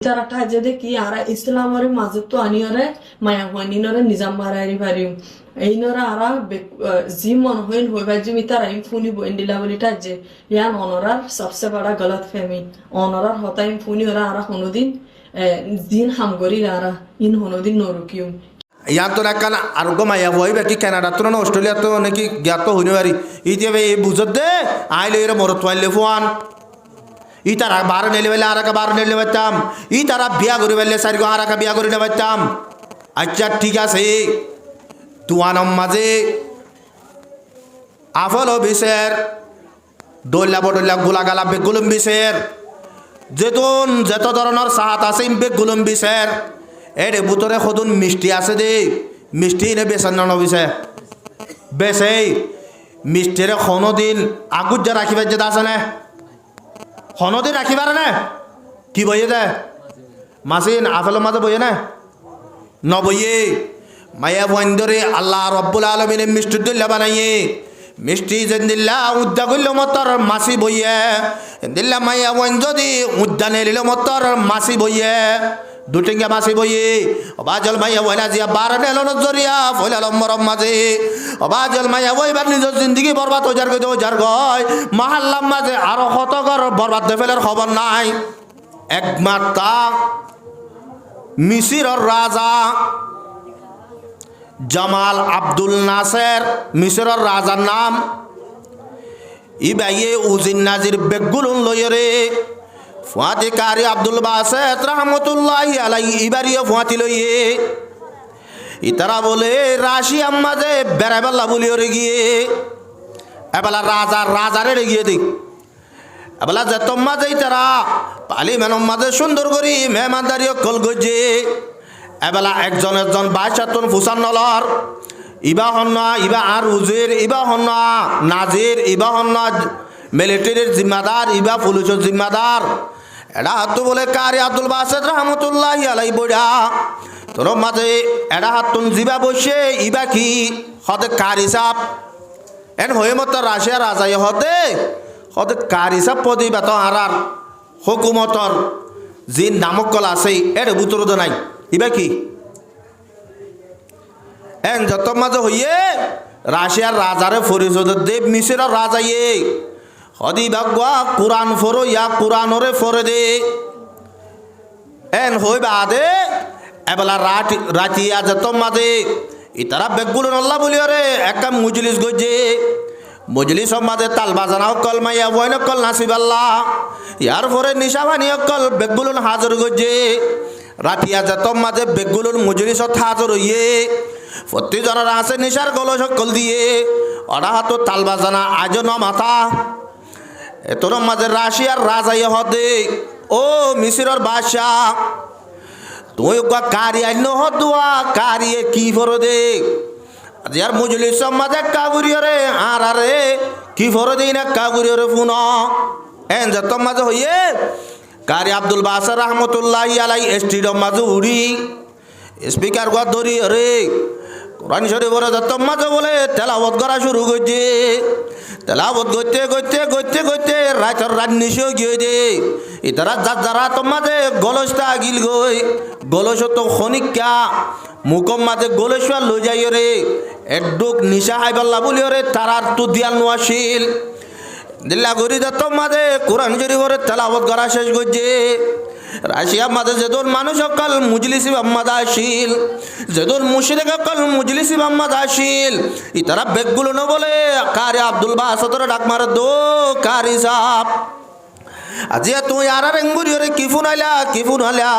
তারা যে কি আর ইসলামের মাজত তো আনিয়রে মায়া হইনিনরে নিজাম মারারি পারিম এইনরা আরা জি মন হইন হইবা জিমি তারা ইম ফুনি বইন দিলা বলি যে ইয়ান অনরার সবসে বড় গলত ফেমি অনরার হতাইম ফুনি ওরা আরা হনুদিন দিন হামগরি আরা ইন হনুদিন নরুকিউম ইয়াত তো একখান আরোগ্য মাইয়া হইবে কি কানাডা তো না অস্ট্রেলিয়া তো নাকি জ্ঞাত হইনি পারি ইতিয়া এই বুঝত দে আইলে এর মরত পাইলে ফুয়ান ই তারা বার নেলে বেলে আর একটা বার নেলে পারতাম ই তারা বিয়া করে বেলে সারিগো আর একটা বিয়া করে নিয়ে পারতাম আচ্ছা ঠিক আছে তুয়ানম মাঝে আফল বিশের দৈলা বডল্লা গোলা গালা বেগুলম বিশের যেতুন যত ধরনের সাহাত আছে বেগুলম বিশের এর বুতরে সদুন মিষ্টি আছে দে মিষ্টি নে বেচান নবিছে বেছে মিষ্টিরে দিন আগুত যে রাখিবার যেটা আছে না হনদি রাখিবার নে কি বইয়ে দে মাসিন আফেলের মাঝে বইয়ে না নবইয়ে মায়া বন্দরে আল্লাহ রব্বুল আলমিনে মিষ্টি দিল্লা বানাইয়ে মিষ্টি যেন দিল্লা উদ্যা করল মতর মাসি বইয়ে দিল্লা মায়া বন যদি উদ্যানে নিল মতর মাসি বইয়ে দুটিঙ্গা মাসি বইয়ে অবাজল মাইয়া বইনা জিয়া বার নেলন জরিয়া ফইলাল মরম মাঝে অবাজল মাইয়া বইবার নিজের জিন্দগি বরবাদ হয়ে যার গয় মাহাল্লাম মাঝে আরো শতকর বরবাদ দে ফেলার খবর নাই একমাত্র মিসিরর রাজা জামাল আব্দুল নাসের মিসিরর রাজার নাম ইবাইয়ে উজিন নাজির বেগুলুন লইরে ফুয়াতি কারি আব্দুল বাসেত রহমতুল্লাহি আলাইহি ইবারিও ফুয়াতি লইয়ে ইতারা বলে রাশি আম্মা যে বেড়াবেলা বলিও রে গিয়ে এবেলা রাজারে রে গিয়ে দিক এবেলা যে তোমা যেই তারা পালি মেনম মাঝে সুন্দর করি মেহমানদারি কল গজে এবেলা একজন বাইশাতুন ফুসান নলর ইবা হন্না ইবা আর উজির ইবা হন্না নাজির ইবা হন্না মিলিটারির জিম্মাদার ইবা পুলিশের জিম্মাদার এটা হাতু বলে কারি আব্দুল বাসেত রহমতুল্লাহি আলাইহি বড়া তোর মাঝে এটা হাতুন জিবা বসে ইবা কি হতে কারি সাপ এন হয়ে মতো রাশিয়া রাজাই হতে কারি সাপ পদি বেত আর হুকুমতর যে নামকল আছে এর বুতর নাই ইবা কি এন যত মাঝে হইয়ে রাশিয়ার রাজারে ফরিজত দেব মিশরের রাজাইয়ে হদি বাগুয়া কুরআন ফরো ইয়া কুরআনরে ফরে দে এন হই বাদে এবেলা রাতিয়া যত মাঝে ইতারা বেগুলো নল্লা বলিও রে একটা মুজলিস গজে মজলিস মাঝে তাল বাজানা কল মাইয়া বইন কল নাসিবাল্লাহ ইয়ার পরে নিশাবানি কল বেগুলুন হাজর গজে রাতিয়া যত মাঝে বেগুলুন মজলিস হাজর হইয়ে প্রতিজনের আছে নিশার গল সকল দিয়ে ওরা হাতো তাল বাজানা আজ ন মাথা তোর মাঝে রাশিয়ার রাজাই হদে ও মিশরের বাদশাহ তুই কারি আইন হদুয়া কারিয়ে কি ফর দে আর মুজলিস মাঝে কাগুরিও রে আর আরে কি ফর দেই না কাগুরিও রে ফুন এন যত মাঝে হইয়ে কারি আব্দুল বাসের রহমতুল্লাহি আলাইহি স্টেডিয়াম মাঝে উড়ি স্পিকার গা ধরি রে কোরআন শরীফের যত মাঝে বলে তেলাওয়াত করা শুরু করছে তেলাওয়াত করতে করতে করতে করতে রাতের রাত নিশো গিয়ে দে ইতারা যারা তোমাদের গলসটা গিল গই গলস তো খনিকা মুকম মাঝে গলসা লই যাই রে এডুক নিশা হাইবাল্লা বলি রে তারার তো দিয়াল নোয়াশিল দিল্লা গরি যত মাঝে কোরআন শরীফের তেলাওয়াত করা শেষ করছে রাশিয়া মাঝে যেদন মানুষ অকল মুজলিসি মোহাম্মদ আসিল যেদন মুশরিক অকল মুজলিসি মোহাম্মদ আসিল ইতারা বেগগুলো ন বলে কারি আব্দুল বাসেতর ডাক মার দো কারি সাপ আজিয়া তুই আর রেঙ্গুরি রে কি ফোন আইলা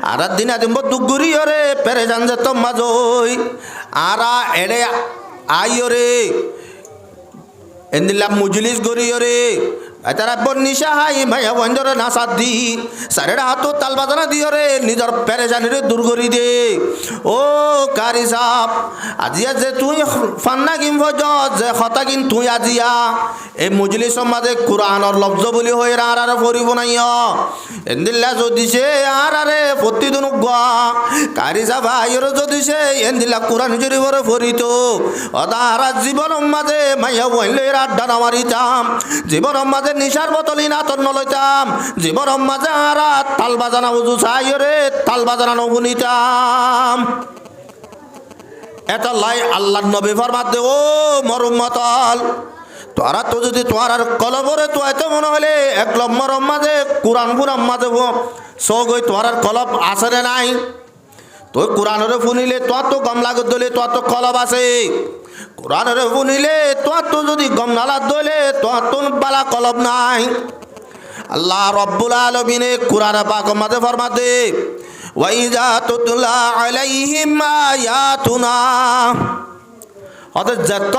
আর দিন আদিম দুগুরি রে পেরেজান যেত মাজই আরা এড়ে আইও রে এন্দিলা মুজলিস গরি রে তারা বন্নিশা হাই মায়া বন্ধরে নাসাদ দি সারেরা হাতো তাল বাজানা দিও রে নিজের পেরেশানিরে দূর করি দে ও কারি সাপ আজিয়া যে তুই ফান্না কিম যে হতা কিন তুই আজিয়া এই মজলিস মাঝে কোরআনর লফজ বলি হয়ে আর পড়িব নাইও এন্দিল্লা যদি সে আর প্রতিদিন গুয়া কারি সাপ আইর যদি সে এন্দিল্লা কোরআন শরীফরে পড়িত অদা আর জীবন মাঝে মাইয়া বইলে আড্ডা নামারিতাম জীবন মাঝে মাঝে নিশার বোতলি না তন্ন লইতাম জীবন মাঝে আরা তাল বাজানা উজু চাই রে তাল বাজানা নবুনিতাম এটা লাই আল্লাহর নবী ফরমাত দে ও মরুম্মতল তোরা তো যদি তোর কলবরে তো এত মনে হলে এক নম্বর মাঝে কোরআন পুরাম মাঝে সগই তোর কলব আছে রে নাই তুই কোরআনরে শুনিলে তোর তো গম লাগত দলে তোর তো কলব আছে কোরআনরে শুনিলে তোর তো যদি গম নালাত দলে তোর তো বালা কলব নাই আল্লাহ রব্বুল আলামিনে কোরআন পাক মাঝে ফরমাত দে ওয়াইজা তুতলা আলাইহিম আয়াতুনা অতে যত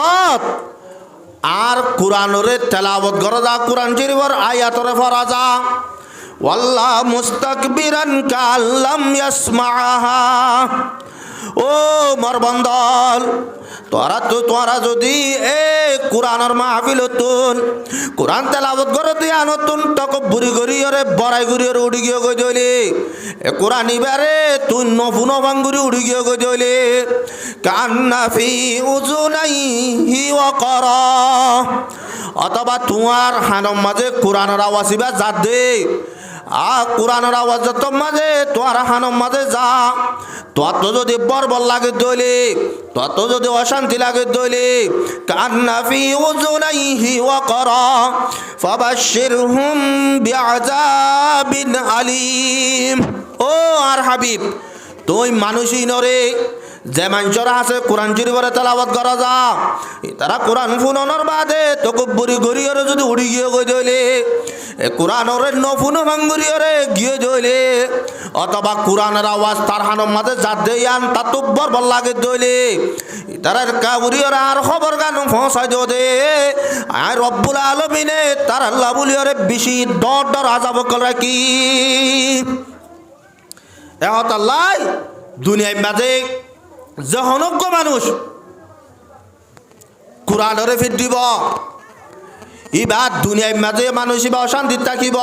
আর কোরআনরে তেলাওয়াত করজা কোরআন শরীফের আয়াতরে ফরাজা ওয়াল্লাহ মুস্তাকবিরান কাল্লাম ইয়াসমাআহা ও মরবন্দল তোরা যদি এ কোরআনের মাহফিলতুন কোরআন তেলাওয়াত করতে আনতুন তকব্বুরি করিয়রে বড়াই করিয়রে উড়ি গিয়ে গই দইলে এ কোরআন ইবারে তুই নফুনো ভাঙ্গুরি উড়ি গিয়ে গই দইলে কান্না ফি উজুনাইহি ওয়াকরা অথবা তোমার হানম মাঝে কোরআনের আওয়াজ ইবা জাত দে কোরআনের আওয়াজ যত মাঝে তোর হানম মাঝে যা তত যদি বরবর লাগে দইলে তত যদি অশান্তি লাগে দইলে কান্না ফি উজুনাইহি ওয়াকরা ফাবাশশিরহুম বিআযাবিন আলীম ও আর হাবিব তুই মানুষই নরে যে মানুষরা আছে কোরআন শরীফের তেলাওয়াত করা যা তারা কোরআন ফুননের বাদে তকব্বুরি গরিয়রে যদি উড়ি গিয়ে গই দইলে এ কোরআনরে নফুনো ভাঙ্গুরিয়রে গিয়ে দইলে অথবা কোরআনের আওয়াজ তার হানম মাঝে জাত দেয়ান তাতুব্বর বল লাগে দইলে তারা কাবুরিয়রে আর খবর গান ফসাই দে আর রব্বুল আলামিনে তার আল্লাহ বলিয়রে বেশি ডর আযাব কল রাখি এ আল্লাহ দুনিয়ার মাঝে জহনজ্ঞ মানুষ কোরআনরে ফির দিব ইবাদ দুনিয়ার মাঝে মানুষ ইবা অশান্তি থাকিব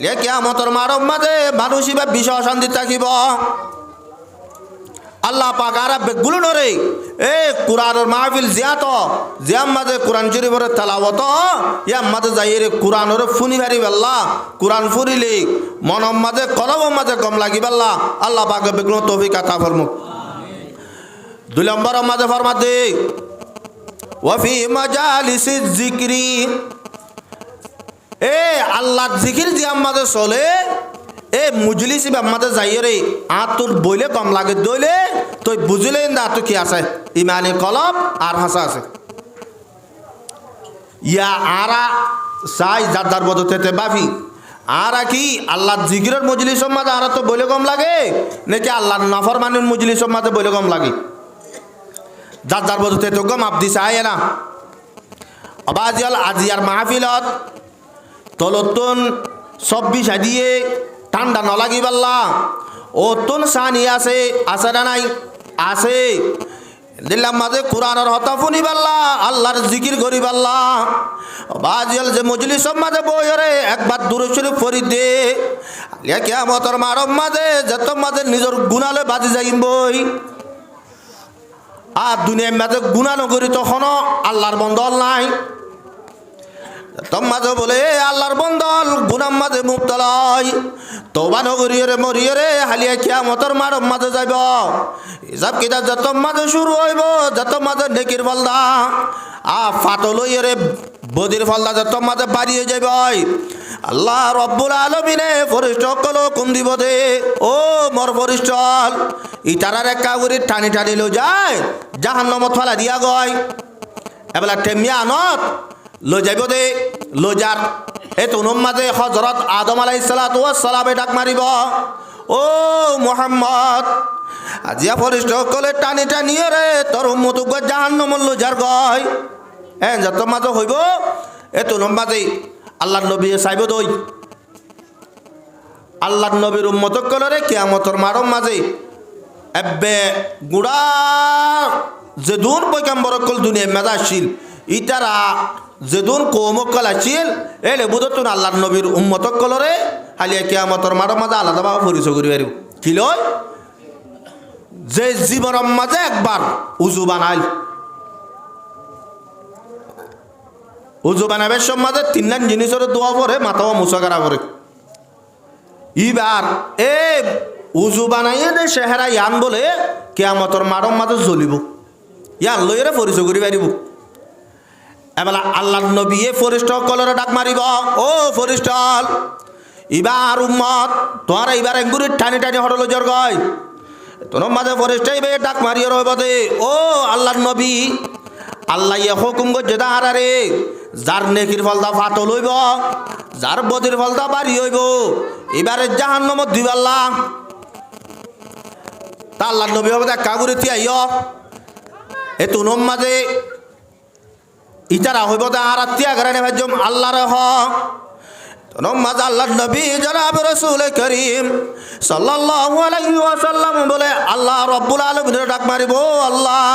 এ কিয়ামতের মারব মাঝে মানুষ ইবা বিষয় অশান্তি থাকিব আল্লাহ পাক আর বেগুলো নরে এ কোরআনের মাহফিল জিয়াম মাঝে কোরআন শরীফের তেলাওয়াত ইয়াম মাঝে যাই রে কোরআনের ফুনি ভারি বেল্লা কোরআন ফুরিলে মনম মাঝে কলব মাঝে কম লাগি বেল্লা আল্লাহ পাক বেগুলো তৌফিক আতা ফরমুক দুই নম্বর মাঝে ফরমাত দে ওয়াফি মাজালিসিজ যিকরি এ আল্লাহর জিকির যে আমাদের চলে এ মুজলিস আমাদের যাই রে তোর বইলে কম লাগে দইলে তুই বুঝলে না তো কি আছে ইমানি কলব আর হাসা আছে ইয়া আরা সাই যাদার বদতে বাফি আরা কি আল্লাহর জিকিরের মজলিস মাঝে আর তো বইলে কম লাগে নাকি আল্লাহর নাফরমানির মজলিস মাঝে বইলে কম লাগে যার বদতে তো গম আপ দিছে আয় না আবাজিয়াল আজিয়ার মাহফিলত তলতুন 26 দিয়ে ঠান্ডা নলাগি পাল্লা ও তুন সানি আছে না নাই আছে দিল্লাম মাঝে কোরআনের হতা ফুনি পাল্লা আল্লাহর জিকির করি পাল্লা বাজিয়াল যে মজলিস মাঝে বইরে একবার দুরূদ শরীফ পড়ি দে কিয়ামতের মারব মাঝে যত মাঝে নিজের গুনালে বাজি যাইম বই আর দুনিয়ার মাঝে গুণা নগরী তখনও আল্লাহর বন্দল নাই তোর মাঝে বলে আল্লাহর বন্দল গুনার মাঝে মুক্তলাই তোবা নগরীরে মরিয়রে হালিয়া কিয়ামতের মারব মাঝে যাইব হিসাব কিতাব যত মাঝে শুরু হইব যত মাঝে নেকির ফলদা ফাটলইরে বদির ফলদা যত মাঝে বাড়িয়ে যাইব আল্লাহ রব্বুল আলামিনে ফরিস্ত কলো কুম দিব দে ও মর ফরিস্টল ইতারার একা করে টানি টানি লো যায় জাহান্নামত ফালা দিয়া গয় এবেলা টেমিয়া আনত লো যাইব দে লো যার এ তুনুম মাঝে হজরত আদম আলাইহিস সালাতু ওয়াস সালামে ডাক মারিব ও মুহাম্মদ আজিয়া ফরিস্ত কলে টানি টানি রে তোর উম্মত গো জাহান্নামত লো যার গয় যত মাঝে হইব এ তুনুম মাঝে আল্লাহর নবী চাইব দই আল্লাহর নবীর উম্মত কলরে কিয়ামতের মারম মাঝে এবে গুড়া যেদুন পয়গম্বর কল দুনিয়ার মাঝে আসছিল ইতারা যেদুন কৌমকল আসছিল এলে বুধতুন আল্লাহর নবীর উম্মত কলরে হালিয়া কিয়ামতের মারম মাঝে আলাদাভাবে পরিচয় করি পারিব কি লয় যে জীবনের মাঝে একবার উজু বানাইল উজু বানাবের সমাজে তিনজন জিনিসের দোয়া পরে মাথাও মুছা করা পরে ইবার এ উজু বানাইয়ে দে চেহারা ইয়ান বলে কেয়ামতর মারম মাঝে জ্বলিব ইয়ান লইরে পরিচয় করি পারিব এবেলা আল্লাহ নবী এ ফরিস্ট কলরে ডাক মারিব ও ফরিস্টল ইবার উম্মত তোমার এইবার একগুড়ি টানি টানি হটল জর গয় তোমার মাঝে ফরিস্টাই বে ডাক মারিয়ে রইব দে ও আল্লাহ নবী আল্লাহ ইয়ে হুকুম করছে দাঁড়া রে যার নেকির ফলদা ফাটল হইব যার বদির ফলদা বাড়ি হইব এবারে জাহান্নামত দিব আল্লাহ তা আল্লাহ নবী হবে কাগুরি তিয়াইয় এ তুনম মাঝে ইতারা হইব দা আর তিয়া করে নে ভাইজম আল্লাহর হ তুনম মাঝে আল্লাহ নবী জনাব রাসূল করিম সাল্লাল্লাহু আলাইহি ওয়াসাল্লাম বলে আল্লাহ রব্বুল আলামিনের ডাক মারিব আল্লাহ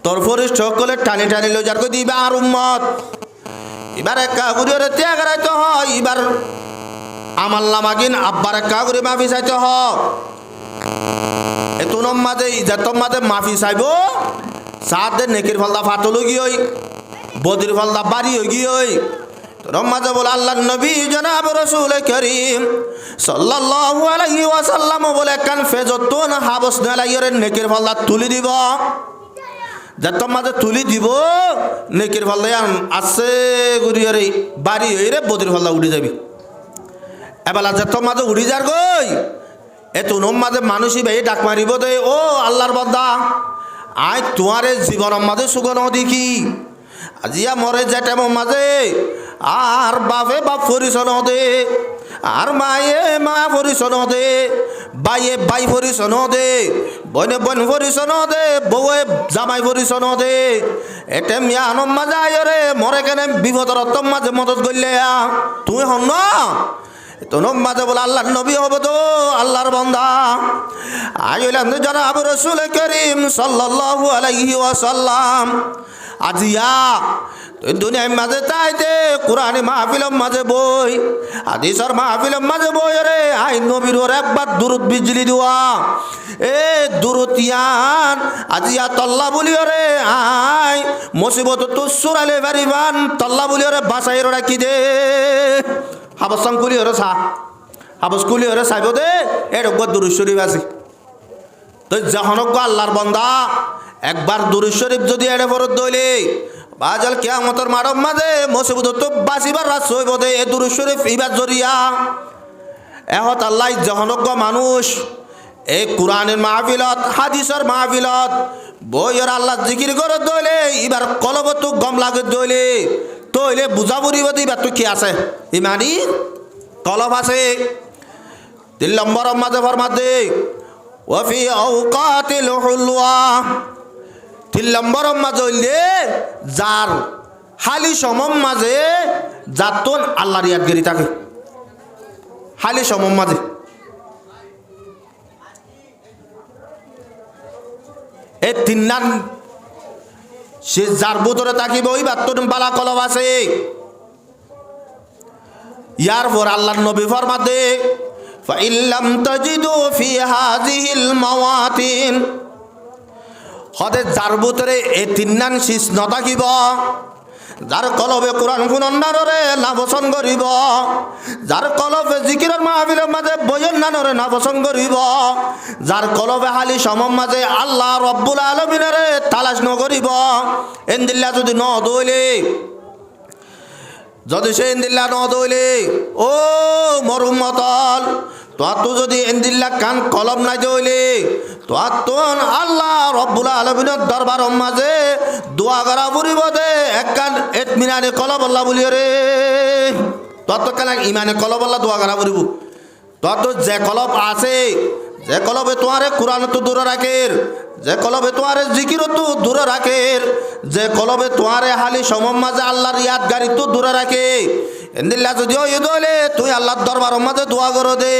তোর ফরিস্ট সকলে টানি টানি লো যার কই দিবা আর উম্মত এবারে কাগুরিরে ত্যাগ রাইতে হয় এবার আমার লামাগিন আব্বার কাগুরি মাফি চাইতে হয় এতুনম মাঝে ইজাতম মাঝে মাফি চাইব সাথে নেকির ফলদা ফাটল গিয়ে বদির ফলদা বাড়ি গিয়ে তোর মাঝে বলে আল্লাহ নবী জনাব রাসূল করিম সাল্লাল্লাহু আলাইহি ওয়াসাল্লাম বলে কান ফেজতুন হাবস না লাইরে নেকির ফলদা তুলি দিব যত মাঝে তুলি দিব নেকির ফলদা আছে গুরিয়ে বাড়ি হইরে বদির ফলদা উড়ে যাবি এবেলা যত মাঝে উড়ি যার গই এত নম মাঝে মানুষই ভাই ডাক মারিব দে ও আল্লাহর বান্দা আয় তোমারে জীবনের মাঝে সুগন দেখি আজিয়া মরে যেটা মাঝে আর বাপে বাপ পরিচন দে আর মায়ে মা পরিচন দে বাইয়ে বাই পরিচন দে বনে বন পরিচন দে বউয়ে জামাই পরিচন দে এতে মিয়া আনম মাঝে আয়রে মরে কেনে বিপদর মাঝে মদত করলে তুমি হন না তোনম মাঝে বলে আল্লাহর নবী হবে তো আল্লাহর বান্দা আইলাম জনাব রাসূল করিম সাল্লাল্লাহু আলাইহি ওয়াসাল্লাম আজিয়া তুই দুনিয়ার মাঝে তাইতে কোরআনে মাহফিলের মাঝে বই হাদিসের মাহফিলের মাঝে বই রে আই নবীর ওর একবার দুরুদ বিজলি দেওয়া এ দুরুদ ইয়ান আজিয়া তল্লা বলি রে আই মুসিবত তো সুরালে বাড়িবান তল্লা বলি রে বাসাই রাখি দে হাবসাং কুলি হরে চা হাবস কুলি হরে চাইব দে এই রোগ দুরুদ শরীফ আছে তো যখনক আল্লাহর বান্দা একবার দুরুদ শরীফ যদি এড়ে ফরত দইলে বাজাল কিয়ামতের মারম মাঝে মুসিবত তো বাঁচিবার রাস হইব দে এ দুরুদ শরীফ ইবার জরিয়া এহত আল্লাহ যখনক মানুষ এই কোরআনের মাহফিলত হাদিসের মাহফিলত বইয়ের আল্লাহ জিকির করে দইলে এবার কলবত গম লাগে দইলে তইলে বুঝা বুড়িব দিবা তুই কি আছে ইমানি কলব আছে 3 নম্বর মাঝে ফরমাতে ওয়াফি আওকাতিল হুলওয়া 3 নম্বর মাঝে হইলে যার হালি সমম মাঝে যাতন আল্লাহর ইয়াদগিরি থাকে হালি সমম মাঝে এই 3 নাম সে যার ভিতরে থাকিব ওই বাত্তর বালা কলব আছে ইয়ার পর আল্লাহর নবী ফরমাতে ফাইল্লাম তাজিদু ফি হাযিহিল মাওয়াতিন হদে যার ভিতরে এই 3 নাম শীষ ন থাকিব যার কলবে কোরআন শুনন্নারে নাবসন করিব যার কলবে জিকিরের মাহফিলের মাঝে বয়ন নানরে নাবসন করিব যার কলবে হালি সমম মাঝে আল্লাহ রব্বুল আলামিনরে তালাশ নকরিব এন্দিল্লা যদি ন দইলে যদি সে এন্দিল্লা ন দইলে ও মরুমতল তো যদি এন্দিল্লা কান কলম নাই দইলে তো আল্লাহ রব্বুল আলামিনের দরবার মাঝে দোয়া করা পড়িব দে একখান ইতমিনানে কলব আল্লাহ বলি রে তত কেন ইমানে কলব আল্লাহ দোয়া করা পড়িব তত যে কলব আছে যে কলবে তোমারে কোরআন তো দূরে রাখের যে কলবে তোমারে জিকির তো দূরে রাখের যে কলবে তোমারে হালি সমম মাঝে আল্লাহর ইয়াদগারি তো দূরে রাখে এন্দিল্লা যদি ওই দলে তুই আল্লাহর দরবার মাঝে দোয়া করো দে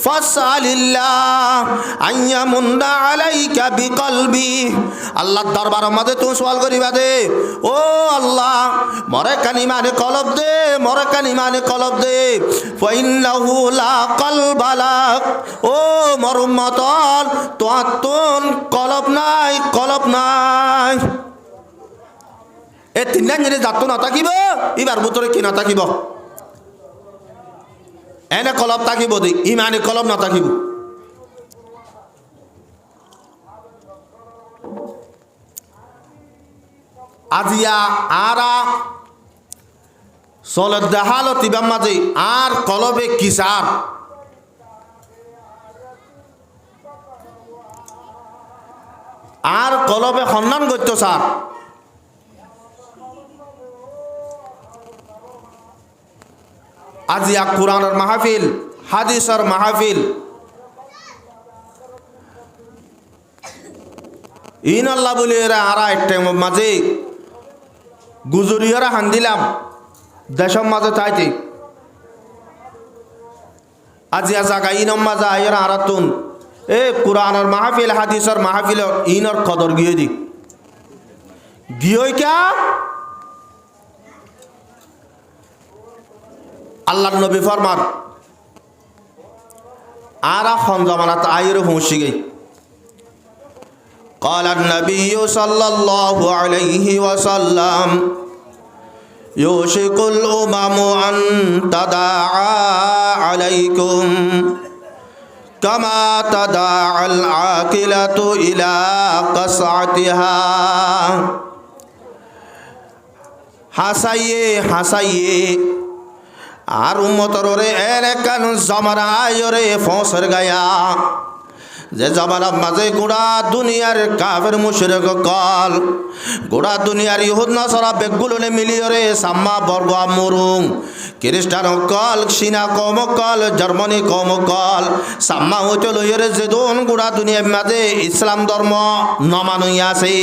ফাসআলিল্লাহ আইয়ামুন্না আলাইকা বিকলবি আল্লাহর দরবার মাঝে তুই সওয়াল করিবা দে ও আল্লাহ মরে কানি মানে কলব দে মরে কানি মানে কলব দে ফাইন্নাহু লা কলবালাক ও মরুম্মতল তোয়াতুন কলব নাই এই তিনজন যদি যাত নাথাকিব ইবার ভিতরে কি নাথাকিব এনে কলব থাকিব দি ইমানি কলব নাথাকিব আজিয়া আরা চলত দেহালত ইবার মাঝে আর কলবে কিসার আর কলবে সন্ধান করতো স্যার আজিয়া কোরআনের মাহফিল হাদিসের মাহফিল ইন আল্লাহ বলি এরা আরা একটা মাঝে গুজরিয়ারা হান দিলাম দেশের মাঝে তাইতে আজিয়া জাগা ইনম মাঝে আইরা আরাতুন এ কোরআনের মাহফিল হাদিসের মাহফিল ইনর কদর গিয়ে দি গিয়ে কা আল্লাহর নবী ফরমান আরা খন জামানাত আইরে পৌঁছে গই قال النبي صلى الله عليه وسلم يوشك الأمم أن تداعى عليكم كما تداعى العاقلة إلى قصعتها হাসাইয়ে আর উম্মতরে এলাকান জামানায়রে ফসর গায়া যে জামানার মাঝে গোড়া দুনিয়ার কাফের মুশরিক কল গোড়া দুনিয়ার ইহুদ নাসারা বেগুলোনে মিলিয়রে সাম্মা বর্গ মুরুং খ্রিস্টান কল চীনা কম কল জার্মানি কম কল সাম্মা হইতে লইরে যে দোন গোড়া দুনিয়ার মাঝে ইসলাম ধর্ম নমানুই আছে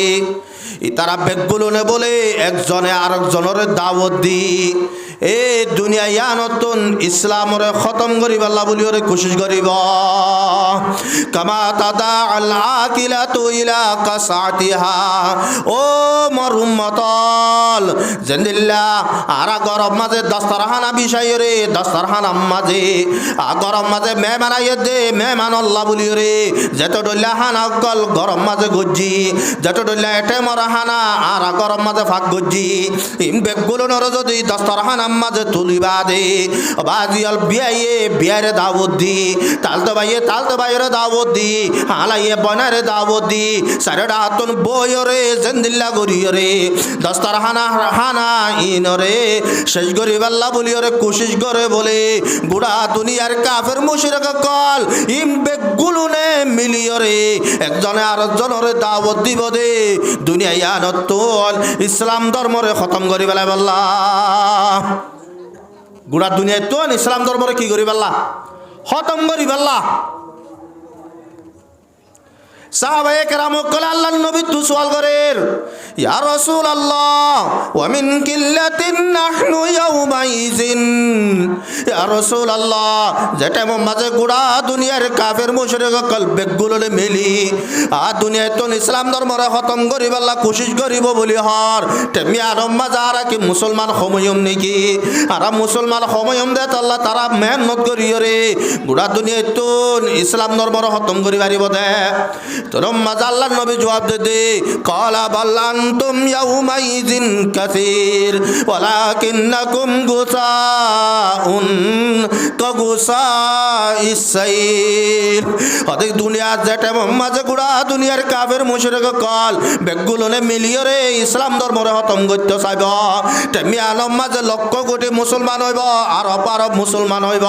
তারা বেগুলোনে বলে একজনে আরেকজনের দাওয়াত দি এ দুনিয়া ইয়া নতুন ইসলামরে খতম করিব আল্লাহ বলি ওরে কোশিশ করিব কামা তাদা আল আকিলাতু ইলা কাসাতিহা ও মোর উম্মতল জিন্দিল্লাহ আরা গরম মাঝে দস্তরখানা বিষয় রে দস্তরখানা মাঝে গরম মাঝে মেহমান আইয়ে দে মেহমান আল্লাহ বলি রে যেত ডল্লা হানা কল গরম মাঝে গজ্জি যেত ডল্লা এটে মরা হানা আরা গরম মাঝে ফাঁক গজ্জি ইম বেগুলো নর যদি দস্তরখানা মাঝে তুলিবা দে বাজিয়াল বিয়ারে দাওয়াত দি তালতো ভাইয়ের দাওয়াত দি হালাইয়ে বনারে দাওয়াত দি সারেডা হাতুন বইরে জিন্দিল্লা গরিয়রে দস্তার হানা ইনরে শেষ গরিব আল্লাহ বলিয়রে কোশিশ করে বলে গুড়া দুনিয়ার কাফের মুশরিক কল ইম বেগুলুনে মিলিয়রে একজনে আরেকজনের দাওয়াত দিব দে দুনিয়া ইয়ানতুল ইসলাম ধর্মরে খতম করি বেলা আল্লাহ গোড়া দুনিয়ায় তো ইসলাম ধর্মরে কি করি পাল্লা খতম করি পাল্লা সাহাবায়ে কেরাম কল আল্লাহর নবী তু সওয়াল করেন ইয়া রাসূলুল্লাহ ওয়া মিন কিল্লাতিন নাহনু ইয়াউমাইজিন ইয়া রাসূলুল্লাহ যেটা মাঝে গোড়া দুনিয়ার কাফের মুশরিক কল বেগুলোলে মিলি আ দুনিয়ায় তো ইসলাম ধর্মরে খতম করি পাল্লা কোশিশ করিব বলি হর তেমি আরম মাজারা কি মুসলমান সময়ম নেকি আরা মুসলমান সময়ম দে আল্লাহ তারা মেহনত করিয়রে গোড়া দুনিয়ায় তো ইসলাম ধর্মরে খতম করি পারিব দে তোরম মাঝে আল্লাহর নবী জবাব দে ক্বালা বাল আনতুম ইয়াউমাইজিন কাসীর ওয়ালাকিন্নাকুম গুসাউন কাগুসাইস সাইল অধিক দুনিয়া যেটা মাঝে গুড়া দুনিয়ার কাফের মুশরিক কল বেগুলোনে মিলিয়রে ইসলাম ধর্মরে খতম করতে চাইব তেমি আলম মাঝে লক্ষ কোটি মুসলমান হইব আর অপারব মুসলমান হইব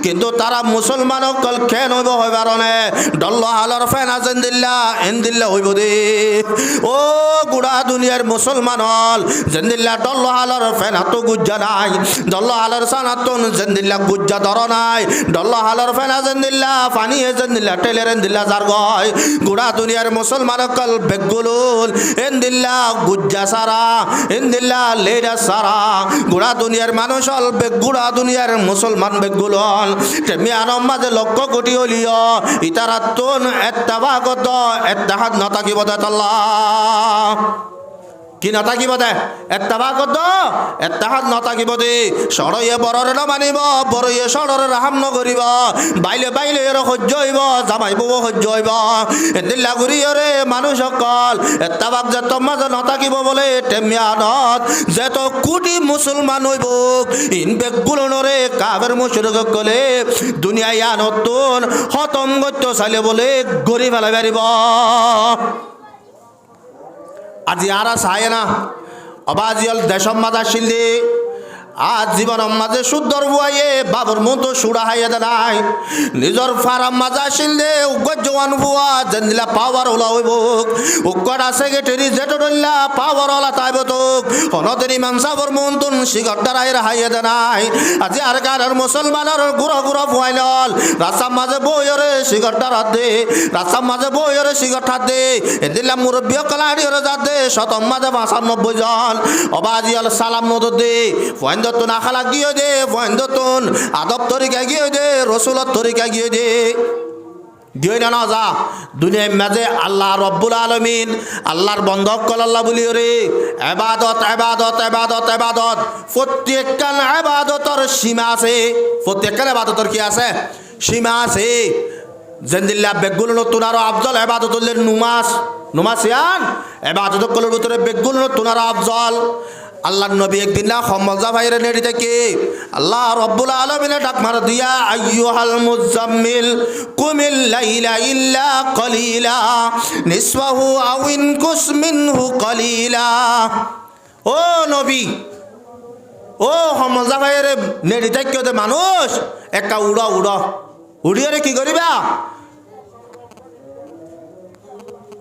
কিন্তু তারা মুসলমান কল কেন হইব হইবার নে ডল্ল হালর ফেন জেন্দিল্লা এন্দিল্লা হইব দে ও গুড়া দুনিয়ার মুসলমান হল জেন্দিল্লা ডল্ল হালর ফেন হাতো গুজ্জা নাই ডল্ল হালর সান হাতন জেন্দিল্লা গুজ্জা ধর নাই ডল্ল হালর ফেন জেন্দিল্লা পানি জেন্দিল্লা টেলের এন্দিল্লা যার গয় গুড়া দুনিয়ার মুসলমান কল বেগুলুল এন্দিল্লা গুজ্জা সারা এন্দিল্লা লেডা সারা গুড়া দুনিয়ার মানুষ হল বেগুড়া দুনিয়ার মুসলমান বেগুলল তেমি আনম মাঝে লক্ষ কোটি হলিও ইতারা তোন এত্তাবাগত এত্তাহাদ নতাকিব দাতাল্লাহ কি নাথাকিব দে এত্তাবা কত এত্তাহাত নাথাকিব দে সরয়ে বড়রে নমানিব বড়য়ে সররে রাহাম নকরিব বাইলে বাইলে এর সহ্য হইব জামাই বউ সহ্য হইব এদিল্লা ঘুরিয়রে মানুষ সকল এত্তাবাক যে তোমাজে নাথাকিব বলে টেমিয়ানত যেত কোটি মুসলমান হইব ইন বেগুলনরে কাবের মুশরিক কলে দুনিয়ায় নতুন খতম করতে চাইলে বলে গড়ি ফেলাই পারিব আজি আর চায় না অবাজিয়াল দেশম মাঝা শিলদি আজ জীবন মাঝে সুন্দর বুয়াইয়ে বাবুর মতো সুরা হাইয়ে দেয় নিজর ফারাম মাজা শিলদে উগ্র জওয়ান বুয়া জেন্দিলা পাওয়ার ওলা হইব উগ্রা সেক্রেটারি যেটো ডল্লা পাওয়ার ওলা তাইব তোক হনতের ইমাম সাবর মন্তুন সিগরটার আইর হাইয়ে দেয় আজি আর কারের মুসলমানের গুড়ো গুড়ো ফুয়াইল রাস্তার মাঝে বইরে সিগরটার হাত দে রাস্তার মাঝে বইরে সিগরট হাত দে এদিল্লা মুরব্বী কলাড়িওরে যাত দে শতম মাঝে 95 জন অবাজিয়াল সালাম নদ দে ফয়েন্দতুন আখালা গিয়ে দে ফয়েন্দতুন আদব তরিকা গিয়ে দে রসুলত তরিকা গিয়ে দে দিও না যা দুনিয়ার মাঝে আল্লাহ রব্বুল আলামিন আল্লাহর বন্ধক কল আল্লাহ বলিও রে ইবাদত ইবাদত ইবাদত ইবাদত প্রত্যেকটা ইবাদতের সীমা আছে প্রত্যেকটা ইবাদতের কি আছে সীমা আছে জেন্দিল্লা বেগুল নতুন আরো আফজল ইবাদতুল্লাহ নুমাস নুমাসিয়ান ইবাদত কলের ভিতরে বেগুল নতুন আরো আফজল আল্লাহ নবী একদিন না খমজা ভাইরে নেড়ি থেকে আল্লাহ রব্বুল আলামিনে ডাক মার দিয়া আইয়ুহাল মুজাম্মিল কুমিল লাইলা ইল্লা কলিলা নিসফাহু আও ইনকুস মিনহু কলিলা ও নবী ও খমজা ভাইরে নেড়ি থেকে দে মানুষ একা উড়া উড়া উড়িয়ে কি করিবা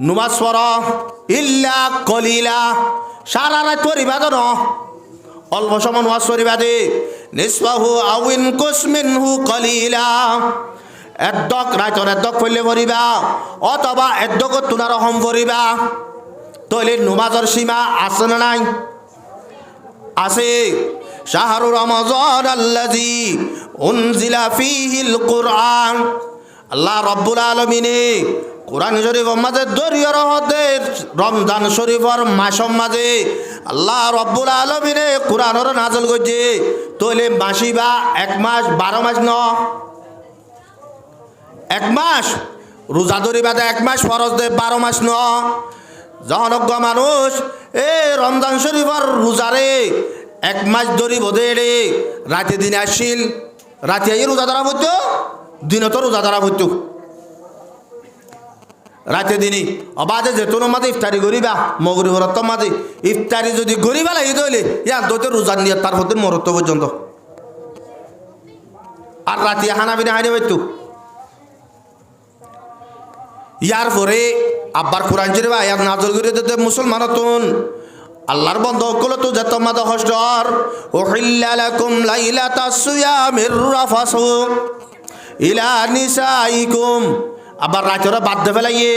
নুমাজ পড় ইল্লা কলিলা সারা রাত পড়িবা তো অল্প সময় নামাজ পড়িবা দে নিসফাহু আও ইনকুস মিনহু কলিলা এদ্দক রাতর এদ্দক পড়লে পড়িবা অথবা এদ্দক তুনার হম পড়িবা তইলে নামাজের সীমা আছে না নাই আছে শাহরু রমজান আল্লাযী উনজিলা ফীহিল কুরআন আল্লাহ রাব্বুল আলামিনে কোরআন শরীফ মাঝে দরিয়র হতে রমজান শরীফর মাসম মাঝে আল্লাহ রব্বুল আলামিনে কোরআনর নাজল করছে তইলে মাসিবা 1 মাস 12 মাস ন 1 মাস রোজা ধরিবা 1 মাস ফরজ দে 12 মাস ন জনজ্ঞ মানুষ এ রমজান শরীফর রোজারে 1 মাস ধরিব দে রে রাতে দিন আসিল রাতে এই রোজা ধরা হইতো দিনত রোজা ধরা হইতো রাতে দিনই অবাধে যেতন মাঝে ইফতারি করিবা মগরিবর মাঝে ইফতারি যদি করিবা লাগি তৈলে ইয়া দোতে রোজা নিয়ে তার হতে মরত্ব পর্যন্ত আর রাতে হানা বিনা হানি হইতো ইয়ার পরে আব্বার কোরআন শরীফ আয়াত নাযিল করে দিতে মুসলমানতুন আল্লাহর বন্ধ কলো তো যত মাদ হজর উহিল্লা লাকুম লাইলাতাস সিয়ামির রাফাসু ইলা নিসাইকুম আবার রাতের বাদ দে ফেলাইয়ে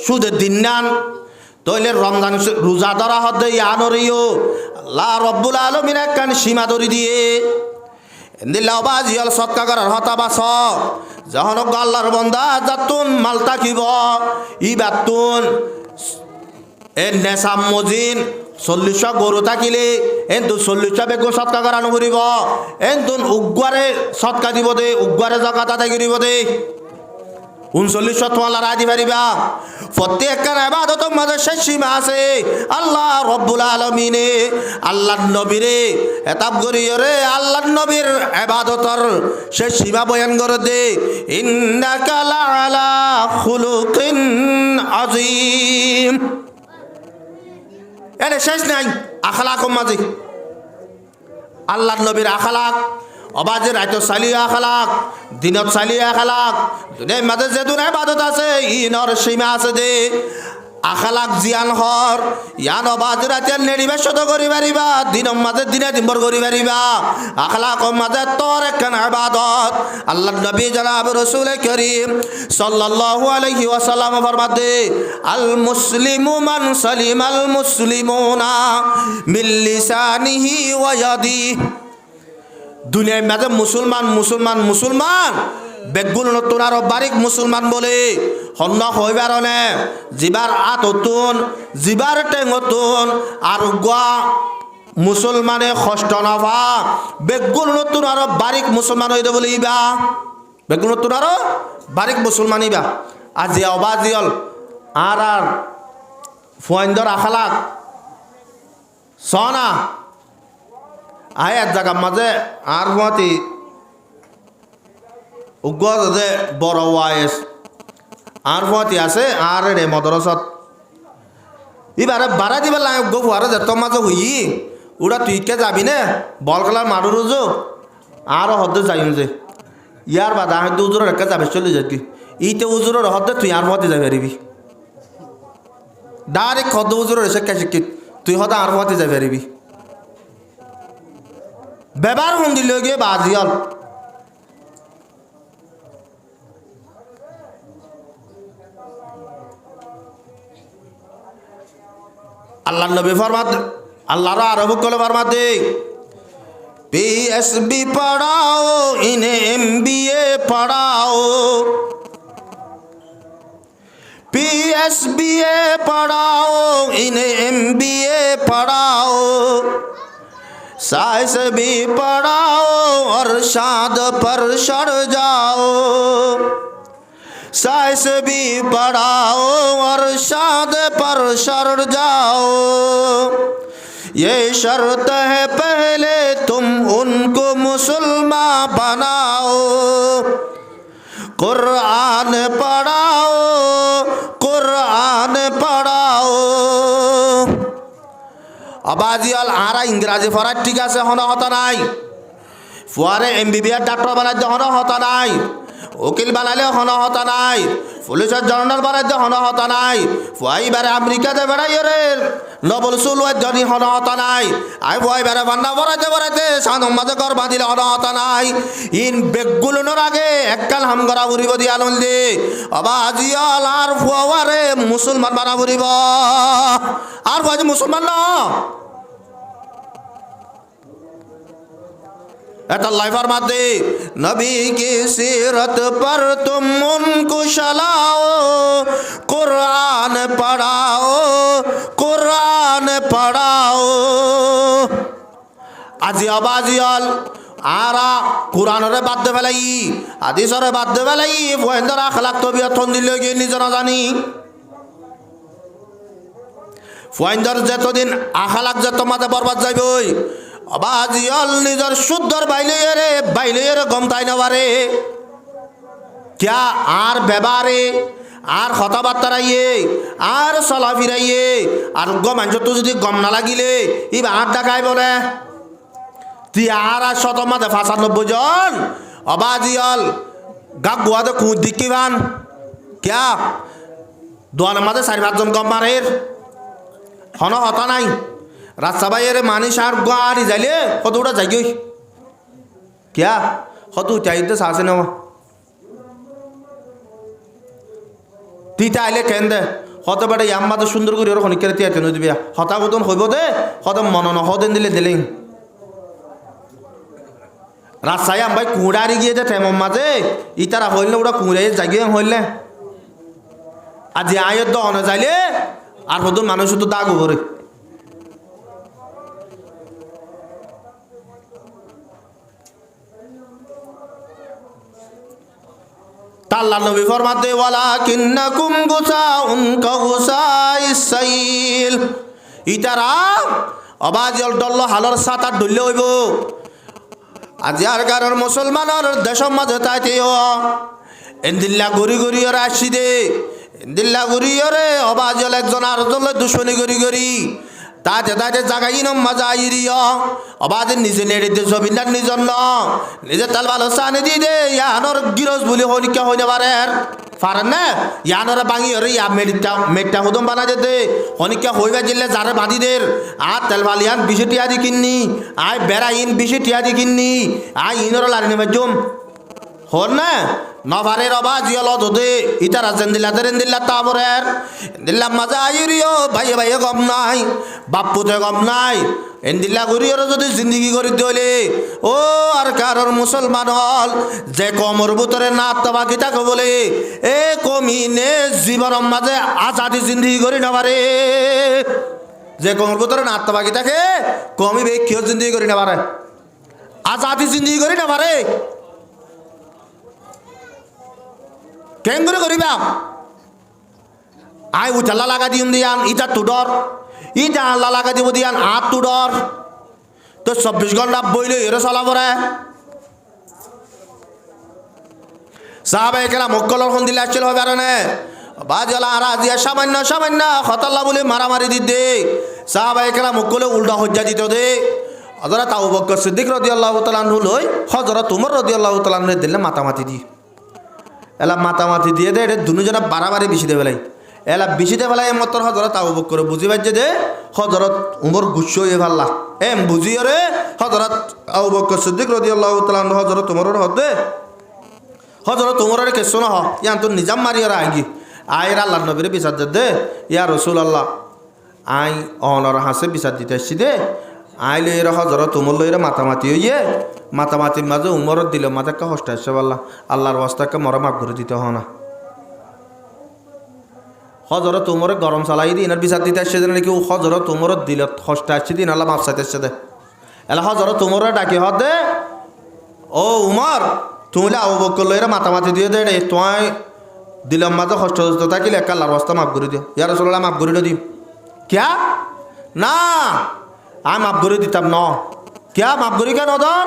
সুদের দিন নান তইলে রমজান রোজা ধরা হতে ইয়ানরিও আল্লাহ রব্বুল আলামিন একখান সীমা ধরি দিয়ে এন্দিল্লা বাজিয়াল সৎকা করার হতা বাস যখন আল্লাহর বন্দা যাতুন মাল তাকিব ইবাতুন এ নেশাম মজিন 40 গরু থাকিলে এন্তু 40 বেগো সৎকা করানো করিব এন্তুন উগ্গারে সৎকা দিব দে উগ্গারে জাকাত আদায় করিব দে 39 তোমার রাজি পারিবা প্রত্যেকটা ইবাদতের মাঝে শেষ সীমা আছে আল্লাহ রব্বুল আলামিনে আল্লাহর নবীরে এতাব করিয়রে আল্লাহর নবীর ইবাদতের শেষ সীমা বয়ান করে দে ইন্নাকা লাআলা খুলুকিন আযীম এর শেষ নাই আখলাকের মাঝে আল্লাহর নবীর আখলাক অবাজে রাইতো চালিয়ে আখলাক দিনত চালিয়ে আখলাক দুনিয়ার মাঝে যে দুনিয়া ইবাদত আছে ইনর সীমা আছে দে আখলাক জিয়ান হর ইয়ান অবাজে রাতে নেড়িবা শত করি পারিবা দিনের মাঝে দিনে দিনভর করি পারিবা আখলাকের মাঝে তোর একখান ইবাদত আল্লাহর নবী জনাব রাসূল করিম সাল্লাল্লাহু আলাইহি ওয়াসাল্লাম ফরমাতে আল মুসলিমু মান সালিমাল মুসলিমুনা মিন লিসানিহি ওয়া ইয়াদিহি দুনিয়ার মাঝে মুসলমান মুসলমান মুসলমান বেগুন নতুন আরো বারিক মুসলমান বলে হন্য হইবারনে জিবার আততুন জিবার টেঙতুন আর গোয়া মুসলমানে কষ্ট নভা বেগুন নতুন আরো বারিক মুসলমান হইতে বলে ইবা বেগুন নতুন আরো বারিক মুসলমান ইবা আজি অবাজিয়ল আর ফুয়াইন্দর আখালাক সনা আয় এক জায়গার মাঝে আর মতি উগ্র যে বড় ওয়াইস আর মতি আছে আর রে মদরসত এবারে বাড়া দিবার লাগে গো ফুয়ারে যে তোর মাঝে হই ওরা তুই কে যাবি নে বল খেলার মারু রোজো আরও হদ্দে যাইম যে ইয়ার বাদা হয়তো উজুরের একা যাবে চলে যাবি ইতে উজুরের হদ্দে তুই আর মতে যাবে পারিবি ডাইরেক্ট হদ্দ উজুরের এসে কে শিক্ষিত তুই হদা আর মতে যাবে পারিবি ব্যবহার হুম দিল গিয়ে বাজিয়াল আল্লাহ নবী ফরমাত আল্লাহর আরব কলে ফরমাতে पीएसबी पढ़ाओ इन्हें एमबीए पढ़ाओ पीएसबीए पढ़ाओ इन्हें एमबीए पढ़ाओ साइंस भी पढ़ाओ और शाद पर चढ़ जाओ साइंस भी पढ़ाओ और शाद पर चढ़ जाओ ये शर्त है पहले तुम उनको मुसलमान बनाओ कुरान पढ़ाओ कुरान पढ़ाओ আবাজিয়াল আরা ইংরাজি পড়ার ঠিক আছে হন হতা নাই ফুয়ারে এমবিবিএস ডাক্তার বানাইতে হন হতা নাই উকিল বানাইলে হন হতা নাই পুলিশের জর্নাল বানাইতে হন হতা নাই ফুয়াইবারে আমেরিকাতে বেড়াই রে নবল সুলওয়াত জনি হন হতা নাই আই ফুয়াইবারে বান্না বড়াইতে বড়াইতে সানম মাঝে ঘর বাঁধিলে হন হতা নাই ইন বেগুলোর আগে এককাল হামগরা বুড়িব দিয়া নলদি আবাজিয়াল আর ফুয়ারে মুসলমান বানা বুড়িব আর ফুয়াজি মুসলমান না अल्लाह फरमाते नबी की सीरत पर तुम उनको चलाओ कुरान पढ़ाओ कुरान पढ़ाओ আজি আবাজিয়াল আরা কুরআনরে বাদ দে ফেলাই হাদিসরে বাদ দে ফেলাই বহেন্দর আখলাক তবিয়ত দিল গিয়ে নিজ না জানি ফুয়াইন্দর যতদিন আখলাক যত মাঝে বরবাদ যাইবই আবাজিয়াল নিজের শুদ্ধর বাইলে রে গম তাই নবারে ক্যা আর ব্যবহারে আর কথাবার্তারাইয়ে আর চলা ফিরাইয়ে আর গমাঞ্চ তো যদি গম না লাগিলে ইবা আট ডাকাই বলে তুই আর 100 মাঝে 95 জন আবাজিয়াল গাক গুয়াতে খুঁজ দিকি বান ক্যা দোয়ানের মাঝে 4-5 জন গম মারের হন হতা নাই রাস্তা বাইরে মানিস আর গাড়ি যাইলে কত ওটা যাই গই ক্যা কত চাইতে সাসে নেওয়া তিতা আইলে কেন দে হতে পারে ইয়াম্মাদের সুন্দর করে ওরকম কেড়ে তিয়াতে নদী বিয়া হতাগতন হইব দে হত মন হদেন দিলে দিলেন রাস্তায় আমবাই কুঁড়ারি গিয়ে দে টেমর মাঝে ইতারা হইলে ওটা কুঁড়াই জাগিয়ে হইলে আর যে আয়ের দহনে যাইলে আর হদন মানুষ তো দাগ উপরে আল্লাহ নবী ফরমাতে ওয়ালাকিন্নাকুম গুসাউন কাগুসাইস সাইল ইতারা আবাজল ডল্ল হালর সাত আট ডুললে হইব আজি আর কারণ মুসলমানের দেশের মাঝে তাইতেও এন্দিল্লা গড়ি গড়ি ওরা আসি দে এন্দিল্লা গড়ি ওরে আবাজল একজন আর জন দুশ্মনী গড়ি গড়ি তাতে তাতে জাগাই নম মজা আইরিয় আবাদের নিজে নেড়ে দে জমিনার নিজন ন নিজে তাল ভালো সানি দি দে ইয়ানোর গিরজ বলি হনিকা হইনে পারেন না ইয়ানোর বাঙি হরে ইয়া মেটটা হুদম বানা যেতে হনিকা হইবা জিল্লে যারে বাঁধিদের আর তেল ভালিয়ান 20 টিয়া দি কিন্নি আয় বেড়া ইন 20 টিয়া দি কিন্নি আয় ইনর লারিনে বাজুম হর না নভারে রবা জিয়াল দে ইতারা জেন্দিল্লা তাবরের দিল্লা মজা আইরিও ভাই গম নাই বাপুতে গম নাই এন্দিল্লা ঘুরিয়র যদি জিন্দগি করি দিলে ও আর কারোর মুসলমান হল যে কমর ভিতরে না তবা গীতাকে বলে এ কমি আলমিনে জীবনের মাঝে আজাদি জিন্দিগি করি না পারে যে কোমর ভিতরে নাত্তা বাকি থাকে কমই বেক্ষিও জিন্দিগি করি না পারে আজাদি জিন্দিগি করি না পারে কেন করে করিবা আই উজালা লাগা দিম দিয়ান ইটা তুডর ইটা আল্লাহ লাগা দিব দিয়ান আট তুডর তো 24 ঘন্টা বইলে এর চলা পরে সাহাবায়ে কেরাম মক্কলর খন দিলে আসছিল হবে আর নে বাজলা আর দিয়া সামান্য সামান্য খতাল্লা বলে মারামারি দিতে সাহাবায়ে কেরাম মক্কলে উল্টা হজ্জা দিত দে হযরত আবু বকর সিদ্দিক রাদিয়াল্লাহু তাআলা আনহু লই হযরত উমর রাদিয়াল্লাহু তাআলা আনহু দিলে মাতামাতি দি এলা মাতামাতি দিয়ে দে এটা দুজনে বাড়াবাড়ি বেশি দে বেলাই এলা বেশি দে বেলাই মতর হযরত আবু বকর বুঝি বাজে দে হযরত উমর গুচ্ছ হয়ে ভাল্লা এম বুঝিও রে হযরত আবু বকর সিদ্দিক রাদিয়াল্লাহু তাআলা আনহু হযরত উমরের হদে হযরত উমরের কে শোনো হ ইয়ান তো নিজাম মারিয়ারা আইগি আয়ের আল্লাহর নবীর বিচার দে ইয়া রাসূলুল্লাহ আই অনর হাসে বিচার দিতে আসছি দে আইলে এর হযরত উমর লইরে মাতামাতি হইয়ে মাতামাতির মাঝে উমরের দিল মাঝে কা কষ্ট আসছে বললা আল্লাহর ওয়াস্তাকে মরা মাফ করে দিতে হয় না হযরত উমরে গরম চালাই দিন আর বিচার দিতে আসছে নাকি হযরত উমরের দিল কষ্ট আসছে দিন আল্লাহ মাফ চাইতে আসছে দে এলা হযরত উমরে ডাকি হ দে ও উমর তুমি আবু বকর লইরে মাতামাতি দিয়ে দে রে তুই দিলাম মাঝে কষ্ট থাকিলে এক আল্লাহর ওয়াস্তা মাফ করে দিও ইয়া রাসূলুল্লাহ মাফ করে দিও क्या না আমি মাফ করে দিতাম ন क्या মাফ করি কেন দর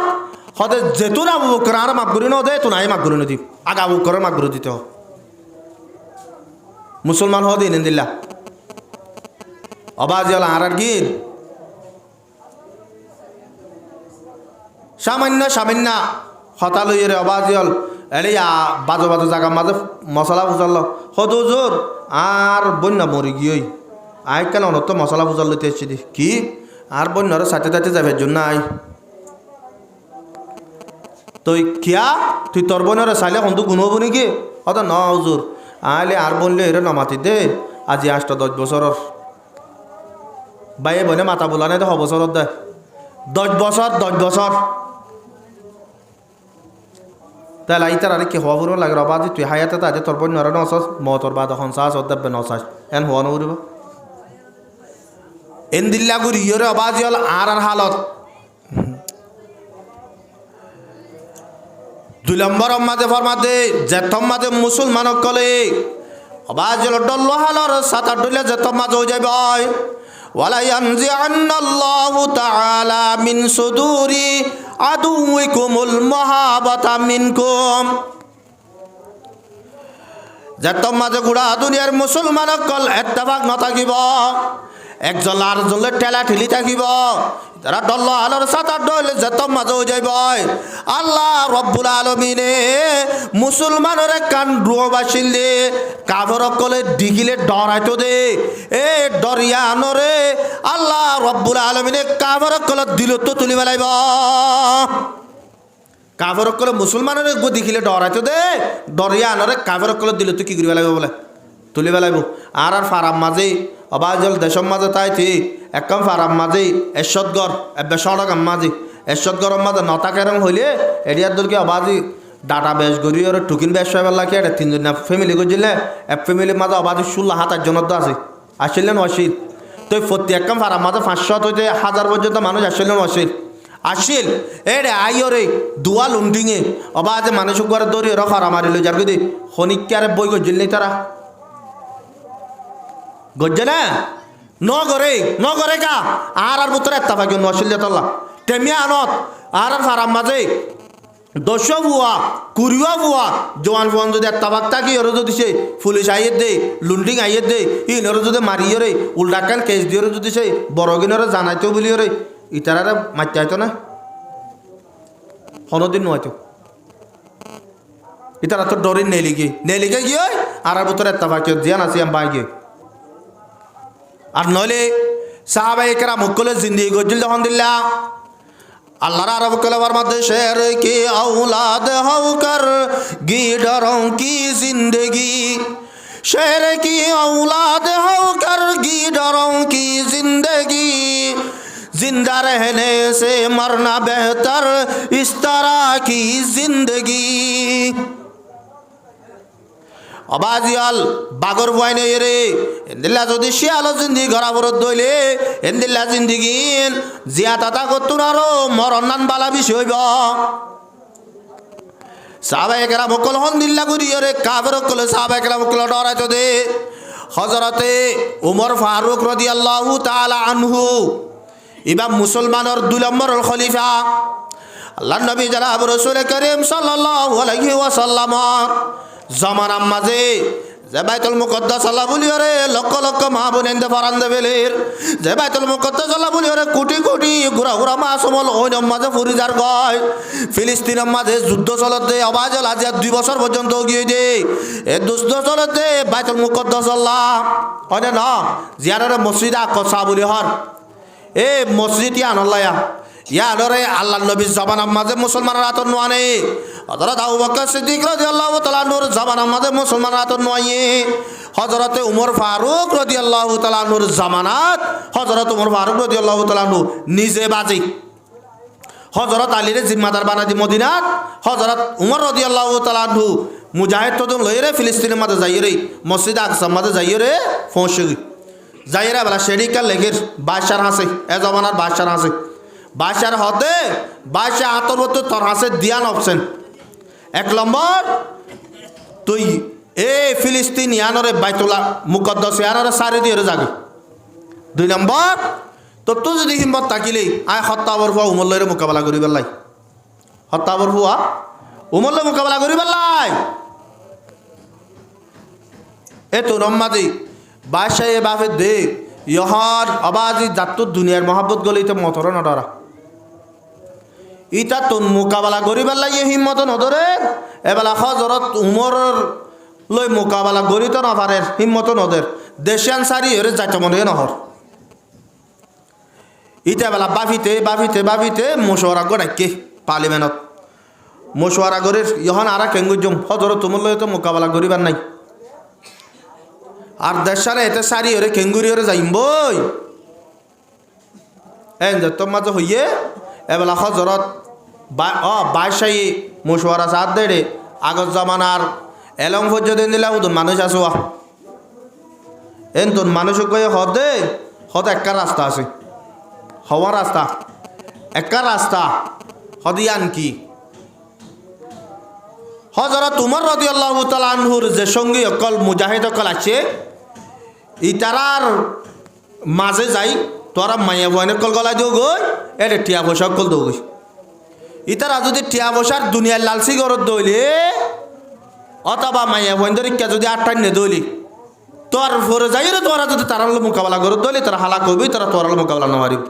হতে যেতু না আবু বকর আর মাফ করি ন দে তো নাই মাফ করে দিই আগে আবু বকর মাফ করে দিতে মুসলমান হ দিন দিল্লা অবাজ আর গিন সামান্য সামান্য হতা লইয়ে রে অবাজ এলে বাজো বাজো জায়গা মাঝে মশলা ফুজাল হতো জোর আর বন্যা মরি গিয়ে আই কেন অনত মশলা ফুজাল লইতে এসছি দি কি আর বন্যার সাথে সাথে যাবে জন্য আই তুই কিয়া তুই তোর বোনের চাইলে হন্তু গুণ হব নাকি হত ন হুজুর আইলে আর বললে এর নমাতি দে আজি 8-10 বছরের বাইয়ে বনে মাথা বোলা নাই 10 বছরের দে 10 বছর তাহলে আইতার আর কি হওয়া পুরো লাগে রবাজি তুই হায়াতে তাজে তোর বোন নর নসাস মতর বাদ এখন সাস অদ্দাবে নসাস এন হওয়া নউরিব এন দিল্লা গুরি ইয়রে অবাজি হল আর হালত 2 নম্বর মাঝে ফরমাতে যেতম মাঝে মুসলমান কলে অবাজি হল ডল্লো হালর 7-8 ডলে যেতম মাঝে হয়ে যাবে ওয়ালা ইয়ানজিআন্নাল্লাহু তাআলা মিন সুদুরি আদুইকুমুল মাহাবাতা মিনকুম যেতম মাঝে গুড়া দুনিয়ার মুসলমান কল ইত্তেফাক ন থাকিব একজন আর জলে ঠেলা ঠেলি থাকিব তারা ডল্লো আলোর 7-8 ডলে যেতম মাঝে হয়ে যাইব আল্লাহ রব্বুল আলামিনে মুসলমানের কান ডুবাসিলে কাফর কলে ডিগিলে ডরাইতো দে এ ডরিয়া আনরে আল্লাহ রব্বুল আলামিনে কাফর কলে দিল তো তুলি বেলাইব কাফর কলে মুসলমানের গো দেখিলে ডরাইতো দে ডরিয়া আনরে কাফর কলে দিল তো কি করি বেলাইব বলে তুলি বেলাইব আর ফারাম মাঝে অবাজল দেশম মাঝে তাইতি একম ফারাম মাঝে এরশদগর এবে সড়কম মাঝে এরশদগরম মাঝে নতাকেরম হইলে এরিয়ার দলকে অবাজি ডাটা বেশ গড়ি আর টুকিন বেশ পাইবার লাগে এটা 3 জন ফ্যামিলি গজিলে এক ফ্যামিলির মাঝে অবাজি 16,000 জনের তো আছে আসিলেন অশিল তো প্রতি একম ফারাম মাঝে 500 হইতে 1000 পর্যন্ত মানুষ আসিলেন আসিল এরে আইরে দুয়া লুন্ডিংয়ে অবাজে মানুষ ঘরে দৌড়ি ওরা ফারা মারিল যার গদি খনিকারে বই গজিল নেই তারা গজ্জে না ন করে কা আর বুতরে এত্তাফাক নশিল্লে তল্লা তেমিয়া আনত আর ফারাম মাঝে 10 বুয়া 20 বুয়া জওয়ান ফুয়ান যদি এত্তাফাক থাকি ওরা যদি সে পুলিশ আইয়ে দে লুন্ডিং আইয়ে দে ইনরে যদি মারিয়ে রে উল্টাকান কেস দিয়ে যদি সে বড়গিনরে জানাইতো বলি রে ইতারারে মারতে আইতো না কোনোদিন নয়তো ইতারা তো ডরে নেলিগে গিয়ে আর বুতরে এত্তাফাক জিয়ান আছে আম বাই গিয়ে আর নইলে সাহাবায়ে কেরাম মুকলে জিন্দেগি গজিল তখন দিল্লা আল্লাহর আরব কলবার মধ্যে শের কি औलाद होकर गीडरों की जिंदगी शेर की औलाद होकर गीडरों की जिंदगी जिंदा रहने से मरना बेहतर इस तरह की जिंदगी অবাজিয়াল বাগর বয়নে রে এন্দিল্লা যদি শিয়াল জিন্দি ঘরা বরত দইলে এন্দিল্লা জিন্দিগিন জিয়া তাতা করতুন আরো মরণান বালা বিষয় হইব সাহাবায়ে কেরাম সকল হন্দিল্লা করিয়ে রে কাফের সকলে সাহাবায়ে কেরাম সকলে ডরাইতো দে হযরতে উমর ফারুক রাদিয়াল্লাহু তাআলা আনহু ইবা মুসলমানের 2 নম্বরের খলিফা আল্লাহর নবী জনাব রাসূল করিম সাল্লাল্লাহু আলাইহি ওয়াসাল্লাম জামানার মাঝে যে বাইতুল মুকদ্দাস আল্লাহ বলি রে লক্ষ লক্ষ মা বোনেন্দে ফরান্দে বেলের যে বাইতুল মুকদ্দাস আল্লাহ বলি রে কোটি কোটি গুড়া গুড়া মাসমল ওই মাঝে ফরিজার গয় ফিলিস্তিনের মাঝে যুদ্ধ চলতে অবাজল আজ 2 বছর পর্যন্ত গিয়ে দে এই যুদ্ধ চলতে বাইতুল মুকদ্দাস আল্লাহ হয় না জিয়ারে মসজিদ আকসা বলি হর এ মসজিদ ইয়ান আল্লাহ ইয়ারে আল্লাহ নবীর জামানার মাঝে মুসলমানের আতর নোয়ানে হযরত আবু বকর সিদ্দিক রাদিয়াল্লাহু তাআলা নূর জামানার মাঝে মুসলমানের আতর নোয়ায়ে হযরতে উমর ফারুক রাদিয়াল্লাহু তাআলা নূর জামানাত হযরত উমর ফারুক রাদিয়াল্লাহু তাআলা নিজে বাজি হযরত আলীর জিম্মাদার বানাদি মদিনাত হযরত উমর রাদিয়াল্লাহু তাআলা মুজাহিদ তদন লইরে ফিলিস্তিনের মাঝে যাইরে মসজিদ আকসার মাঝে যাইরে পৌঁছে যাইরা বলা শেরিকার লেগের বাদশার হাসে এ জমানার বাদশার হাসে বাদশার হতে বাদশা আতরবত তোর হাসে দিয়ান অপশন 1 নম্বর তুই এ ফিলিস্তিন ইয়ানরে বাইতুল্লাহ মুকদ্দাস ইয়ানরে সারি দিয়ে যাবি 2 নম্বর তো তুই যদি হিম্মত থাকিলে আয় হত্যাবর হুয়া উমল্লের মোকাবেলা করি বেলাই হত্যাবর হুয়া উমল্লের মোকাবেলা করি বেলাই এ তো রম্মাদি বাদশাহ এ বাপে দে ইহর অবাজি জাত দুনিয়ার মহাব্বত গলে ইতে মতর নডরা ইটা তোর মোকাবেলা করি বেলাই হিম্মত নধরে এবেলা হযরত উমরের লই মোকাবেলা করি তো নপারে হিম্মত নদের দেশিয়ান সারি হরে যাইতে মনে নহর ইটা বেলা বাফিতে বাফিতে বাফিতে মশওয়ারা গড়াইকে পার্লিমেন্টত মশওয়ারা করে ইহন আরা কেঙ্গুজম হযরত উমর লই তো মোকাবেলা করিবার নাই আর দেশারে এতে সারি হরে কেঙ্গুরি হরে যাইম বই এন যত মাঝে হইয়ে এবেলা হযরত বাদশাহী মশওয়ারা সাথ দেড়ে আগত জামানার এলং পর্যন্ত দিলা উদন মানুষ আসোয়া এন তোর মানুষ কয়ে হদে হদ একটা রাস্তা আছে হওয়ার রাস্তা একটা রাস্তা হদিয়ান কি হযরত উমর রাদিয়াল্লাহু তাআলা আনহুর যে সঙ্গী অকল মুজাহিদ অকল আছে ইতারার মাঝে যাই তোরা মাইয়া বয়নে কল গলা দিও গই এটা টিয়া পয়সা কল দৌ গই ইতারা যদি টিয়া পয়সার দুনিয়ার লালসি গরত দইলে অথবা মাইয়া বয়ন দরিকা যদি 8 নে দইলি তোর ফরে যাই রে তোরা যদি তারার মোকাবেলা গরত দইলে তারা হালা করবি তারা তোরার মোকাবেলা না মারিব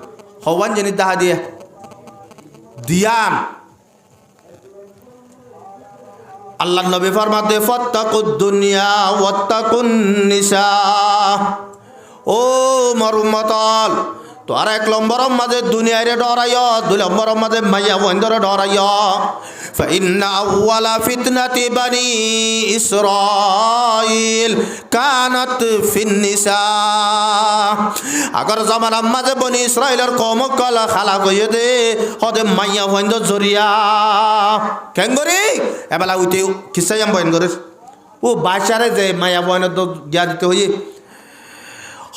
হওয়ান জানি দাহা দিয়ে দিয়ান আল্লাহ নবী ফরমাতে ফাত্তাকুদ দুনিয়া ওয়াত্তাকুন নিসা ও মরুমতল তোর 1 নম্বরের মাঝে দুনিয়ারে ডরাইয় 2 নম্বরের মাঝে মাইয়া বন্ধরে ডরাইয় ফাইন্না আউওয়ালা ফিতনাতি বানি ইসরাইল কানাত ফিন নিসা আগর জামানার মাঝে বনি ইসরাইলের কওম কল খালা কইয়ে দে হদে মাইয়া বন্ধ জরিয়া কেঙ্গরি এবেলা উইতে কিসায়াম বন্ধরে ও বাদশারে যে মাইয়া বন্ধ গিয়া দিতে হইয়ে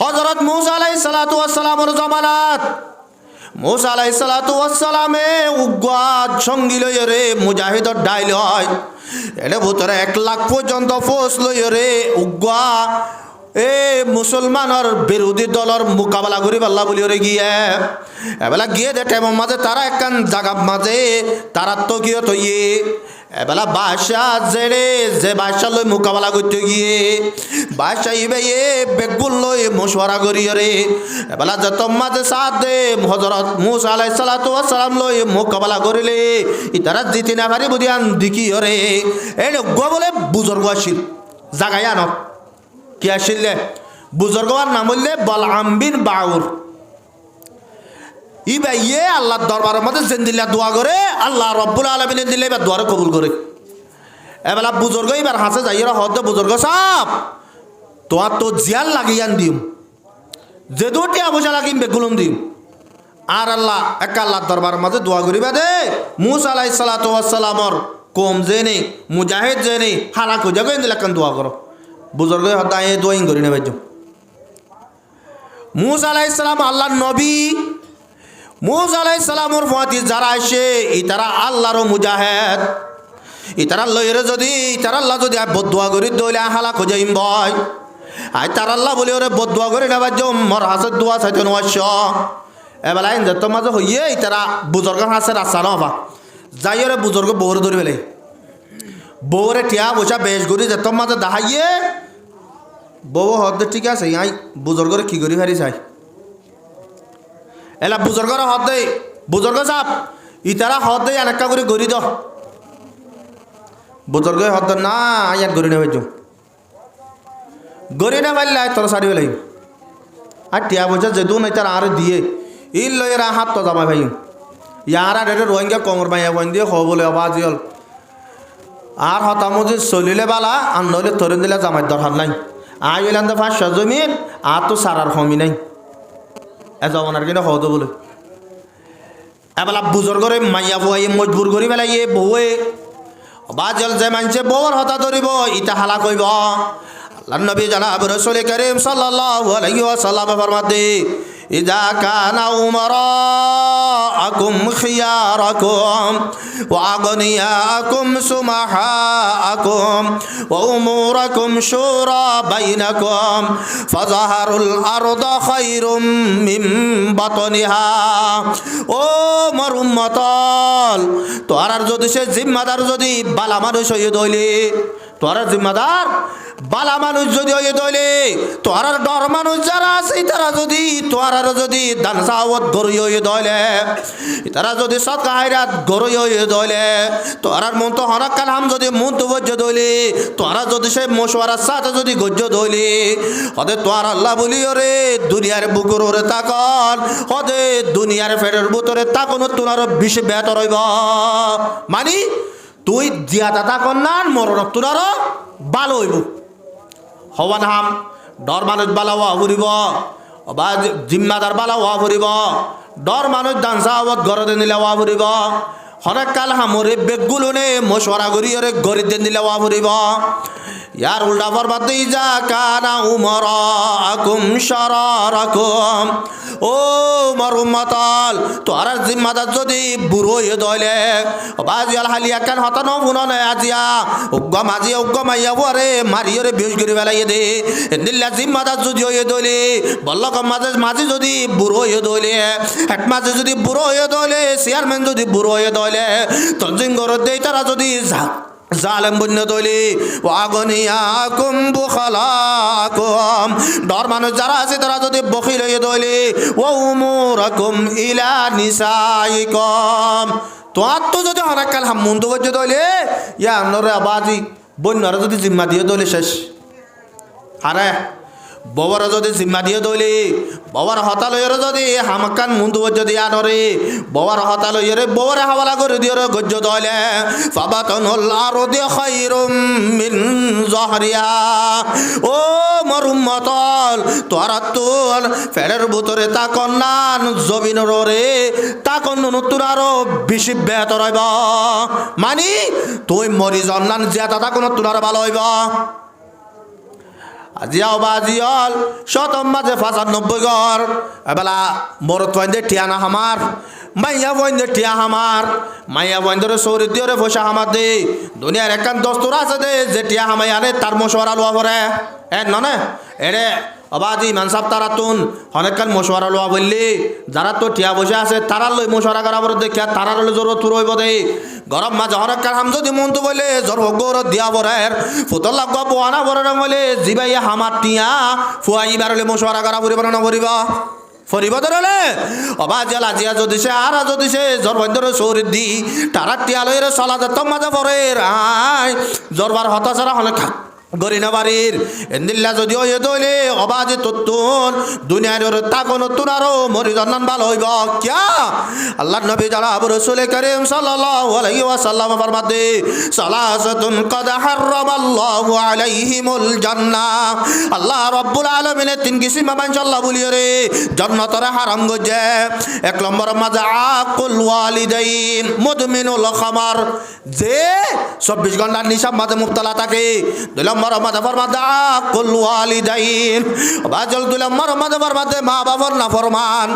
হযরত মূসা আলাইহিস সালাতু ওয়াস সালামের জামানাত মূসা আলাইহিস সালাতু ওয়াস সালামে উগ্গাত সঙ্গী লইয়ে রে মুজাহিদর ডাইল হয় এর ভিতরে 1 লাখ পর্যন্ত ফৌজ লইয়ে রে উগ্গা এ মুসলমানের বিরোধী দলের মোকাবেলা করি আল্লাহ বলি রে গিয়ে এবেলা গিয়ে দে টাইমের মাঝে তারা একখান জায়গার মাঝে তারা তো গিয়ে তৈয়ে এবেলা বাদশাহ জেড়ে যে বাদশাহ লই মোকাবেলা করতে গিয়ে বাদশাহ ইবে এ বেগুল লই মশওয়ারা করি রে এবেলা যত মাঝে সাথ দে হযরত মূসা আলাইহিস সালাতু ওয়াস সালাম লই মোকাবেলা করিলে ইতারা জিতি না পারি বুদিয়ান দিকি রে এই গোবলে বুজুর্গ আসিল জাগায় আনত কি আসিলে বুজুর্গর নাম হইলে বলআম বিন বাউর ইবা ইয়ে আল্লাহর দরবারের মধ্যে জিন্দিল্লা দোয়া করে আল্লাহ রব্বুল আলামিন দিলে এবার দোয়া কবুল করে এবেলা বুজুর্গ এবার হাসে যাইরা হদ বুজুর্গ সাহেব তোয়া তো জিয়াল লাগিয়ান দিম যে দুটি আবশা লাগিম বেগুলম দিম আর আল্লাহ এক আল্লাহর দরবারের মধ্যে দোয়া করিবা দে মূসা আলাইহিস সালাতু ওয়াস সালামর কম জেনে মুজাহিদ জেনে হালা কো জাগো দিলা কান দোয়া করো বুজুর্গ হদায় দোয়িং করি নেবে মুসা আলাইহিস সালাম আল্লাহর নবী মুসা আলাইহিস সালামর ফাতি যারা আসে ইতারা আল্লাহর মুজাহিদ ইতারা লইরে যদি ইতারা আল্লাহ যদি বদুয়া করি দইলে হালা খোঁজাইম বয় আই তার আল্লাহ বলি ওরে বদুয়া করি নেবার যে মর হাসের দোয়া চাইতে নোয়াশ এবেলা ইন যেত মাঝে হইয়ে ইতারা বুজুর্গ হাসের আশা নবা যাই ওরে বুজুর্গ বউরে ধরি বেলে বউরে টিয়া বসা বেশ করি যেত মাঝে দাহাইয়ে বউ হদ ঠিক আছে আই বুজুর্গরে কি করি ফারি চাই এলা বুজুর্গর হদ দেই বুজুর্গ সাপ ইতারা হদ দেই অনেকা করে গড়ি দ বুজুর্গ হদ না আয়াত গড়ি নেবে গড়ি না পারলে তোর সারি বেলাই আর টিয়া বসা যেদু নাই তার আর দিয়ে ইল লয়েরা হাত তো জামাই ভাই ইয়ারা ডেটে রোহিঙ্গা কমর মাইয়া বইন দিয়ে হো বলে আবাজি হল আর হতামজি চলিলে বালা আর নইলে তরিন দিলে জামাই দরকার নাই আই এলাম তো 500 জমিন আর তো সারার কমি নাই এ জমানার কিনা হতো বলে এবেলা বুজুর্গরে মাইয়া বই মজবুর করি বেলাই এ বউয়ে বাজল যে মানছে বউর হতা ধরিব ইটা হালা কইব আল্লাহর নবী জনাব রাসূল করিম সাল্লাল্লাহু আলাইহি ওয়াসাল্লাম ফরমাতে ইজা কানা উমারাকুম খিয়ারাকুম ওয়া আগনিয়াকুম সুমাহাকুম ওয়া উমুরাকুম শুরা বাইনাকুম ফাযাহারুল আরদা খায়রুম মিন বাতনিহা ও মোর উম্মতল তোরার যদি সে জিম্মাদার যদি বালা মানুষ হয়ে দইলে তোরার জিম্মাদার বালা মানুষ যদি হয়ে দইলে তোরার ডর মানুষ যারা আছে তারা যদি তোরার যদি দান সাওয়াত গরই হয়ে দইলে তারা যদি সদকা হায়রাত গরই হয়ে দইলে তোরার মন তো হনাক কালাম যদি মন তো বজ্জ দইলে তোরা যদি সে মশওয়ারার সাথে যদি গজ্জ দইলে হদে তোর আল্লাহ বলি ওরে দুনিয়ার বুকুর ওরে তাকন হদে দুনিয়ার ফেরের ভিতরে তাকন তোর বেশি বেহতর হইব মানে তুই জিয়াদা তাকন না মরণ তোর ভালো হইব হওয়ান হাম ডর মানুষ বালা হওয়া ফুরিব বা জিম্মাদার বালা হওয়া ফুরিব ডর মানুষ দান সাহাবত ঘরতে নিলে হওয়া ফুরিব হরেক কাল হামরে বেগগুলো নে মশওয়ারা করি ওরে গরিব দেন দিলে হওয়া ফুরিব ইয়ার উল্টা ফরমাতে ইজা কানা উমরাকুম শারারাকুম ও মোর উম্মতল তোরা জিম্মাদার যদি বুড়ো হয়ে দইলে বাজিয়াল হালিয়া কান হতানো ফুননে আজিয়া উগ্গম আজিয়া উগ্গম আইয়া ওরে মারিয়রে বেশ করে বেলাইয়ে দে দিল্লা জিম্মাদার যদি হয়ে দইলে বল্লকম মাঝে মাঝে যদি বুড়ো হয়ে দইলে এক মাঝে যদি বুড়ো হয়ে দইলে চেয়ারম্যান যদি বুড়ো হয়ে দইলে তঞ্জিম গরত দেই তারা যদি জালেম বন্য দইলি ওয়াগনিয়াকুম বুখালাকুম ডর মানুষ যারা আছে তারা যদি বখিল হয়ে দইলি ওয়া উমুরাকুম ইলা নিসাইকুম তোর তো যদি হরাকাল হাম মুন্দ বজ্জ দইলে ইয়া নরে আবাজি বন্যরা যদি জিম্মা দিয়ে দইলে শেষ আরে ববর যদি জিম্মা দিয়ে দইলি ববর হতালয়ের যদি হামকান মুন্দু যদি আনরে ববর হতালয়ের ববরে হাওয়ালা করে দিও গজ্জ দইলে ফাবাতানুল আরদি খায়রুম মিন যাহরিয়া ও মোর উম্মতল তোরা তোর ফেরের ভিতরে তাকন নান জমিনের রে তাকন নতুন আরো বেশি বেহতর হইব মানে তুই মরি জন্নান জিয়াতা তাকন তোর ভালো হইব আজিয়াও বাজিয়ল শতম মাঝে 95 ঘর এবেলা মরত ফাইন্দে টিয়ানা হামার মাইয়া ফাইন্দে টিয়া হামার মাইয়া ফাইন্দরে সৌরি দিওরে পয়সা হামার দে দুনিয়ার একান দস্তর আছে দে যে টিয়া হামাই আনে তার মশওয়ারা লোয়া পরে এ ননে এরে অবাজি মানসাব তারা তুন অনেকক্ষণ মশওয়ারা লোয়া বললি যারা তো টিয়া বসে আছে তারা লই মশওয়ারা করা বড় দেখিয়া তারা লই জরুরত পুরো হইব দে গরম মাঝে অনেকক্ষণ হাম যদি মন তো বলে জর গৌরব দিয়া বরের ফুতল লাগ বোয়ানা বড় বলে জিবাই হামার টিয়া ফুয়াই বারলে মশওয়ারা করা পরিবার না পরিব ফরিব ধরলে অবাজিয়াল আজিয়া যদি সে আর যদি সে জরবন্দর সৌরি দি তারা টিয়া লইরে চলা যেত মাঝে পরে রায় জরবার হতাশারা অনেক গরিনা বাড়ির এন্দিল্লা যদি ওই দইলে অবাজে তত্তুন দুনিয়ার তাকন তুনারো মরি জন্নান ভালো হইব কিয়া আল্লাহর নবী জনাব রাসূল করিম সাল্লাল্লাহু আলাইহি ওয়াসাল্লাম ফরমাতে সালাসাতুন কদ হারামাল্লাহু আলাইহিমুল জান্নাহ আল্লাহ রাব্বুল আলামিন তিন কিসিম মানশাআল্লাহ বলিয়ে রে জান্নাতরে হারাম গজে এক নম্বর মাযা আকুল ওয়ালিদাইন মুদমিনুল খামার যে 24 ঘন্টা নিশা মাঝে মুবতালা থাকে দুই নম্বর মাঝে ফরমাদে আকুল ওয়ালিদাইন বাজল 2 নম্বর মাঝে ফরমাদে মা বাবার নাফরমান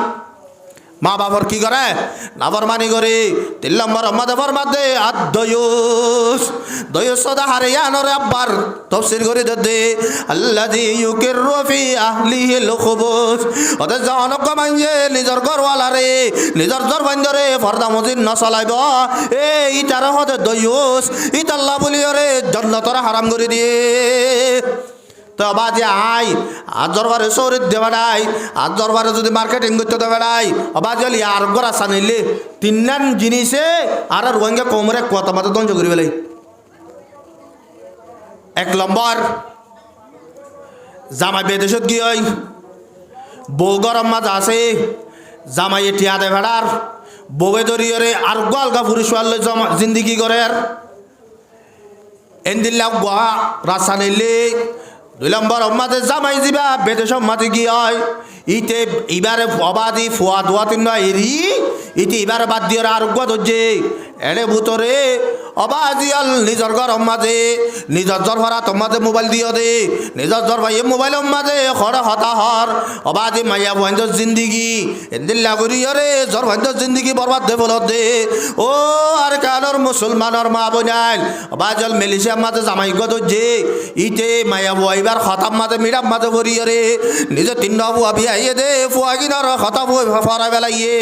মা বাবার কি করে নাফরমানি করে 3 নম্বর মাঝে ফরমাদে আদ-দয়ুস দয়ুস সদা হারিয়ানোর আব্বার তাফসীর করে দে আল্লাযী ইউকিরু ফি আহলিহিল খুবুস ওদের জনক মানজে নিজর ঘরওয়ালারে নিজর জরবান্দরে পর্দা মজিদ না চলাইব এই তার হতে দয়ুস ইত আল্লাহ বলিয়রে জান্নাতরা হারাম করে দিয়ে তো বাজে আই আর দরবারে সৌরিত দেওয়া নাই আর দরবারে যদি মার্কেটিং করতে দেওয়া নাই বাজে আর গড়া সানিলে 3 জিনিসে আর রোহিঙ্গা কোমরে কত মাত্র ধ্বংস করি ফেলে 1 নম্বর জামাই বিদেশত গিয়ে বউ গরম মাছ আছে জামাই টিয়া দে ভেড়ার বউয়ে ধরিয়ে আর গলগা পুরুষ জিন্দিগি করে এন্দিল্লা গোয়া রাস্তা নিলে 2 নম্বর মাঝে জামাই দিবা বেদে সব মাঝে গিয়ে হয় ইতে এবারে অবাদি ফুয়া দোয়া 3 এরি ইতে এবারে বাদ দিয়ে আরোগ্য ধরছে এড়ে ভূতরে অবাজিয়াল নিজর গরম মাঝে নিজর জ্বর ভরা তোমাদের মোবাইল দিও দে নিজর জ্বর ভাই মোবাইল মাঝে হর হতাহর অবাজি মাইয়া ভঞ্জর জিন্দিগি এদিল্লা করিয়রে জ্বর ভঞ্জর জিন্দিগি বরবাদ দে বলত দে ও আর কানোর মুসলমানের মা বোনাইল অবাজল মেলিশিয়া মাঝে জামাই গদে ইতে মাইয়া বইবার খতাম মাঝে মিরাম মাঝে ভরিয়রে নিজের 3 বুয়া বিয়াইয়ে দে ফুয়া কিনার খতাম ফরা বেলাইয়ে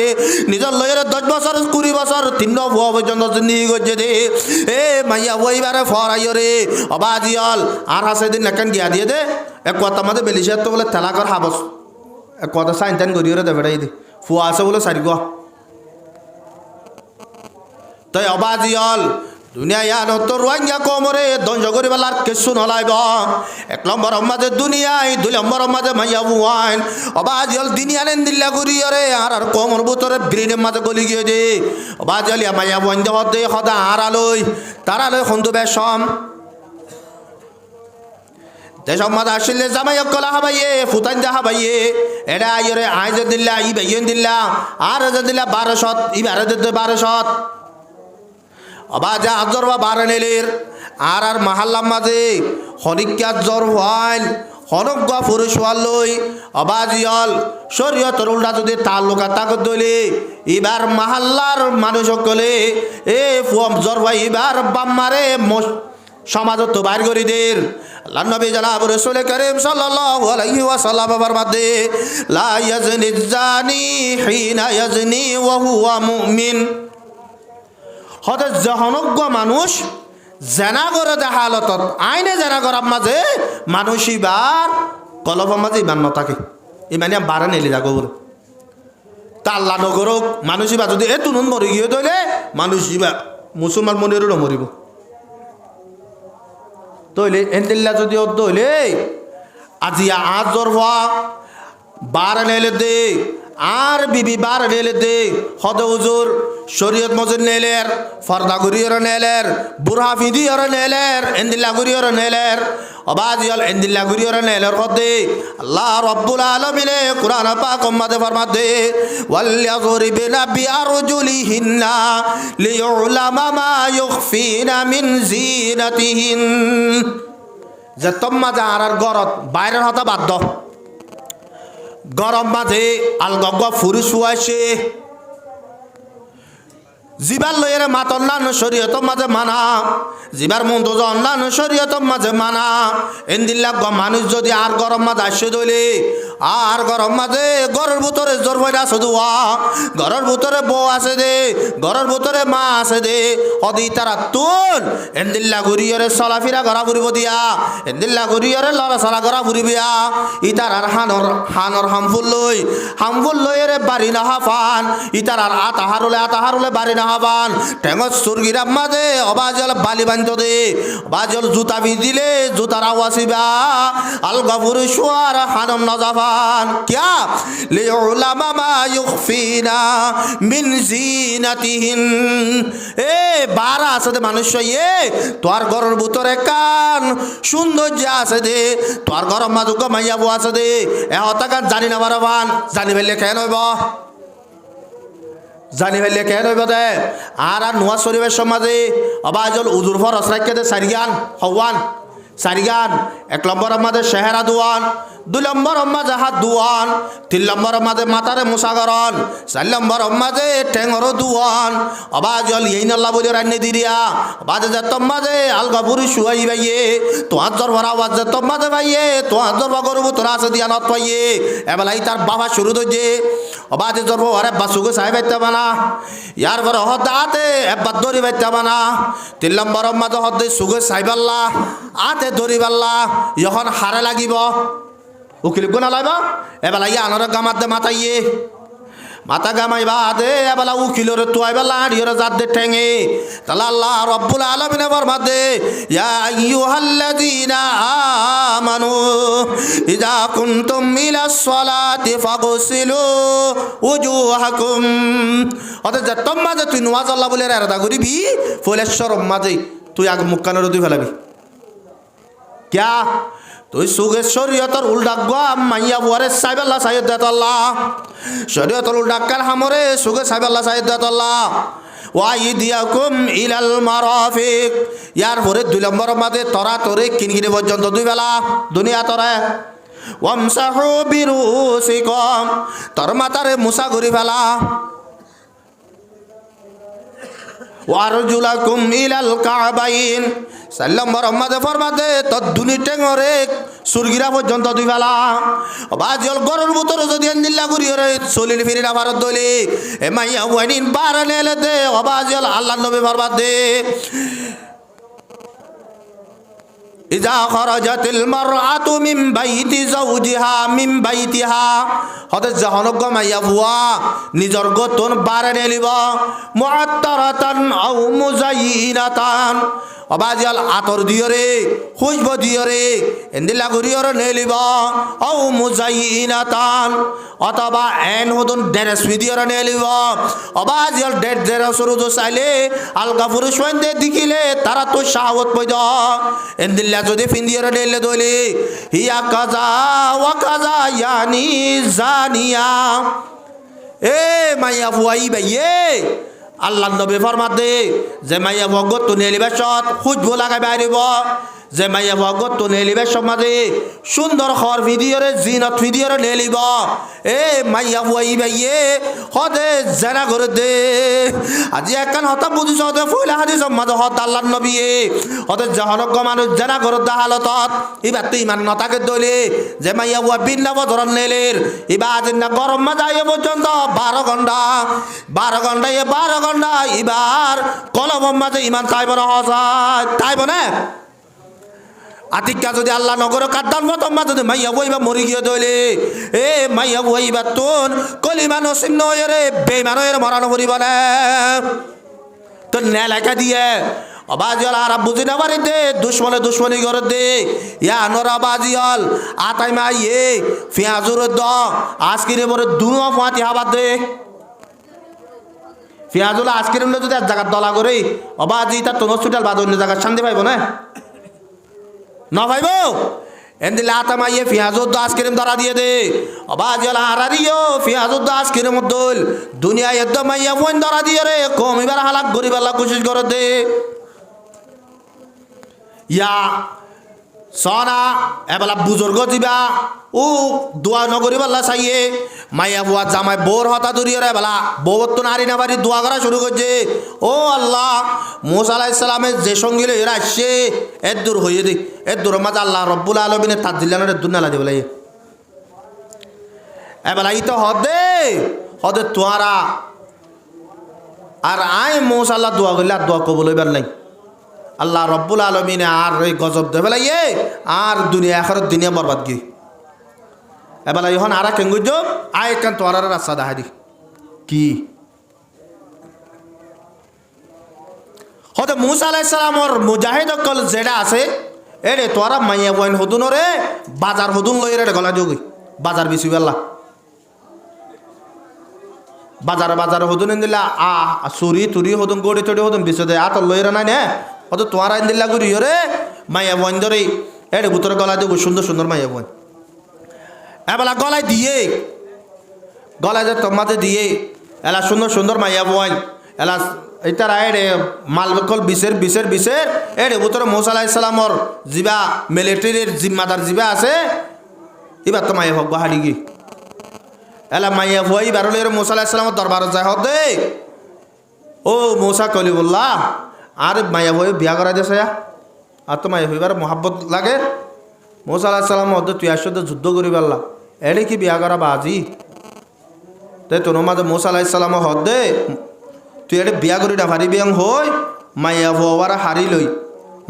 নিজের লয়ের 10 বছর 20 বছর 3 বুয়া পর্যন্ত জিন্দিগি গজে দে এ মাইয়া বইবারে ফরাইও রে অবাজিয়াল আর হাসে দিন নাকান গিয়া দিয়ে দে এক কথা মাঝে বেলিশিয়া তো বলে তেলাকর হাবস এক কথা সাইন টাইন করিও রে দেবেটাই দে ফুয়া আছে বলে সারি গা তাই অবাজিয়াল দুনিয়া ইয়ানো তো রোহিঙ্গা কোমরে ধ্বংস করি বেলার কিছু নলাইব 1 নম্বর মাঝে দুনিয়ায় 2 নম্বর মাঝে মাইয়া বুয়াইন অবাজিয়াল দুনিয়া নেন দিল্লা করিও রে আর কোমর ভিতরে ব্রেনের মাঝে গলি গিয়ে দে অবাজিয়াল মাইয়া বুয়াইন দে সদা হারালই তারালই খন্দু বেশম দেশম মাঝে আসলে জামাই কলা হাবাইয়ে ফুতান দা হাবাইয়ে এটা আইরে আইজ দিল্লা ই বাইন দিল্লা আর দিল্লা 1200 ই 1200 অবাজা আজর বা 12 নেলের আর মাহাল্লার মাঝে হনিকাত জ্বর হওয়াইল হনজ্ঞা পুরুষ হওয়ালই অবাজিয়াল শরীয়তর উল্টা যদি তালুকা তাকত দইলে এবার মাহাল্লার মানুষ সকলে এ ফুয়াম জ্বর ভাই এবার বাম্মারে সমাজত তো বাইর করি দের আল্লাহ নবী জনাব রাসূল করিম সাল্লাল্লাহু আলাইহি ওয়াসাল্লাম ফরমাতে লা ইয়াজনি জানি হিনা ইয়াজনি ওয়া হুয়া মুমিন হতে জহনজ্ঞ মানুষ জেনা করে দে হালতত আইনে জেনা করার মাঝে মানুষ ইবার কলফের মাঝে ইমান নথাকে ইমানে 12 নেলি যাগো বলে তা আল্লাহ নগরক মানুষ ইবা যদি এ তুনুন মরি গিয়ে দইলে মানুষ ইবা মুসলমান মনেরও মরিব তইলে এন্দিল্লা যদি দইলে আজিয়া আজ জ্বর হওয়া 12 নেলে দে আর বিবি 12 নেলে দে হদে হুজুর শরীয়ত মজুর নেলের ফর্দা গুরিয়র নেলের বুরহা ফিদিয়র নেলের এন্দিল্লা গুরিয়র নেলের অবাজিয়াল এন্দিল্লা গুরিয়র নেলের হদে আল্লাহ রাব্বুল আলামিন কুরআন পাক মাঝে ফরমাতে ওয়াল্যাযরিবনা বিআরজুলিহিন্না লিয়ুলামা মা ইউখফিনা মিন জিনাতিহিন যে তোমা যার গরত বাইরের হতা বাধ্য গরম মাঝে আলগা ফুরুষ হয়েছে জিবার লয়ের মাত অন্যান্য শরীয়ত মাঝে মানা জিবার মন্দ অন্যান্য শরীয়ত মাঝে মানা এন্দিল্লা মানুষ যদি আর গরম মাঝে আসে দইলে আর গরম মাঝে ঘরের ভিতরে জোর ভয়রা শুধু ঘরের ভিতরে বউ আছে দে ঘরের ভিতরে মা আছে দে অদি তারা তুল এন্দিল্লা ঘুরিয়রে চলাফিরা ঘরা ফুরিব দিয়া এন্দিল্লা ঘুরিয়রে লড়া চলা ঘরা ফুরিবিয়া ইতার আর হানর হামফুল লইরে বাড়ি না হাফান ইতার আর আতাহারুলে বাড়ি না হাফান টেঙত সুরগিরাম মাঝে অবাজল বালি বান্ধ দে অবাজল জুতা দিলে জুতার আওয়াজিবা আলগা ফুরুষুয়ার হানম নজাফান কিয়া লিউলামা মা ইউখফিনা মিন জিনাতিহিন এ বারা আছে দে মানুষ এ তোর ঘরের ভিতরে কান সৌন্দর্য আছে দে তোর ঘর মাঝুক মাইয়া বউ আছে দে এ হতাকান জানি না বারবান জানি ফেললে কেন হইব জানি ফেললে কেন হইব দে আর নোয়া শরীফের সমাজে অবাজল উজুর ফর অসরাইকে দে সারিয়ান হওয়ান সারিগান 1 নম্বর মাঝে চেহারা দুয়ান, 2 নম্বর মাঝে হাত দুয়ান, 3 নম্বর মাঝে মাথারে মুসাগরণ, 4 নম্বর মাঝে ঠেঙর দুয়ান। অবাজ হল এই নল্লা বলি রান্নি দিরিয়া বাজে যে তোমাজে আলগা বুড়ি শুয়াই ভাইয়ে তোমার জর ভরা আওয়াজ যে তোমাজে ভাইয়ে তোমার জর গরু তোরা আছে দিয়া নত পাইয়ে এবেলাই তার বাবা শুরু দইছে অবাজে জর আরে বাসুকে সাহেব বাইতে বানা ইয়ার পর হদাতে এবার দড়ি বাইতে বানা। 3 নম্বর মাঝে হদে সুগে সাইবাল্লা আতে দড়ি বাল্লা যখন হারে লাগিব উকিল গুণা লাইব এবেলাই আনার গামাতে মাথাইয়ে মাথা গামাইবা দে এবেলা উকিলরে তুয়াইবেলা আড়িয়রে জাত দে ঠেঙে তাহলে আল্লাহ রব্বুল আলামিনে ফরমাদে ইয়া আইয়ুহাল্লাযীনা আমানু ইযা কুনতুম ইলাস সালাতি ফাগসিলু উজুহাকুম। অর্থাৎ যে তোমাজে তুই নওয়াজ আল্লাহ বলে এরাদা করিবি ফলেশ্বর মাঝে তুই আগে মুখ কানের দুই ফেলাবি ক্যা তুই সুগে শরীয়তর উল্টা গোয়া মাইয়া বুয়ারে সাইবাল্লা সাইয়দ আল্লাহ শরীয়তর উল্টা কাল হামরে সুগে সাইবাল্লা সাইয়দ আল্লাহ ওয়াইদিয়াকুম ইলাল মারাফিক। ইয়ার পরে 2 নম্বর মাঝে তরা তরে কিনকিনি পর্যন্ত দুই বেলা দুনিয়া তরে ওয়ামসাহু বিরুসিকুম তোর মাথারে মুসা ঘুরি ফেলা ওয়ারজুলাকুম ইলাল কাবাইন। 4 নম্বর মাঝে ফরমাতে তোর দুনি টেঙরে সুরগিরা পর্যন্ত দুই ফেলা বাজল গরুর ভিতরে যদি আন্দিল্লা করি রে চলিল ফিরিনা ভারত দলি এ মাইয়া ওয়ানিন বারা নেলে দে অবাজল আল্লাহ নবী ফরমাত দে ইজা খরাজাতিল মারআতু মিন বাইতি যাওজিহা মিন বাইতিহা হতে জাহানগ মাইয়া বুয়া নিজর গতন বারে নেলিব মুআত্তারাতান আও মুজাইনাতান অবাজিয়াল আতর দিয়রে খুশব দিয়রে এন্দিলা গরিয়র নেলিব আও মুজাইনাতান অথবা এন হদন ড্রেস দিয়র নেলিব অবাজিয়াল ড্রেস রুদো চাইলে আলগা পুরুষ হইতে দেখিলে তারা তো শাহওয়াত পয়দ এন্দিলা যদি ফিন্দিয়র নেলে দলি হিয়া কাজা ওয়া কাজা ইয়ানি জানিয়া। এ মাইয়া ফুয়াই ভাইয়ে আল্লাহ নবী ফরমাত দে যে মাইয়া ভগত তো নেলিবেশত খুঁজব লাগাই বাইরিব যে মাইয়া ভগত তো নেলিবেশ মাঝে সুন্দর খর ভিডিওরে জিনত ভিডিওরে নেলিব এ মাইয়া ফুয়াই ভাইয়ে হদে জেনা করে দে আজি একখান হতা বুঝিস হতে ফুলা হাদিস মাঝে হত আল্লাহ নবী হতে জাহানক মানুষ জেনা করে দা হালতত এবার তুই ইমান নতাকে দলি যে মাইয়া ফুয়া বিন্না বধরন নেলির এবার আজ না গরম মাঝে আইয়ে পর্যন্ত 12 ঘন্টা 12 ঘন্টা এ 12 ঘন্টা এবার কলম মাঝে ইমান তাইব না হসায় তাইব না আতিকা যদি আল্লাহ নগর কাদ্দান প্রথম মা যদি মাইয়া বইবা মরি গিয়ে দইলে এ মাইয়া বইবা তোন কলিমা নসিম নয়রে বেমানয়ের মরানো পড়িব না তো নেলাকা দিয়ে অবাজিয়াল আর বুঝি না বাড়িতে দুশ্মনে দুশ্মনী করে দে ইয়া নরা বাজিয়াল আতাই মাই এ পেঁয়াজুর দ আজকিরে মরে দুনো ফাঁতি হাবাদ দে পেঁয়াজুল আজকিরে যদি এক জায়গার দলা করে অবাজি তার তোর হসপিটাল বাদ অন্য জায়গার শান্তি পাইব না না ভাইব এন্দি লাতা মাইয়ে পেঁয়াজুদ্দ আইসক্রিম ধরা দিয়ে দে অবাজিয়াল হারারিও পেঁয়াজুদ্দ আইসক্রিম দল দুনিয়া একদম মাইয়া ফোন ধরা দিয়ে রে কম এবার হালাক গরিব আল্লাহ কোশিশ করে দে ইয়া সনা এবেলা বুজুর্গ দিবা ও দোয়া নগরী পাল্লা চাইয়ে মাইয়া বুয়া জামাই বোর হতা দূরিয়ে রে বেলা বউর তো নারী না বাড়ি দোয়া করা শুরু করছে ও আল্লাহ মুসা আলাইহিস সালামের যে সঙ্গী এরা আসছে এর দূর হয়ে দি এর দূর মাঝে আল্লাহ রব্বুল আলমিনের তার দিল্লানের দুনিয়া লাগে বলে এবেলা ই তো হদে তোয়ারা আর আয় মুসা আল্লাহ দোয়া করলে আর দোয়া কবল হইবার নাই আল্লাহ রব্বুল আলমিনে আর ওই গজব দে বেলা ইয়ে আর দুনিয়া এখর দুনিয়া বরবাদ গিয়ে এবেলা এখন আর কেন গুজ আয় কেন তোর রাস্তা দেখা দি কি হতে মুসা আলাইহিস সালামর মুজাহিদ কল যেটা আছে এরে তোরা মাইয়া বইন হদুন রে বাজার হদুন লই রে গলা যোগি বাজার বিসি বেলা বাজার হদুন দিলা চুরি তুরি হদুন গড়ি তড়ি হদুন বিশ দে আত লই রে নাই নে হতো তোমার আইন দিল্লা করি রে মাইয়া বইন ধরে এরে ভিতরে গলা দিব সুন্দর সুন্দর মাইয়া বইন এবেলা গলায় দিয়ে গলায় যে তোমাতে দিয়ে এলা সুন্দর সুন্দর মাইয়া বইন এলা ইতারা এড়ে মালবকল বিশের এড়ে বুতরে মৌসা আলাইহিস সালামর জিবা মিলিটারির জিম্মাদার জিবা আছে এবার তো মাইয়া ভগবা হারি গি এলা মাইয়া ভুয়াই বারলের মৌসা আলাইহিস সালামর দরবার যায় হদে ও মৌসা কলিমুল্লাহ আর মাইয়া ভুয়াই বিয়া করা দিয়েছে আর তো মাইয়া হইবার মহাব্বত লাগে মৌসা আলাইহিস সালাম হদে তুই আসতে যুদ্ধ করি পারলা এড়ে কি বিয়া করা বাজি তাই তোর মাঝে মৌসা আলাইহিস সালাম হদে তুই এটা বিয়া করি না ভারি বিয়াং হই মাইয়া ভোয়ারা হারি লই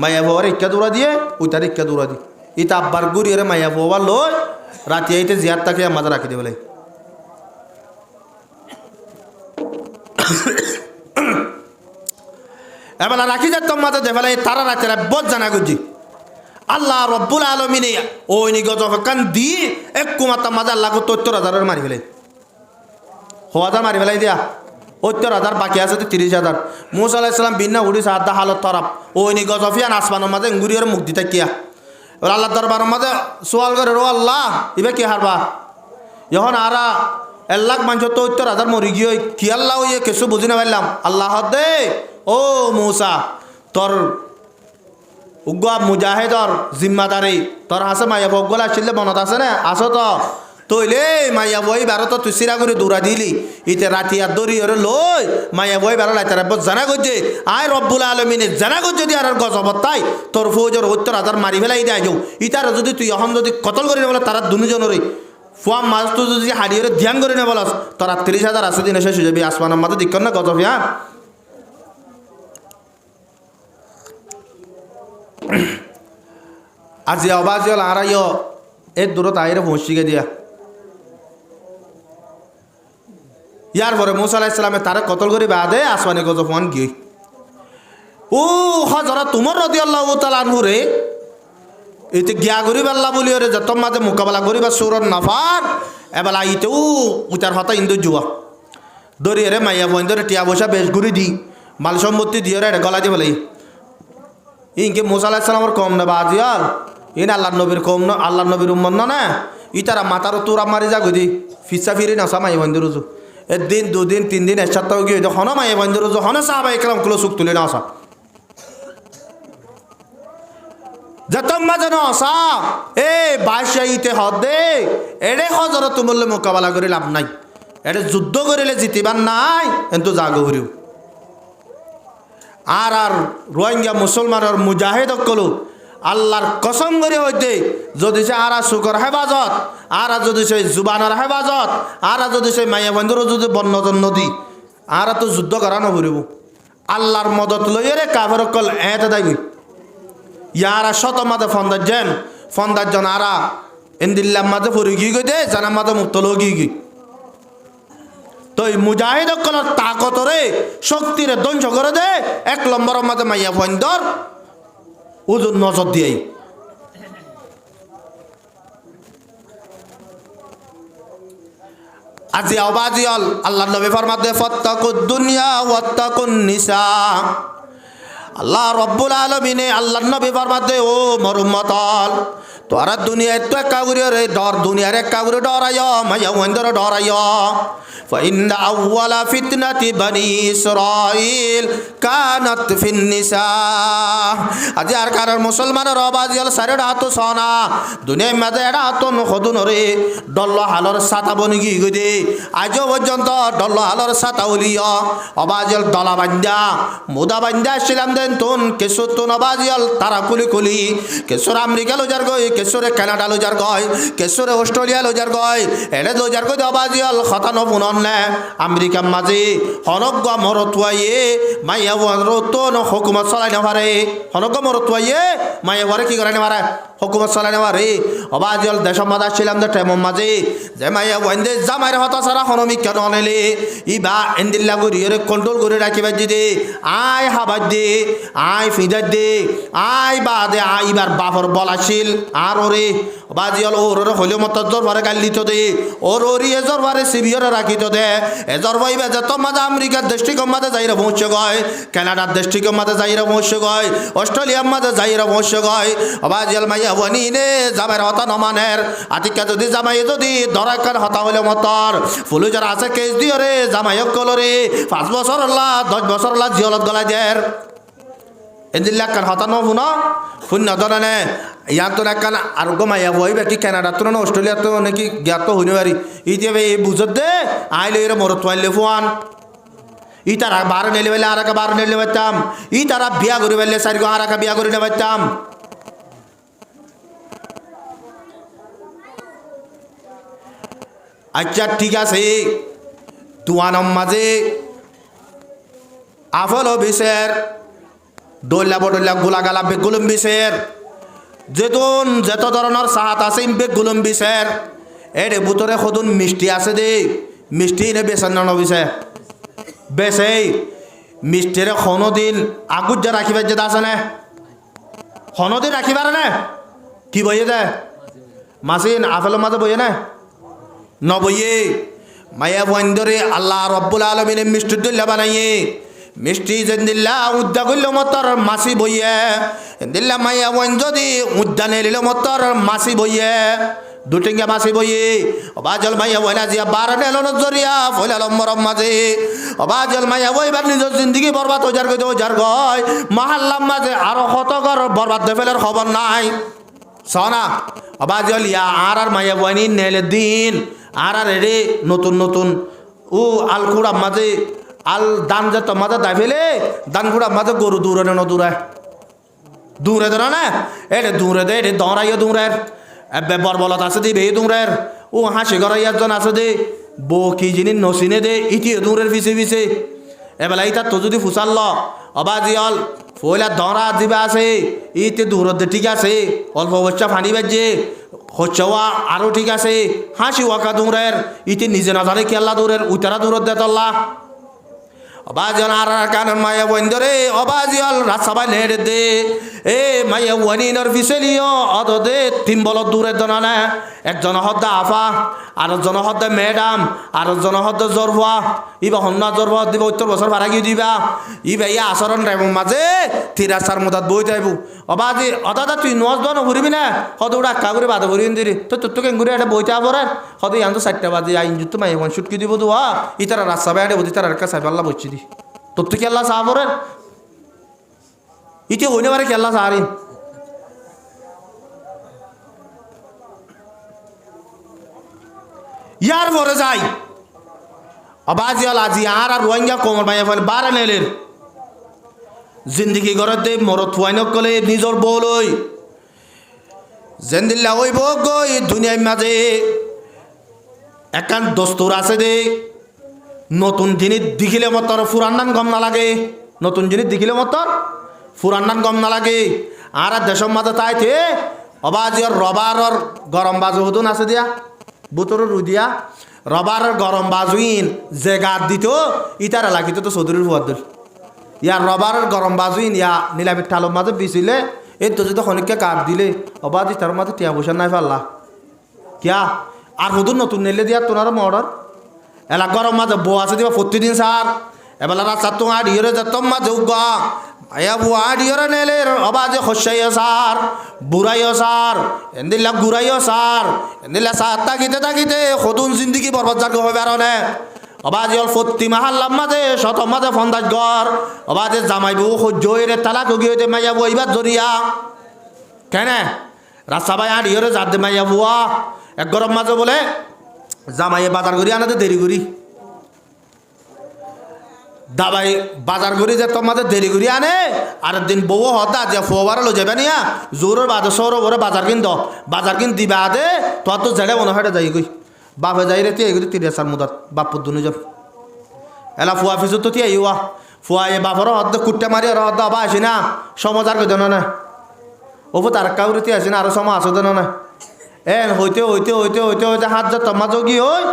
মাইয়া ভোয়ার ইক্কা দৌড়া দিয়ে ওই তার ইক্কা দৌড়া দি ইতা আব্বার গুড়ি এর মাইয়া ভোয়া লই রাতে এইতে জিয়ার তাকে মাঝে রাখি দেবে লাই এবার রাখি যা তোর মাঝে দেবে লাই তারা রাতে বোধ জানা গুজি আল্লাহ রব্বুল আলমিনে ওই নি গজকান দি এক কুমাতা মাঝে আল্লাহ ৭০,০০০ মারি ফেলাই ১,০০০ মারি ফেলাই দিয়া ৭০,০০০ বাকি আছে তো ৩০,০০০ মৌসা আলাইহিস সালাম বিন্না উড়ি সাদা হালত তরফ ওই নি গজফিয়ান আসমানের মাঝে গুড়িয়ার মুখ দিতে কিয়া এবার আল্লাহ দরবারের মাঝে সোয়াল করে রো আল্লাহ ইবে কি হারবা যখন আরা ১,০০,০০০ মানুষ ৭০,০০০ মরি গিয়ে কি আল্লাহ ইয়ে কিছু বুঝি না পারলাম আল্লাহ দে ও মৌসা তোর উগ্গা মুজাহিদর জিম্মাদারি তোর হাসে মাইয়া বগলা আসলে মনত আছে না আসো তো তৈলে মাইয়া বই বারো তো তুই সিরা করে দৌড়া দিলি ইতে রাতি আর দড়ি ওরে লই মাইয়া বই বারো লাইতে রাব্বত জানা করছে আয় রব্বুল আলমিনে জানা করছে দি আর গজবত তাই তোর ফৌজর ৭০,০০০ মারি ফেলাই দেয় যাও ইতার যদি তুই এখন যদি কতল করে নেবল তারা দুজনেরই ফুয়াম মাছ তুই যদি হারিয়ে ধ্যান করে নেবল তোর ৩০,০০০ আসে দিন শেষ হয়ে যাবি আসমানের মাঝে দিক্কর না গজফিয়া আজি অবাজিয়াল আড়াইয় এর দূরত আইরে পৌঁছিকে দিয়া ইয়ার পরে মৌসা আলাইহিস সালামে তারা কতল করে বাদে আসমানি গজফওয়ান গিয়ে ও হযরত উমর রাদিয়াল্লাহু তাআলা আনহু রে এতে গিয়া গরিব আল্লাহ বলি রে যত মাঝে মোকাবেলা করিবা সূরাত নাফার এবেলা ইতেও উতার হতা ইন্দু জুয়া দরিয়ে রে মাইয়া বন্ধরে টিয়া বসা বেশ ঘুরি দি মাল সম্পত্তি দিয়ে রে গলা দিয়ে বলে ইনকে মৌসা আলাইহিস সালামের কম না বাজিয়াল ইন আল্লাহর নবীর কম না আল্লাহর নবীর উম্মত না ইতারা মাথার তোরা মারি যা গদি ফিসা ফিরি না সামাই বন্ধুর রুজু একদিন দুদিন ৩ দিন ১ সপ্তাহ গিয়ে হন মাই বন্ধুর রুজু হন সাহাবা একরাম কুলো সুখ তুলে না আসা যতম মাঝে না আসা এ বাদশাহীতে হদে এড়ে হযরত উমরলে মোকাবেলা করে লাভ নাই এড়ে যুদ্ধ করিলে জিতিবার নাই কিন্তু জাগো হরিও আর রোহিঙ্গা মুসলমানের মুজাহিদ কলো আল্লাহর কসম করে হইতে যদি সে আরা শুকর হেফাজত আরা যদি সে জুবানের হেফাজত আরা যদি সে মাইয়া বন্ধুর যদি বন্যজন নদী আরা তো যুদ্ধ করানো হরিব আল্লাহর মদত লইরে কাফের কল এতে দাইবি ইয়ারা শত মাদে ফন্দার জন আরা ইন্দিল্লার মাঝে ফুরি গিয়ে গই দে জানার মাঝে মুক্ত লগিয়ে গিয়ে তো এই মুজাহিদ কলার তাকতরে শক্তিরে ধ্বংস করে দে ১ নম্বরের মাঝে মাইয়া বন্ধর ওজন নজর দিয়াই আজি আবাজিয়াল আল্লাহ নবী ফরমাতে ফাত্তাকুদ দুনিয়া ওয়াত্তাকুন নিসা আল্লাহ রব্বুল আলামিনে আল্লাহ নবী ফরমাতে ও মোর উম্মতল তোরা দুনিয়ায় তো একা করে রে ডর দুনিয়ার একা করে ডরাইও মাইয়া বন্ধর ডরাইও فإن أول فتنة بني إسرائيل كانت في النساء আজি আর কারণ মুসলমানের অবাজিয়াল সারের হাত সোনা দুনিয়ার মাঝে এরা হাত নখদুন রে ডল্ল হালর সাতা বনি গি গদে আজ পর্যন্ত ডল্ল হালর সাতা উলিয়া অবাজিয়াল দলা বান্দা মুদা বান্দা ছিলাম দেন তুন কেশর তুন অবাজিয়াল তারা কুলি কুলি কেশর আমেরিকা লোজার গই কেশরে কানাডা লোজার গই কেশরে অস্ট্রেলিয়া লোজার গই এনে লোজার গই অবাজিয়াল খতানো পুনন আমেরিকার মাঝে হনজ্ঞ মরতুয়াইয়ে মাইয়া রতন হুকুমত চলাই নেবারে হনজ্ঞ মরতুয়াইয়ে মাইয়া বারে কি করে নেবারে হুকুমত চলাই নেবারে অবাজিয়াল দেশের মাঝে ছিলাম দে টেমর মাঝে যে মাইয়া বন্ধে জামাইরে হতা সারা হনমি কেন আনেলে ইবা এন্দিল্লা গরিয়ে কন্ট্রোল করে রাখিবার দে আয় হাবার দে আয় ফিদার দে আয় বা দে আইবার বাপর বলাছিল আর ওরে অবাজিয়াল ওর হইলে মত জোর ভারে গাল দিত দে ওর ওরি এজর ভারে সিবিয়রে রাখিত দে এজর ভাইবে যত মাঝে আমেরিকার দেশটিকম মাঝে যাইরা পৌঁছে গয় কানাডার দেশটিকম মাঝে যাইরা পৌঁছে গয় অস্ট্রেলিয়ার মাঝে যাইরা পৌঁছে গয় অবাজিয়াল মাইয়া বনি নে জামাইর হতা নমানের আতিকা যদি জামাই যদি ধরা একখান হতা হইলে মতর ফুলু যারা আছে কেস দিও রে জামাইক কলরে 5 বছর হল্লা 10 বছর হল্লা জিয়লত গলাই দের এদিল্লা একখান হতা নবু ন শূন্য ধরনে ইয়ার তো একখান আর গমাইয়া বইবে কি কানাডা তো না অস্ট্রেলিয়া তো নাকি জ্ঞাত হইনি পারি ইতিয়ে এই বুঝত দে আইলে এর মরত পাইলে ফুয়ান ই তারা বার নেলে বেলে আর একা বার নেলে পারতাম ই তারা বিয়া করে বেলে সারিগো আর একা বিয়া করে নিয়ে পারতাম আচ্ছা ঠিক আছে তুয়ানম মাঝে আফল বিশের দৈলা বদলা গোলাগালা বেগুলম বিশের যেতুন যত ধরনের সাহাত আছে বেগুলম বিশের এর ভিতরে সদুন মিষ্টি আছে দে মিষ্টি নে বেসন ন বিছে বেসেই মিষ্টিরে দিন আগুত যে রাখিবার যেটা আছে না দিন রাখিবার না কি বইয়ে দে মাসিন আফেলের মাঝে বইয়ে না নবইয়ে মায়া বন্দরে আল্লাহ রব্বুল আলমিনে মিষ্টি দিল্লা বানাইয়ে মিষ্টি জেন্দিল্লা উদ্যা করল মতর মাসি বইয়ে দিল্লা মায়া বন যদি উদ্যা নেলিল মতর মাসি বইয়ে দুটিঙ্গা মাসি বইয়ে অবাজল মাইয়া বইনা জিয়া 12 নেলন জরিয়া ফলালম মরম মাঝে অবাজল মাইয়া বইবার নিজের জিন্দগি বরবাদ হয়ে যার গয় মহাল্লাম মাঝে আরো কতকর বরবাদ দে ফেলার খবর নাই সনা অবাজল ইয়া আর মাইয়া বইনি নেলে দিন আর রে নতুন নতুন ও আল খুড়া মাঝে আল দান যত মাঝে দাই ফেলে দান খুড়া মাঝে গরু দূরে ন দূরে ধরে না এটা দূরে দে এটা দৌড়াইও দূরের এবে বরবলত আছে দি বে দূরের ও হাসি গড়াই একজন আছে দে বউ কি জিনিস নসিনে দে ইটি দূরের পিছে পিছে এবেলা ইটা তো যদি ফুসাল অবাজিয়ল ফইলা দরা দিবা আছে ইতে দূরত দে ঠিক আছে অল্প বচ্চা ফানি বাজে হচ্ছওয়া আরও ঠিক আছে হাসি ওয়াকা দূরের ইতে নিজে না জানে কেল্লা দূরের উতারা দূরত দে তল্লা অবাজন আর কানন মায়া বন্দরে অবাজিয়ল রাসাবাই নেড়ে দে এ মায়া ওয়ানিনর ফিসেলিও অদ দে 3 বলত দূরের দনা একজন হদ্দা আফা আরেকজন হদ্দা ম্যাডাম আরেকজন হদ্দা জরফা ইবা হন্না জরফা দিব 70 বছর ভাড়া গিয়ে দিবা ইবা ইয়া আচরণ রাইব মাঝে তিরাসার মদাত বই যাইব অবাজি অদাদা তুই নজ দন ঘুরবি না হদ উড়া কা করে বাদ ঘুরিয়ে দিরি তো তোকে ঘুরে একটা বইতে আবরে হদ ইয়ান তো 4টা বাজে আইন জুত মাই ওয়ান শুট কি দিব তো ইতারা রাস্তা বাইরে বদি তার কা সাইব আল্লাহ বইছি দি তো তুই কেল্লা সাবরে ইতে হইনে পারে কেল্লা সারিন ইয়ার পরে যাই অবাজিয়াল আজি আর রোহিঙ্গা কোমর মাইয়া ফেল 12 নেলের জিন্দগি ঘরতে মরত ওয়াইনক কলে নিজর বলই জেন্দিল্লা ওই বক গই দুনিয়ার মাঝে একান দস্তুর আছে দে নতুন জিনিস দেখিলে মতর ফুরান্নান গম না লাগে নতুন জিনিস দেখিলে মতর ফুরান্নান গম না লাগে আর দেশের মাঝে তাইতে অবাজিয়ার রবারর গরম বাজু হতুন আছে দিয়া বুতর রুদিয়া রবার গরম বাজুইন যে গাত দিত ইতারা লাগিত তো চৌধুরীর ফুয়াদুল ইয়ার রবার গরম বাজুইন ইয়া নীলামির ঠালোর মাঝে বিছিলে এই তো যদি খনিককে কাঠ দিলে অবাদি তার মাঝে টিয়া বসে নাই পারলা কিয়া আর হুদুর নতুন নেলে দিয়া তোনার মর্ডার এলা গরম মাঝে বউ আছে দিবা প্রতিদিন সার এবেলা রাস্তা তো আর ইয়ে যেতম মাঝে উগা আয়া বুয়া ডিয়রে নেলে অবাজে খসাইও সার বুড়াইও সার এন্দিল্লা গুড়াইও সার এন্দিল্লা সার তাকিতে সদুন জিন্দগি বরবাদ জাগ হবে আর নে অবাজে অল ফত্তি মাহাল্লাম মাঝে শত মাঝে ফন্দাজ ঘর অবাজে জামাই বউ সহ্যরে তালাক গিয়ে মাইয়া বউ এইবার জরিয়া কেন রাস্তা ভাই আর ইয়রে যার দে মাইয়া বুয়া এক গরম মাঝে বলে জামাইয়ে বাজার করি আনাতে দেরি করি দাবাই বাজার করি যে তোমাদের দেরি করি আনে আর দিন বউ হতা যে ফোবার লো যাবে নিয়া জোরের বাদে সৌর বরে বাজার কিন দাও বাজার কিন দিবা দে তোর তো জেলে মনে হয় যাই গই বাপে যাই রে তুই তিরিয়াসার মুদাত বাপুর দুনু যাব এলা ফুয়া ফিসু তো তুই আইয়া ফুয়া এ বাপর হদ্দ কুট্টা মারি আর হদ্দ আবা আসি না সমাজ আর কেন না ওপো তার কাউরে তুই আসি না আরো সময় আসো দেন না এন হইতে হইতে হইতে হইতে হইতে হাত যা তোমাজও কি হয়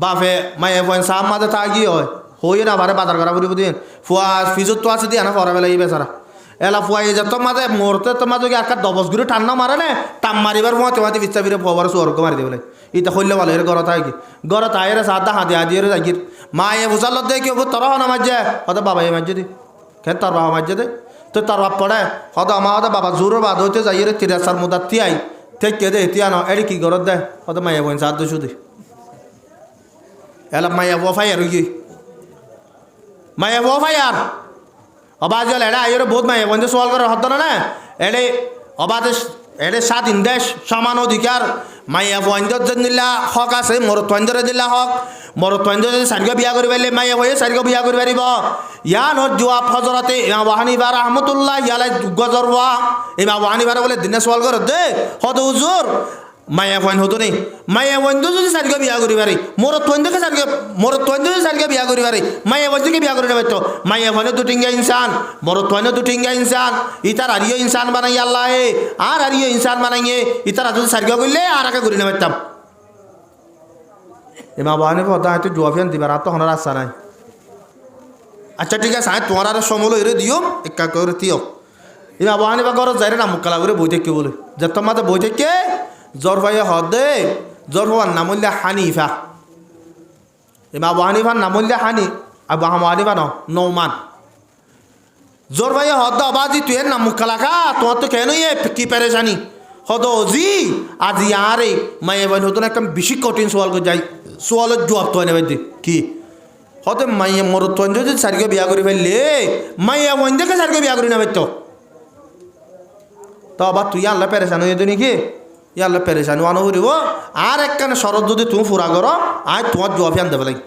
বাপে মায়ে পয়েন সাম মাঝে তা কি হয় হই না বারে বাজার করা বুড়ি বুদিন ফুয়া ফিজত তো আছে দিয়া না পরা বেলা এই বেচারা এলা ফুয়া এই যে তোমাদের মোরতে তোমার যদি একটা দবসগুড়ি ঠান্ডা মারে না টাম মারিবার সময় তোমাদের বিচ্ছা বিরে ফোয়ার স্বর্গ মারি দেবে ইটা হইলে ভালো এর ঘর থাকি ঘর তাইরে সাদা হাতি হাতিয়ে যাই মা এ বুঝাল দে কি তোর না মাঝে হতে বাবা এ মাঝে দি খেন তোর বাবা মাঝে দে তো তোর বাপ পড়ে হতে আমার হতে বাবা জোরের বাদ হইতে যাই রে তিরাসার মুদার তিয়াই থেকে দে তিয়া ন এড়ি কি ঘরত দে হতে মাইয়া বোন সাদ শুধু এলা মায়া ও ফায়ার কি মায়া ও ফায়ার অবাজ এড়া আইরে বহুত মায়া বন্ধু সওয়াল করার হতো না এড়ে অবাধে এড়ে স্বাধীন দেশ সমান অধিকার মাইয়া বন্ধর দিলা হক আছে মরত্বন্দরে দিলা হক মরত্বন্দ যদি সারিগ বিয়া করি পারলে মাইয়া বয়ে সারিগ বিয়া করি পারিব ইয়ান হর জোয়াব হজরতে ইমাম হানিফা রাহমাতুল্লাহ ইয়ালাই গজরওয়া ইমাম হানিফা বলে দিনে সওয়াল করত দে হদ হুজুর মায়া বইন হতো নেই মায়া বন্ধু যদি সারিগ বিয়া করি পারি মরত্বন্দকে সারিগ বিয়া করি পারি মায়া বন্ধুকে বিয়া করি পারতো মায়া বনে দুটিঙ্গা ইনসান মরত্বন্দ দুটিঙ্গা ইনসান ইতার আরিও ইনসান বানাই আল্লাহ আর আরিও ইনসান বানাইয়ে ইতারা যদি সারিগ করলে আর আগে করি না পারতাম ইমাম হানিফা হতা হয়তো জোয়াফিয়ান দিবার আর তো হনার আশা নাই আচ্ছা ঠিক আছে হ্যাঁ তোমার আর সমল এরে দিও একা করে দিও ইমাম হানিফা ঘর যাই না মুকালা করে বই থেকে বলে যে তোমাদের বই থেকে জ্বর ভাইয়া হদে জ্বর হওয়ার নাম হইলে হানিফা ইমাম হানিফার নাম হইলে আবু হানিফা নৌমান জ্বর ভাইয়া হদ আবাজি তুই এর নাম মুকালা খা তোমার তো কেন কি পেরেছানি হদ জি আজি আরে মায়ে বাইন হতো না একটা বেশি কঠিন সোয়াল করে যাই সোয়ালের জবাব তো নেবে কি হতে মাইয়া মরত যদি সারিকে বিয়া করে ফেললে মাইয়া বইন দেখে সারিকে বিয়া করে নেবে তো আবার তুই আল্লাহ পেরেছান হয়ে নাকি আল্লাহ পেরেছান আনো করিব আর একখানে শরৎ যদি তুমি ফুরা করো আর তোমার জবাব আন দেবে লাগে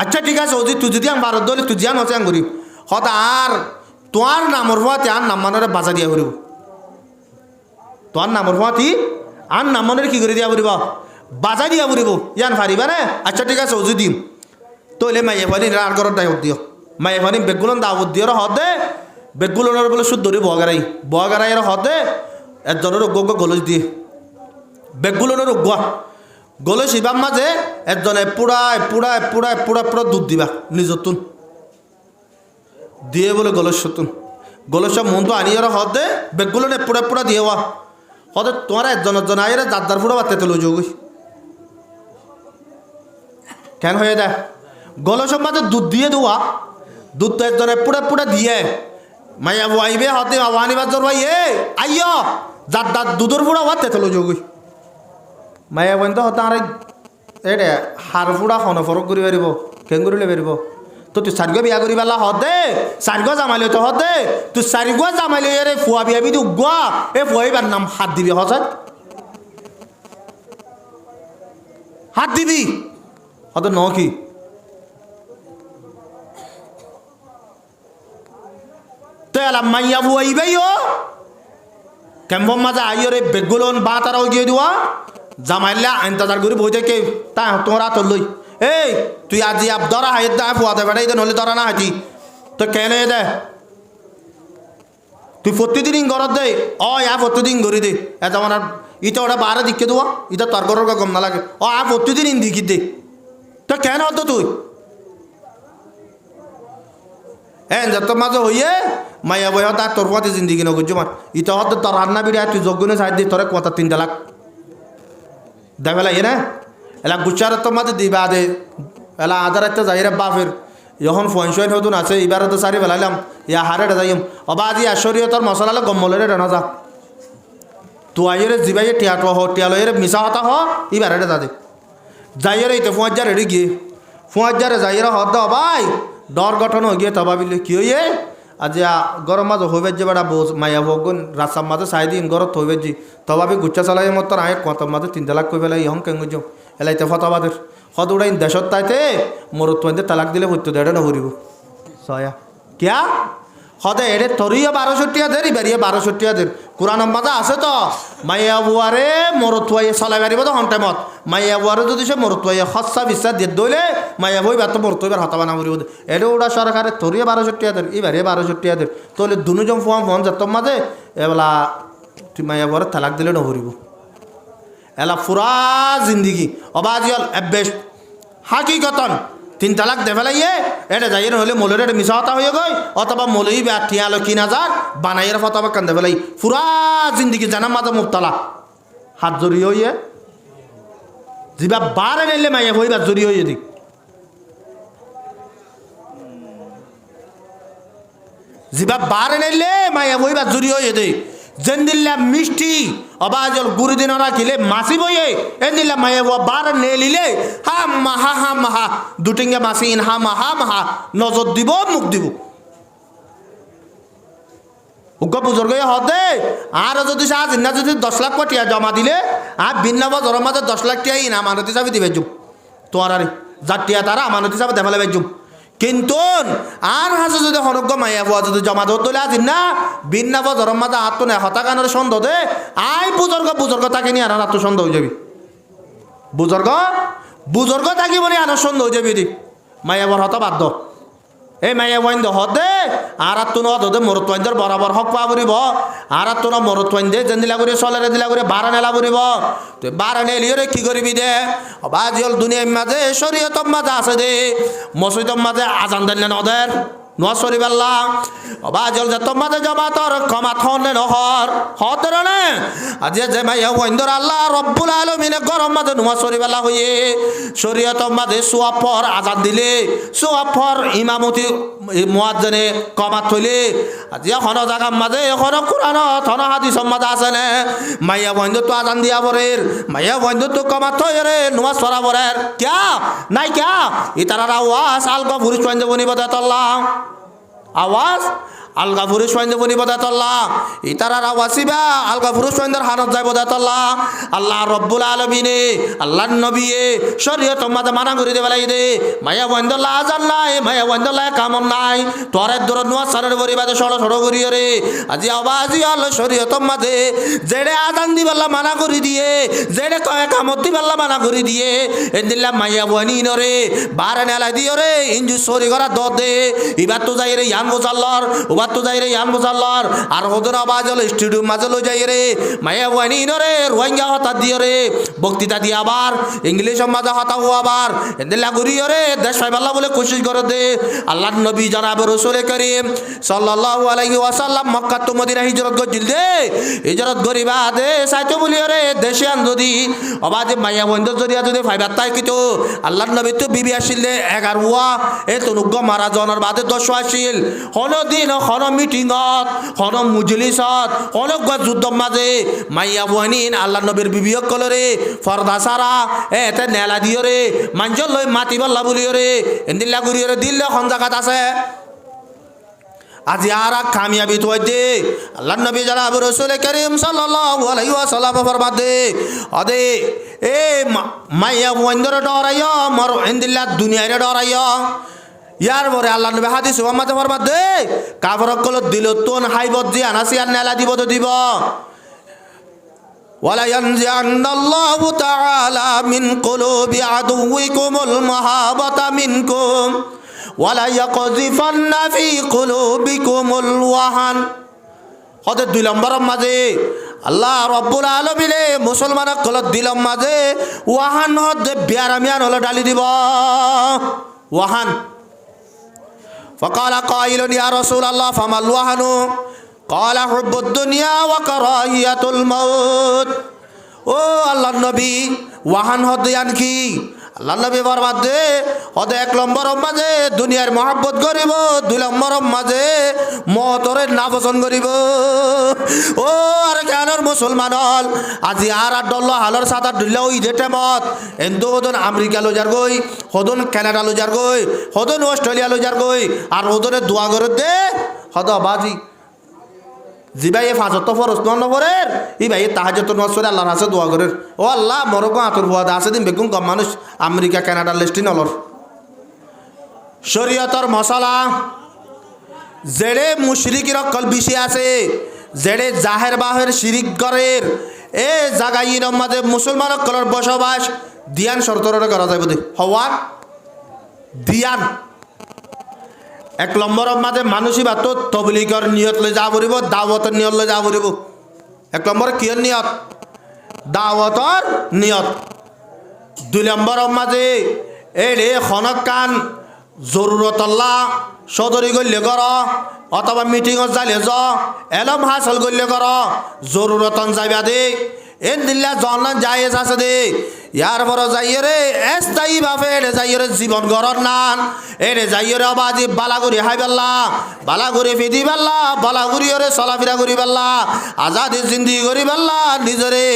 আচ্ছা ঠিক আছে ওজি তুই যদি আমি ভারত দলে তুই জিয়ান হচ্ছে করিব হত আর তোমার নামর হওয়াতে আর নাম মানের বাজা দিয়া করিব তোমার নামর হওয়াতি আর নাম মনের কি করে দিয়া করিব বাজা দিয়া করিব ইয়ান ফারিবা না আচ্ছা ঠিক আছে ওজি দিম তৈলে মাইয়া ফানি আর ঘর দায়ত দিও মাইয়া ফানি বেগুলন দাওয়াত দিও হদে বেগুলনের বলে শুদ্ধরি বগারাই হদে একজনের অজ্ঞ গলজ দিয়ে বেগুলনের অজ্ঞ গলজ ইবার মাঝে একজনে পুরা দুধ দিবা নিজতুন দিয়ে বলে গলজ সতুন গলজ সব মন তো আনিয়ে হদে বেগুলনে পুরা দিয়ে হদে তোমার একজন আইরে দাদার পুরা বাড়তে লই যোগ কেন হয়ে দেয় গলসের মাঝে দুধ দিয়ে দেওয়া দুধ তো একজনে পুরা দিয়ে মাইয়া আইবে হতে আনিবার জোর ভাই আইয় যার দুধের পুরা হতে তো যোগ মাইয়া বোন তো হতে আর এ হার পুরা হন ফরক করি পারিব কেন করিলে পারিব তো তুই সারিগ বিয়া করি পেলা হদে সারিগ জামাইলে তো হদে তুই সারিগ জামাইলে রে ফুয়া বিয়া বি গুয়া এ ফুয়াইবার নাম হাত দিবি হসাদ হাত দিবি হতে ন কি তো এলা মাইয়া বুয়াইবেই ও কেম্বম মাঝে আইয় রে বেগুলন বা তারাও গিয়ে দেওয়া জামাইলা আইনতাজার করে বই থেকে তা তোমরা তোর লই এই তুই আজি আপ ধরা হাইত দা ফুয়াতে বেড়াই দে নলে ধরা না হাতি তো কেন দে তুই প্রতিদিন ঘরত দে প্রতিদিন ঘুরি দে এত আমার ইটা ওটা বারে দিকে দেওয়া ইটা তোর ঘরের গম না লাগে প্রতিদিন দিকি দে তো কেন হতো তুই যত মাঝে হইয়ে মাইয়া বই হতা তোর পথে জিন্দিগি নগুজ মার ইটা হতো তোর রান্না বিড়া তুই যোগ্য সাইড দিয়ে তোরে কথা 3 লাখ দেখলা না এলা গুচ্ছার তো মাঝে দিবা দে এলা আধার একটা যাই রে বাপের যখন ফোন শোন হতুন আছে এবারে তো সারি ফেলাইলাম ইয়া হারে যাইম অবা আজি আশ্বরীয় তোর মশলালে গম্মলেরে রানা যা তুই আইরে জিবাইয়ে টিয়াটো হ টিয়ালয়ের মিশা হতা হ এবারে যা দে যাইরে ইতে 5000 এড়ি গিয়ে 5000 যাইরে হদ ভাই ডর গঠন হয়ে গিয়ে তবাবিলে কি হইয়ে আজি গরম মাঝে হইবে যে বেড়া বোঝ মাইয়া ভগুন রাস্তার মাঝে চাই দিন গরত হইবে যে তবাবি গুচ্ছা চালাই মত আয় কত মাঝে 3 লাখ কই পেলাই ইহন কেঙ্গ যাও এলাইতে ফতাবাদের হদ উড়াইন দেশত তাইতে মরত তোদের তালাক দিলে হইতো দেড়ে নহরিব সয়া কিয়া হদে এড়ে থরিয়ে 1200 টিয়া দের বেরিয়ে 1200 টিয়া দের কোরআন মাঝে আছে তো মাইয়া বুয়ারে মরত হইয়ে চলাই পারিব তো হন টাইমত মাইয়া বুয়ারে যদি সে মরত হইয়ে খসা বিশ্বাস দিয়ে দইলে মাইয়া বই বাত মরত হইবার হতা বানা করিব এড়ে ওটা সরকারে থরিয়ে 1200 টিয়া দের এবারে 1200 টিয়া দের তোলে দুনুজন ফোন যত মাঝে এবেলা তুই মাইয়া বুয়ারে তালাক দিলে নহরিব এলা ফুরা জিন্দিগি অবাজিয়াল এবেশ হাকিকতন 3 তালাক দে ফেলাইয়ে এটা যাই নহলে মোলের এটা মিশা হতা হয়ে গই অথবা মোলেই বা টিয়ালো 3000 বানাইয়ের ফতাবা কান্দে ফেলাই ফুরা জিন্দিগি জানা মাঝে মুবতালা হাত জড়ি হইয়ে জিবা বারে নিলে মাইয়া হইবা জড়ি হইয়ে দিক জিবা বারে নিলে মাইয়া হইবা জড়ি হইয়ে দেই জেন দিল্লা মিষ্টি অবাজল গুরুদিন রাখিলে মাসি বইয়ে এ দিলে মায়ে বার নেলিলে হা মাহা দুটিঙ্গে মাসি ইন হা মাহা নজর দিব মুখ দিব উগ্র বুজুর্গ হদে আর যদি না যদি 10 লাখ টিয়া জমা দিলে আর ভিন্ন বছরের মাঝে 10 লাখ টিয়া ইন আমানত হিসাবে দিবে যুগ তোমার আর যার টিয়া তারা আমানত হিসাবে দেখালে যুগ কিন্তু আর হাসে যদি হনজ্ঞ মাইয়া বুয়া যদি জমা দেওয়া তুলে আজিন না ভিন্ন বছরের মাঝে আত্ম নেয় হতাকানের সন্দেহ দে আই বুজুর্গ তাকে নিয়ে আর আত্মসন্দেহ হয়ে যাবি বুজুর্গ থাকি বলে আনার সন্দেহ হয়ে যাবি মাইয়া বর হতা বাধ্য এই মাইয়া বইন্দ হদে আর তুন হদে মরুত্বইন্দের বরাবর হক পা বুড়িব আর তুন মরুত্বইন্দে যেন দিলা করে চলেরে দিলা করে বারা নেলা বুড়িব তুই বারা নেলিও কি করবি দে বাজিল দুনিয়ার মাঝে শরীয়তর মাঝে আছে দে মসজিদের মাঝে আজান দেন না ওদের নোয়া শরীফ আল্লাহ বাজিল যে তোমাদের জমা তোর ক্ষমা থনে নহর হতর না আজ যে মাইয়া বইন্দর আল্লাহ রব্বুল আলামিনে গরম মাঝে নোয়া শরীফ আল্লাহ হইয়ে শরীয়তর মাঝে সুয়াফর আজান দিলে সুয়াফর ইমামতি মুয়াজ্জিনে কমা থইলে আজ এখন জায়গার মাঝে এখন কোরআন থন হাদিসের মাঝে আছে না মাইয়া বইন্দর তো আজান দিয়া বরের মাইয়া বইন্দর তো কমা থই রে নোয়া সরা বরের ক্যা নাই ক্যা ইতারার আওয়াজ আলগা ফুরিস পয়েন্ট বনি বদাত আল্লাহ আওয়াজ আলগা ফুরুষ পয়েন্ট বনি বদাতল্লাহ ইতারার আওয়াসিবা আলগা ফুরুষ পয়েন্টের হানত যায় বদাতল্লাহ আল্লাহ রব্বুল আলমিনে আল্লাহ নবীয়ে শরীয়ত মাঝে মানা করে দেবে লাই দে মায়া বন্দল্লাহ আজান নাই মায়া বন্দল্লাহ কামন নাই তোরের দূর নোয়া সারের বরিবাদে সড় করিও রে আজি আওয়াজি আল্লাহ শরীয়ত মাঝে যেড়ে আজান দিবাল্লা মানা করে দিয়ে যেড়ে কয়ে কামত দিবাল্লা মানা করে দিয়ে এদিল্লা মাইয়া বনি নরে বারে নেলা দিও রে ইঞ্জু সরি করা দে এবার তো যাই রে ইয়ান মোজাল্লার তো যাই রে ইয়ান মোজাল্লার আর হদর আওয়াজ হলো স্টুডিও মাঝে লই যাই রে মায়া বনি নরে রোহিঙ্গা হতা দিও রে বক্তৃতা দিয়ে আবার ইংলিশ মাঝে হতা হো আবার এদিল্লা ঘুরিও রে দেশ পাইবাল্লা বলে কোশিশ করে দে আল্লাহ নবী জনাব রাসূল করিম সাল্লাল্লাহু আলাইহি ওয়াসাল্লাম মক্কা তো মদিনা হিজরত গজিল দে হিজরত গরিবা দে সাইতো বলিও রে দেশে আন যদি অবাজে মাইয়া বন্ধ জরিয়া যদি ফাইবার তাই কিতো আল্লাহ নবী তো বিবি আসিল 11 ওয়া এ তনুগ্গ মারা জনের বাদে 10 আসিল হন দিন হন মিটিংত হন মুজলিসত হন যুদ্ধ মাঝে মাইয়া বহিন আল্লাহ নবীর বিবি কলরে ফর্দা সারা এতে নেলা দিও রে মাঞ্জল লই মাতি বল্লা বলিও রে এন্দিল্লা গুরিও রে দিল্লে খন জায়গাত আছে আজি আর কামিয়াবি তো দে আল্লাহ নবী জনাব রাসূল করিম সাল্লাল্লাহু আলাইহি ওয়াসাল্লাম ফরমাতে আদে এ মাইয়া বন্দর ডরাইয়া মর ইন্দিল্লা দুনিয়ারে ডরাইয়া ইয়ার পরে আল্লাহ নবী হাদিস ওয়ামাতে ফরমাতে কাফরক কল দিল তোন হাইবত জি আনাসি আর নেলা দিব তো দিব ওয়ালা ইয়ানজিআন্নাল্লাহু তাআলা মিন কুলুবি আদুউইকুমুল মাহাবাতা মিনকুম ওয়ালা ইয়াকযিফান্না ফি কুলুবিকুমুল ওয়াহান হতে 2 নম্বরের মাঝে আল্লাহ রব্বুল আলামিনে মুসলমানক কল দিলম মাঝে ওয়াহান হতে বিয়ারামিয়ান হলো ডালি দিব ওয়াহান فقال قائل يا رسول الله فما الوهن قال حب الدنيا وكراهية الموت ও আল্লাহ নবী ওয়াহান হদিয়ান কি আল্লাহ নবী ফরমাতে হদে 1 নম্বর মাঝে দুনিয়ার মহব্বত করিব 2 নম্বর মাঝে মতরে নাপসন করিব ও আর কেনর মুসলমান হল আজি আর ডল্লা হালর সাদা ডুল্লা ওই যেতে মত এন্দো হদন আমেরিকা লো যার গই হদন কানাডা লো যার গই হদন অস্ট্রেলিয়া লো যার গই আর হদনে দোয়া করে দে হদ বাজি জি ভাই 5 ফরজ নম্বরের ই ভাই তাহাজ্জুদ নসরে আল্লাহর কাছে দোয়া করে ও আল্লাহ মরকো আতর বুয়াদা আছে দিন বেগুন কম মানুষ আমেরিকা কানাডা লিস্টি নলর শরীয়তর মশলা জেড়ে মুশরিকির কলবিশি আছে জেড়ে জাহের বাহের শিরিক করের এ জাগাই মাঝে মুসলমান কলর বসবাস দিয়ান শর্তরে করা যায় বুঝি হওয়া দিয়ান 1 নম্বরের মাঝে মানুষই বাত তবলিগর নিয়ত লৈ যা পড়িব দাওয়াতের নিয়ত লৈ যা পড়িব 1 নম্বর কিয়র নিয়ত দাওয়াতর নিয়ত 2 নম্বরের মাঝে এড়ে খনক কান জরুরত আল্লাহ সদরি গল্লে কর অথবা মিটিংত যাইলে য এলম হাসল গল্লে কর জরুরতন যাইবা দে এন দিল্লা জনন জায়েজ আছে দে ইয়ার পর যাইরে স্থায়ী ভাবে এনে যাইরে জীবন গড়ন নান এনে যাইরে অবাজি বালাগুড়ি হাই বেল্লা বালাগুড়ি ফিদি বেল্লা বালাগুড়ি ওরে চলাফেরা করি বেল্লা আজাদি জিন্দিগি করি বেল্লা নিজরে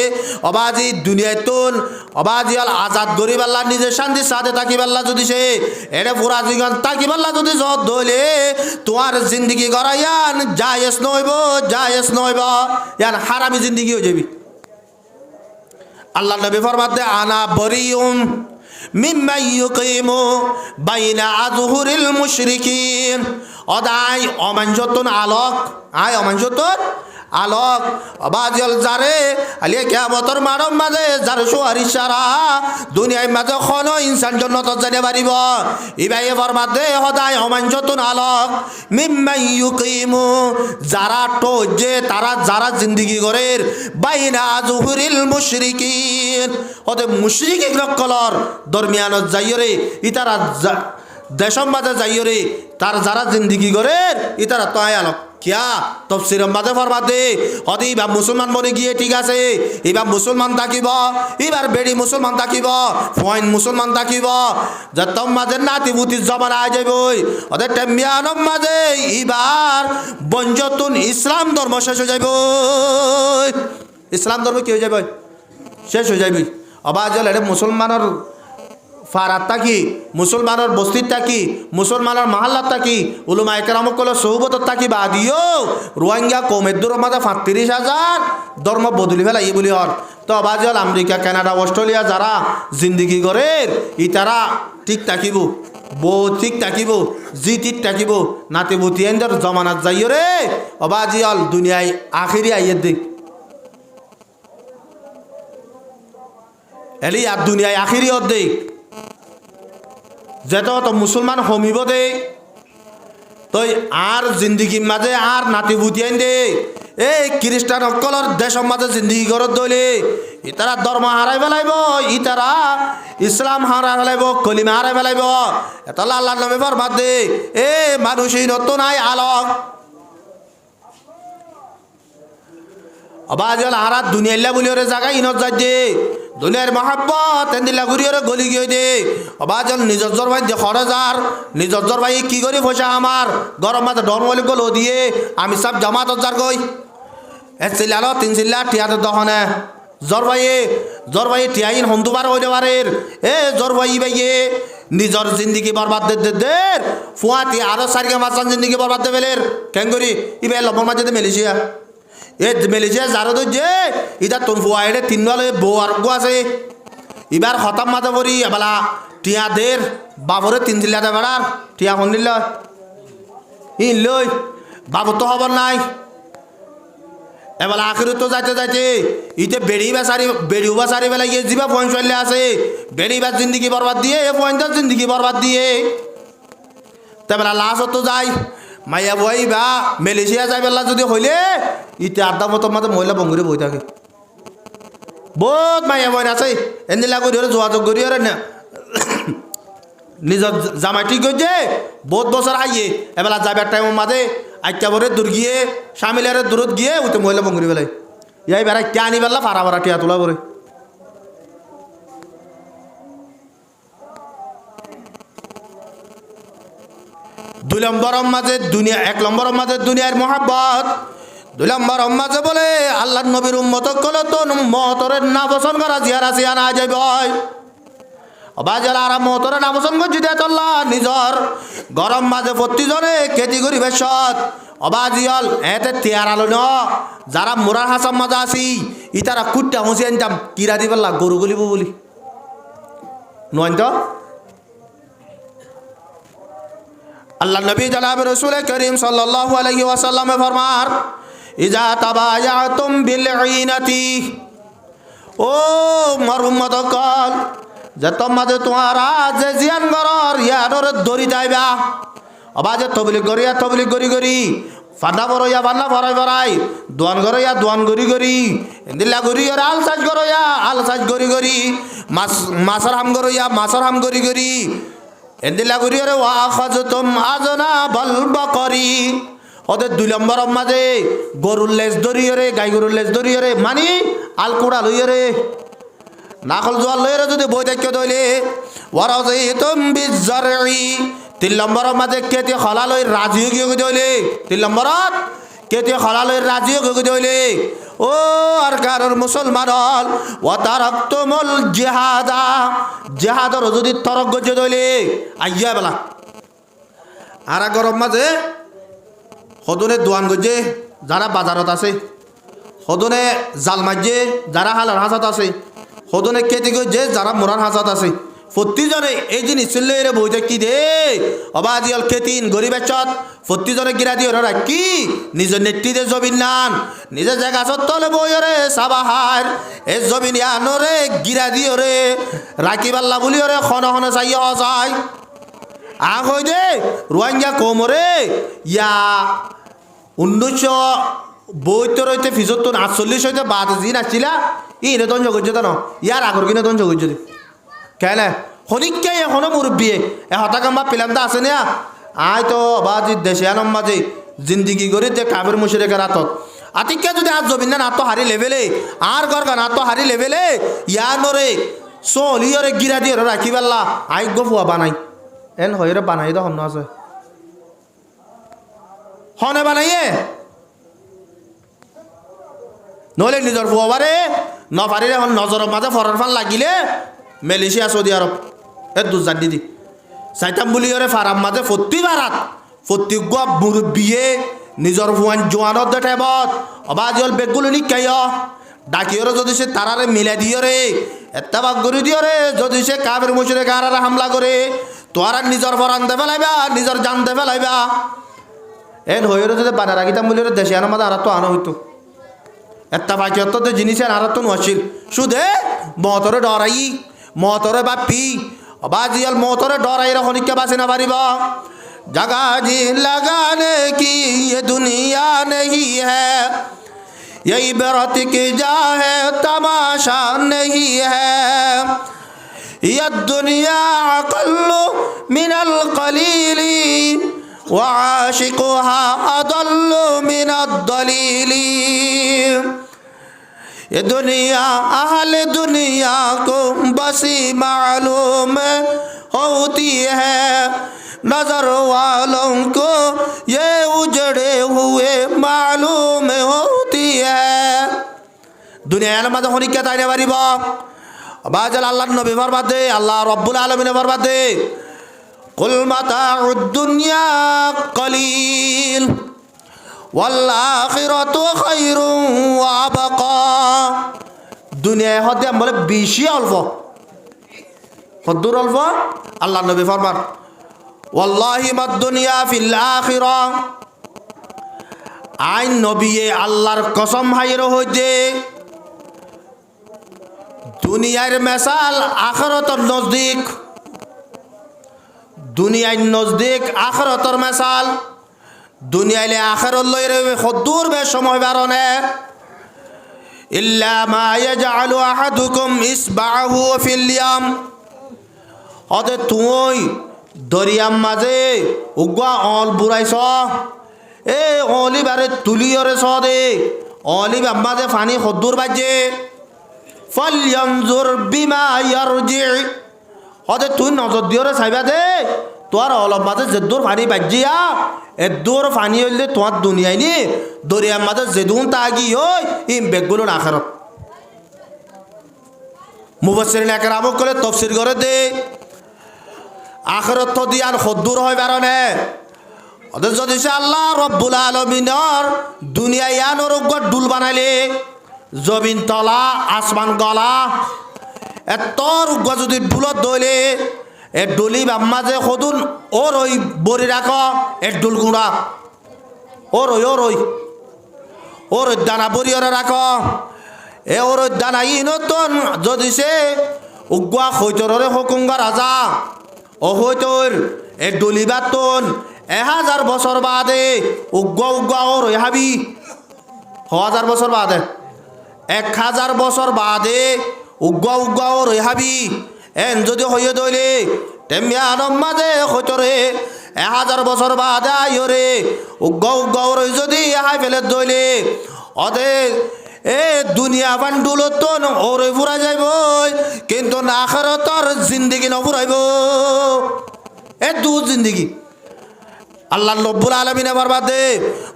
অবাজি দুনিয়ায় তুন অবাজি আল আজাদ করি বেল্লা নিজের শান্তির সাথে থাকি বেল্লা যদি সে এনে পুরা জীবন থাকি বেল্লা যদি যত দলে তোমার জিন্দিগি গড়াইয়ান জায়েজ নইব ইয়ান হারামি জিন্দিগি হয়ে যাবি আল্লাহ নবী ফরমাতে আনা বরিউম মিম্মা ইউকিমু বাইনা আযহুরিল মুশরিকিন অদাই অমানজতন আলোক আয় অমানজতন আলোক অবাজল জারে আলিয়া কিয়ামতর মানব মাঝে যার সোয়ার ইশারা দুনিয়ার মাঝে কোন ইনসান জন্নত জানে পারিব ইবাই ফরমাতে সদায় অমানজতন আলোক মিম্মা ইউকিমু যারা তো যে তারা যারা জিন্দেগি করে বাইনা আযহুরিল মুশরিকিন ওতে মুশরিকিন সকলর দরমিয়ানত যাইরে ইতারা দেশম মাঝে যাইরে তার যারা জিন্দেগি করে ইতারা তো আলোক কিয়া তফসির মাঝে ফরমাতে হতে এবার মুসলমান বনে গিয়ে ঠিক আছে এবার মুসলমান থাকিব এবার বেড়ি মুসলমান থাকিব ফয়েন মুসলমান থাকিব যতম মাঝে নাতিপুতি জমান আয় যাইব ওদের টেমিয়ানম মাঝে এবার বঞ্জতুন ইসলাম ধর্ম শেষ হয়ে যাইব ইসলাম ধর্ম কি হয়ে যাবে শেষ হয়ে যাবি অবাজল এটা মুসলমানের ফারাত থাকি মুসলমানের বস্তির থাকি মুসলমানের মাহাল্লাত থাকি উলুমা একরামকলের সৌবতত থাকি বাদিও রোহিঙ্গা কৌমেদুর মাঝে ৩৫,০০০ ধর্ম বদলি ফেলাই বলি হর তো বাজল আমেরিকা কানাডা অস্ট্রেলিয়া যারা জিন্দিগি করে ই তারা ঠিক থাকিব বউ ঠিক থাকিব জি ঠিক থাকিব নাতি বুতিয়ানদের জমানাত যাইও রে অবাজিয়াল দুনিয়ায় আখিরি আইয়ের দিক এলি আর দুনিয়ায় আখিরি অর্ধেক যেটা তো মুসলমান হমিব দে তই আর জিন্দিগির মাঝে আর নাতি বুতিয়াইন দে এই খ্রিস্টান সকলের দেশের মাঝে জিন্দিগি ঘরত দইলে ইতারা ধর্ম হারাই ফেলাইব ইতারা ইসলাম হারাই ফেলাইব কলিমা হারাই ফেলাইব এতলা আল্লাহর নামে বরবাদ দে এ মানুষই নতুন নাই আলোক অবাজল হারা দুনিয়াল্লা বলি ওরে জায়গায় ইনত যাই দে দুনিয়ার মহাব্বত এন্দিলা ঘুরি ওরে গলি গিয়ে দে অবাজল নিজর জোর ভাই দেখরে যার নিজর জোর ভাই কি করি পয়সা আমার গরম মাঝে ডর বলি গলো দিয়ে আমি সব জমাত যার গই এক চিল্লালো ৩ চিল্লা টিয়াতে দহনে জোর ভাই টিয়াইন হন্দুবার হইতে পারে এ জোর ভাই ভাইয়ে নিজর জিন্দিগি বরবাদ দে ফুয়াতি আরো সারিকে মাসান জিন্দিগি বরবাদ দে বেলের কেন করি ইবে লবণ মাঝে মেলেছিয়া এ মেলেছিয়া যারো তো যে ইটা তোর ফুয়া এটা ৩ বলে বউ আর আছে এবার হতাম মাঝে পড়ি এবেলা টিয়া দের বাবরে ৩ চিল্লা দে বেড়ার টিয়া ফোন দিল ইন লই বাবু তো খবর নাই এবেলা আখির তো যাইতে ইতে বেড়িও বেচারি বেলা গিয়ে যা ফোন চললে আছে বেড়িবার জিন্দিগি বরবাদ দিয়ে এ ফোনটার জিন্দিগি বরবাদ দিয়ে তেবেলা লাস্ট তো যাই মাইয়া বই বা মালয়েশিয়া যাই বেলা যদি হইলে ইতে আড্ডা মতো মাঝে মহিলা বঙ্গুরে বই থাকে বহুত মাইয়া বই আছে এদিলা করি যোগাযোগ করি না নিজের জামাই ঠিক করছে বহুত বছর আইয়ে এবেলা যাবার টাইমের মাঝে আইটা বরে দূর গিয়ে স্বামীলের দূরত গিয়ে ওইতে মহিলা বঙ্গুরি বেলায় ইয়াই বেড়াই কে আনি বেলা ফাড়া টিয়া তোলা করে ২ নম্বরের মাঝে দুনিয়া ১ নম্বরের মাঝে দুনিয়ার মহাব্বত ২ নম্বরের মাঝে বলে আল্লাহর নবীর উম্মত কলে তো মহতরের না পছন্দ করা জিয়ারা সিয়া না যাইব বাজার আর মহতরের না পছন্দ করছি দে চল্লা নিজর গরম মাঝে প্রতিজনে খেতি করি বেশত অবাজিয়াল এতে তিয়ার আলো ন যারা মোরার হাসাম মাঝে আসি ইতারা কুটটা হুঁসি আনতাম কিরা দি পেলা গরু গলিব বলি নয় তো আল্লাহ নবী জনাব রসুল করিম সাল্লাল্লাহু আলাইহি ওয়াসাল্লাম ফরমার ইজা তাবায়াতুম বিল ঈনাতি ও মোর উম্মত কল যে তোমাদের তোমারা যে জিয়ান গরর ইয়ার দড়ি যাইবা আবাজে তবলিগ গরি ফান্না বড়ইয়া ফান্না ভরাই দোয়ান গরইয়া দোয়ান গরি দিল্লা গরি আর আল সাজ গরি মাছর হাম গরইয়া মাছর হাম গরি এদিলা করি রে ওয়াখাজতুম আজনা বল বকরি ওদের ২ নম্বরের মাঝে গরুর লেজ ধরিয়ে রে গাই গরুর লেজ ধরিয়ে রে মানি আল কুড়া লইয়ে রে নাখল জোয়াল লইরে যদি বই দেখে দইলে ওয়ারাযাইতুম বিজ্জারই 3 নম্বরের মাঝে কেতি খলা লই রাজি গিয়ে দইলে 3 নম্বরত কেতি খলা লই রাজি গিয়ে দইলে ও আর কারোর মুসলমান হল ওয়া তারাকতুমুল জিহাদা জিহাদর যদি তরক গজে দইলে আইয়া বেলা আর গরম মাঝে সদনে দোয়ান গজে যারা বাজারত আছে সদনে জাল মাঝে যারা হালার হাজাত আছে সদনে কেতি গজে যারা মোরার হাজাত আছে প্রতিজনে এই জিনিস চললে রে বই দেখি দে অবাদিয়াল কেতিন গরিবের প্রতিজনে গিরা দিয়ে ওরা কি নিজের নেতৃত্বে জমিন নান নিজের জায়গা তলে বই রে সাবাহার এ জমিন আনরে গিরা দিয়ে রে রাখিবাল্লা বলি রে খন খন চাইয়া যায় আগ হই দে রোহিঙ্গা কোমরে ইয়া 1972 75 48 হইতে বাদ দিন আসছিলা ইনে দঞ্জ করছে তো ইয়ার আগর কিনে দঞ্জ করছে কেন হনিকে এখনো মুরব্বী এ হতাকাম্বা পিলামদা আছে না আয় তো বাজি দেশে আনম মাঝে জিন্দিগি করি যে কাবের মুশরিকের রাতত আতিকে যদি আজ জমিন না তো হারি লেভেলে আর গরগা না তো হারি লেভেলে ইয়ার নরে সোলিয়রে গিরা দিয়ে রাখি পাল্লা আই গফুয়া বানাই এন হইরে বানাই তো হন আছে হনে বানাইয়ে নহলে নিজর ফুয়াবারে নপারিলে এখন নজরের মাঝে ফরার ফান লাগিলে মালয়েশিয়া সৌদি আরব এর দুজান দিদি চাইতাম বুলি ওরে ফারাম মাঝে ফতি বারাত ফতি গুয়া মুরব্বিয়ে নিজর ফুয়ান জোয়ানত দেটাইবত অবাজ হল বেগুলো নিকাই ডাকিওরে যদি সে তারারে মিলাই দিও রে এত্তাবাক করে দিও রে যদি সে কাবের মুশরিক আরারে হামলা করে তোরা নিজর ফরান দে ফেলাইবা নিজর জান দে ফেলাইবা এন হইরে যদি বানা রাখিতাম বুলি ওরে দেশে আনা মাঝে আর তো আনা হইতো একটা বাক্যত জিনিসের আর তো নছিল শুধু মতরে ডরাই মতরে বাপি বাজিয়াল মতরে ডরাই রখনিকে বাঁচে না পারিব जगह जी लगाने की ये दुनिया नहीं है ये इबरत की जा है तमाशा नहीं है ये दुनिया अक़ल्लु मिनल क़लीली व आशिक़ुहा अदल्लु मिनद दलीली ये दुनिया अहल दुनिया को बसी मालूम होती है नजर वालों को ये उजड़े हुए मालूम होती है दुनिया मत होनी क्या ताइने बारी बा बाजल अल्लाह नबी फरमाते दे अल्लाह रब्बुल आलमीन फरमाते दे कुल मताउद दुनिया कलील वल आखिरतु खैरुन व अबका दुनिया हदे हमले बेशी अल्फ हदुर अल्फ अल्लाह नबी फरमान वल्लाहि मद दुनिया फिल आखिरा आइन नबिये अल्लाहर कसम हायर হইতে দুনিয়ার মেসাল আখিরাতের নজদিক দুনিয়ার নজদিক আখিরাতের মেসাল দুনিয়ালে আখিরাত লইরে হদ্দুর বে সময় বারনে ইল্লা মা ইয়াজআলু আহাদুকুম ইসবাহু ফিল ইয়াম অদে তুই দরিয়াম মাঝে উগা অল বুড়াইছ এ অলিবারে তুলিয়রে সদে অলিব মাঝে ফানি হদ্দুর বাজে ফালয়ানজুর বিমা ইয়ারজি হদে তুই নজর দিয়রে চাইবা দে তোর অলপ মাঝে যেদুর ফানি বাজিয়া এদুর ফানি হইলে তোমার দুনিয়ায় নি দরিয়াম মাঝে যেদুন তাগি হই ইম বেগগুলো আখিরাত মুফাসসিরিন একরাম কলে তাফসীর করে দে আখিরাত তো দিয়ান হদ্দুর হয় বারনে ওদের যদি সে আল্লাহ রব্বুল আলামিনের দুনিয়া ইয়ানোর উপর ডুল বানাইলে জমিন তলা আসমান গলা এতর উপর যদি ডুলত দইলে এ ডুলি বাম্মাজে সদুন ওর ওই বরি রাখ এ ডুল গুঁড়া ওর ওর দানা বরি ওরা রাখ এ ওর দানা ই নতুন যদি সে উগুয়া হইতরে হুকুমগা রাজা ও হইতর এ ডলিবাতন 1000 বছর বাদে উগুয়া ওর হাবি 1000 বছর বাদে 1000 বছর বাদে উগুয়া ওর হাবি এন যদি হইয়ে দইলে তেমিয়ানম মাঝে হইতরে 1000 বছর বাদে আইরে উগুয়া ওর যদি হাই ফেলে দইলে অদে এ দুনিয়া বান্ডুলত ওরে ফুরা যাইব কিন্তু আখিরাতর জিন্দেগি নফুরাইব এ দু জিন্দেগি আল্লাহ রব্বুল আলামিন বরবাদে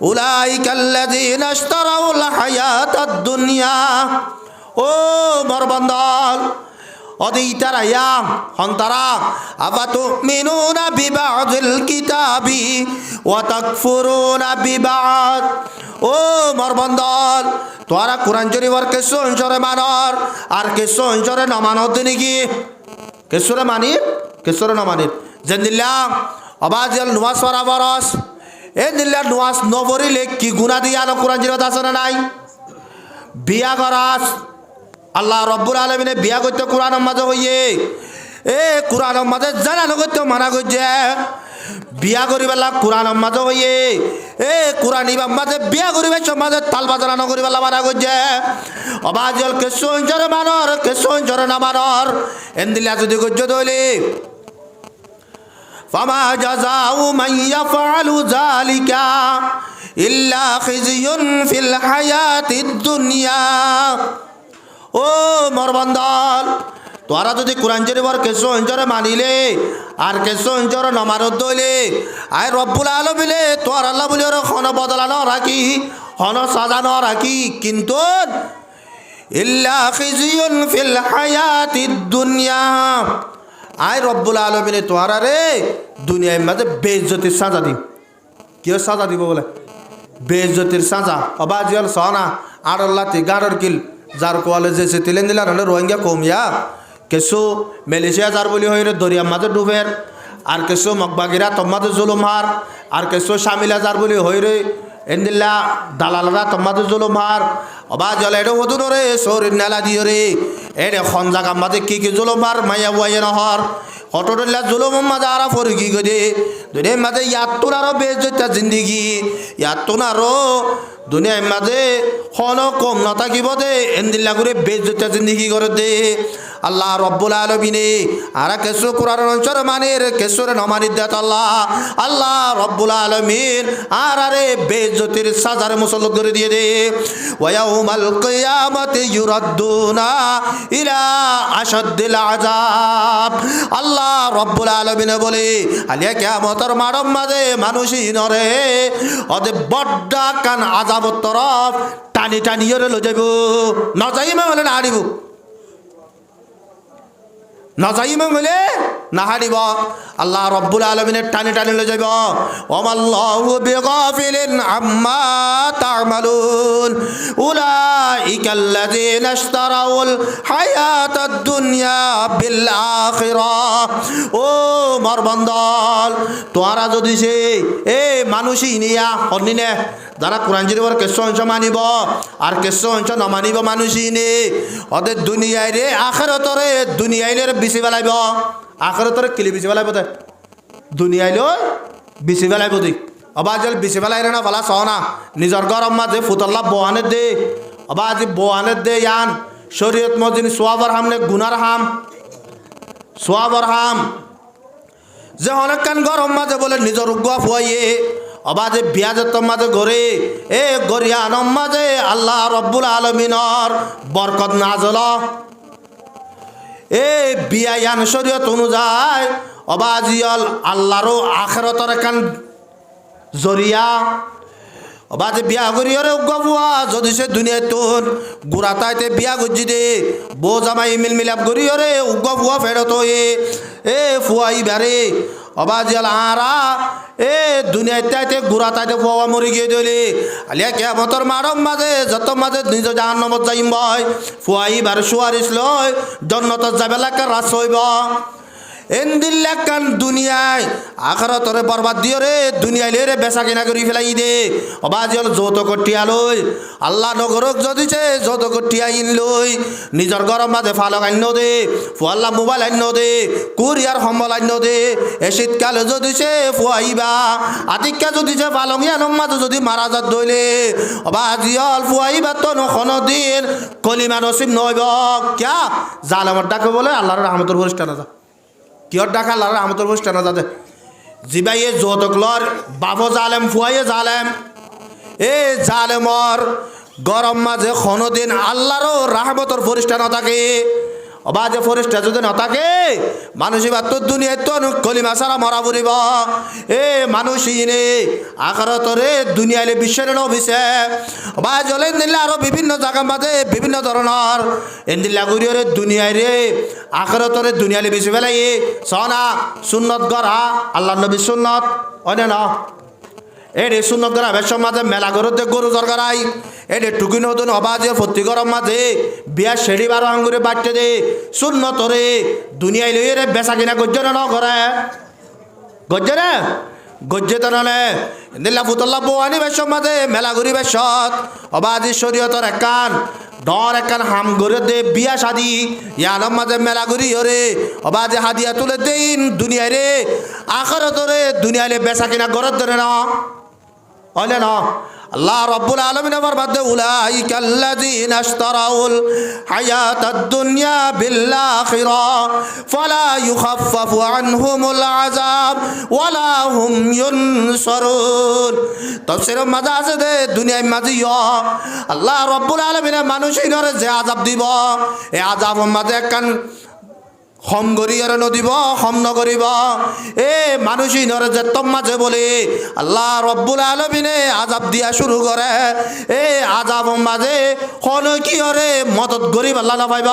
উলাইকাল্লাযিনা ইশতারাউল হায়াতাদ দুনিয়া ও মরবন্দল অদিতারা ইয়া হন্তারা আফাতুমিনুনা বিবাযিল কিতাবি ওয়া তাকফুরুনা বিবাদ ও মরবন্দল তোরা কোরআন শরীফর কিছু অংশরে মানর আর কিছু অংশরে নমানত নাকি কিছুরে মানি কিছুরে নমানি জেন্দিল্লা অবাজল নুয়াজ পড়া বরস এ দিল্লা নুয়াজ নবরিলে কি গুনাহ দিয়া কোরআন শরীফত আছে না নাই বিয়া করাস আল্লাহ রব্বুল আলামিনে বিয়া করতে কোরআনের মাঝে হইয়ে এ কোরআনের মাঝে জানানো করতে মানা করছে বিয়া করিবেলা কোরআনের মাঝে হইয়ে এ কোরআন ইমাম মাঝে বিয়া করিবে সমাজে তাল বাজানো করিবেলা মানা করছে অবাজল কেসু অঞ্চরে মানর কেসু অঞ্চরে না মানর এন্দিলা যদি করছে দইলে ফামা জাযাউ মান ইয়াফআলু যালিকা ইল্লা খিজিয়ুন ফিল হায়াতিদ দুনিয়া ও মরবন্দল তোরা যদি কোরআন শরীফর কিছু অঞ্চরে মানিলে আর কিছু অঞ্চরে নমানত দইলে আয় রব্বুল আলামিনে তোর আল্লাহ বলি ওর হন বদলানো রাখি হন সাজানো রাখি কিন্তু ইল্লা খিজিয়ুন ফিল হায়াতিদ দুনিয়া আয় রব্বুল আলামিনে তোরা রে দুনিয়ার মাঝে বেইজ্জতির সাজা দিন কি সাজা দিব বলে বেইজ্জতির সাজা অবাজিয়াল সনা আড়ল্লাতি গাড়র কিল যার কোয়ালে যে তিলেন দিলা হলে রোহিঙ্গা কমিয়া কিছু মালয়েশিয়া যার বলি হয়ে দরিয়ার মাঝে ডুবের আর কিছু মকবাগিরা তোমাদের জুলুম হার আর কিছু শামিলা যার বলি হয়ে এন্দিল্লা দালালরা তোমাদের জুলুম হার অবা জলে এটা হতুন রে শরীর নেলা দিয়ে রে এনে খন জায়গা মাঝে কি জুলুম হার মাইয়া বুয়াইয়ে নহর হটরল্লা জুলুম মাঝে আরা ফরি কি গদে দুনিয়ার মাঝে ইয়াত্তুন আরো বেজতা জিন্দিগি ইয়াত্তুন আরো দুনিয়ার মাঝে হন কম নথাকিব দে এন্দিল্লা করে বেজতা জিন্দিগি করে দে আল্লাহ রব্বুল আলামিনে আরা কেসু কোরআন অঞ্চর মানের কেসুরে নমানি দেত আল্লাহ আল্লাহ রব্বুল আলামিন আর আরে বেজতির সাজার মুসল্লত করে দিয়ে দে ওয়ায়াউমাল কিয়ামাতি ইউরাদ্দুনা ইলা আশাদ্দিল আযাব আল্লাহ রব্বুল আলামিন বলে আলিয়া কিয়ামতের মাঠের মাঝে মানুষই নরে ওদের বড্ডা কান আযাবত তরফ টানি টানি ওরে লো যাইব না যাইমা বলে না হারিব না যাইমা বলে না হারিব আল্লাহ রব্বুল আলামিনের টানি টানি লো যাইব ওমাল্লাহু বিগাফিলিন আম্মা তা'মালুন উলাইকাল্লাযিনা ইশতারাউল হায়াতাদ দুনিয়া বিল আখিরাহ ও মরবন্দল তোরা যদি সে এ মানুষই নিয়া হনিনে যারা কোরআন শরীফের কিছু অংশ মানিব আর কিছু অংশ নমানিব মানুষই নে ওদের দুনিয়ায় রে আখিরাতরে দুনিয়ায় রে বেশি বেলাইব আখিরাতরে কিলি বেশি বেলাইব তে দুনিয়ায় লই বেশি বেলাইব দি অবাজল বেশি বেলাই রে না ভালা সহনা নিজর গরম মাঝে ফুতল্লা বোয়ানের দে অবাজ বোয়ানের দে ইয়ান শরীয়ত মজিন সোয়াবর হামনে গুনার হাম সোয়াবর হাম যে অনেক কান গরম মাঝে বলে নিজর উগুয়া ফুয়াইয়ে অবাজে বিয়াজত মাঝে ঘরে এ গরিয়ানম মাঝে আল্লাহ রব্বুল আলামিনের বরকত নাজল এ বিয়ায়ান শরীয়ত অনুযায়ী অবাজিয়াল আল্লাহরও আখিরাতের কান জরিয়া অবাজে বিয়া করিয়রে উগুয়া যদি সে দুনিয়া তোর গুড়া তাইতে বিয়া গজি দে বো জামাই মিল মিলাপ করিয়রে উগুয়া ফেরত হয়ে এ ফুয়াই বারে অবাজিয়াল আরা এ দুনিয়া তাইতে গুড়া তাইতে ফুয়া মরি গিয়ে দিলে আলিয়া কিয়ামতের মারম মাঝে যত মাঝে নিজ জাহান্নামত যাইম বয় ফুয়াই বার সুয়ারিস লয় জন্নতত যাবেলাকে রাস হইব এন্দিল্লা কান দুনিয়ায় আখিরাতরে বরবাদ দিও রে দুনিয়ায় লে রে বেচা কিনা করি ফেলাই দে অবাজিয়াল যত কটিয়া লই আল্লাহ নগরক যদিছে যত কটিয়া ইন লই নিজর গরম মাঝে ফালক আন্য দে ফুয়াল্লা মোবাইল আন্য দে কুরিয়ার সম্বল আন্য দে এ শীতকালে যদিছে ফুয়াইবা আতিকা যদিছে ফালক ইয়ানম মাঝে যদি মারা যাত দইলে অবাজিয়াল ফুয়াইবা তো নখন দিন কলিমা নসিব নইব কিয়া জালেমর ডাকে বলে আল্লাহর রহমতের বরিষ্ঠা না যা কিয়র ডাকা আল্লাহর রহমতের বরিষ্ঠা না যাতে জিবাইয়ে যতকলর বাবো জালেম ফুয়াইয়ে জালেম এ জালেমর গরম মাঝে কোনোদিন আল্লাহরও রাহমতর ফরিস্তা না থাকে অবা যে ফরিস্তা যদি না থাকে মানুষই বা তোর দুনিয়ায় তো কলিমা সারা মরা পড়িব এ মানুষই নে আখারতরে দুনিয়ালে বিশ্বের নবিছে বা জলে দিলে আরো বিভিন্ন জায়গা মাঝে বিভিন্ন ধরনের এন্দিল্লা গুড়িয়রে দুনিয়ায় রে আখারতরে দুনিয়ালে বেশি বেলাই সনা সুন্নত গড়া আল্লাহ নবী সুন্নত অনে না এডে সুন্নত গড়া বেশর মাঝে মেলা গরুতে গরু জরগারাই এডে টুকি নতুন অবাজে ফতি গরম মাঝে বিয়া শেড়ি বারো আঙ্গুরে বাড়তে দে সুন্নতরে দুনিয়ায় লইয়ে রে বেচা কিনা গজ্জ না করে গজ্জে রে গজ্জে তো নলে দিল্লা ফুতল্লা বৌয়ানি বেশর মাঝে মেলা ঘুরি বেশত অবাজি শরীয়তর একান ডর একান হাম গড়ে দে বিয়া শাদি ইয়ানম মাঝে মেলা ঘুরি হরে অবাজে হাদিয়া তুলে দিন দুনিয়ায় রে আখরতরে দুনিয়ালে বেচা কিনা গরত ধরে না অলে না আল্লাহ রব্বুল আলামিন ফরমাতে উলাইকাল্লাযীনা ইশতারাউল হায়াতাদ দুনিয়া বিল আখিরা ফালা ইউখাফফাফু আনহুমুল আযাব ওয়ালা হুম ইউনসারুন তাফসীরের মাঝে আছে দে দুনিয়ায় মাঝে আল্লাহ রব্বুল আলামিন মানুষের যে আযাব দিব এই আযাবের মাঝে একখান হম গরিয়ার নদীব হম নগরিব এ মানুষই নরে যে তোম মাঝে বলে আল্লাহ রব্বুল আলমিনে আজাব দিয়া শুরু করে এ আজাব মাঝে হন কি হরে মদত গরিব আল্লাহ না পাইব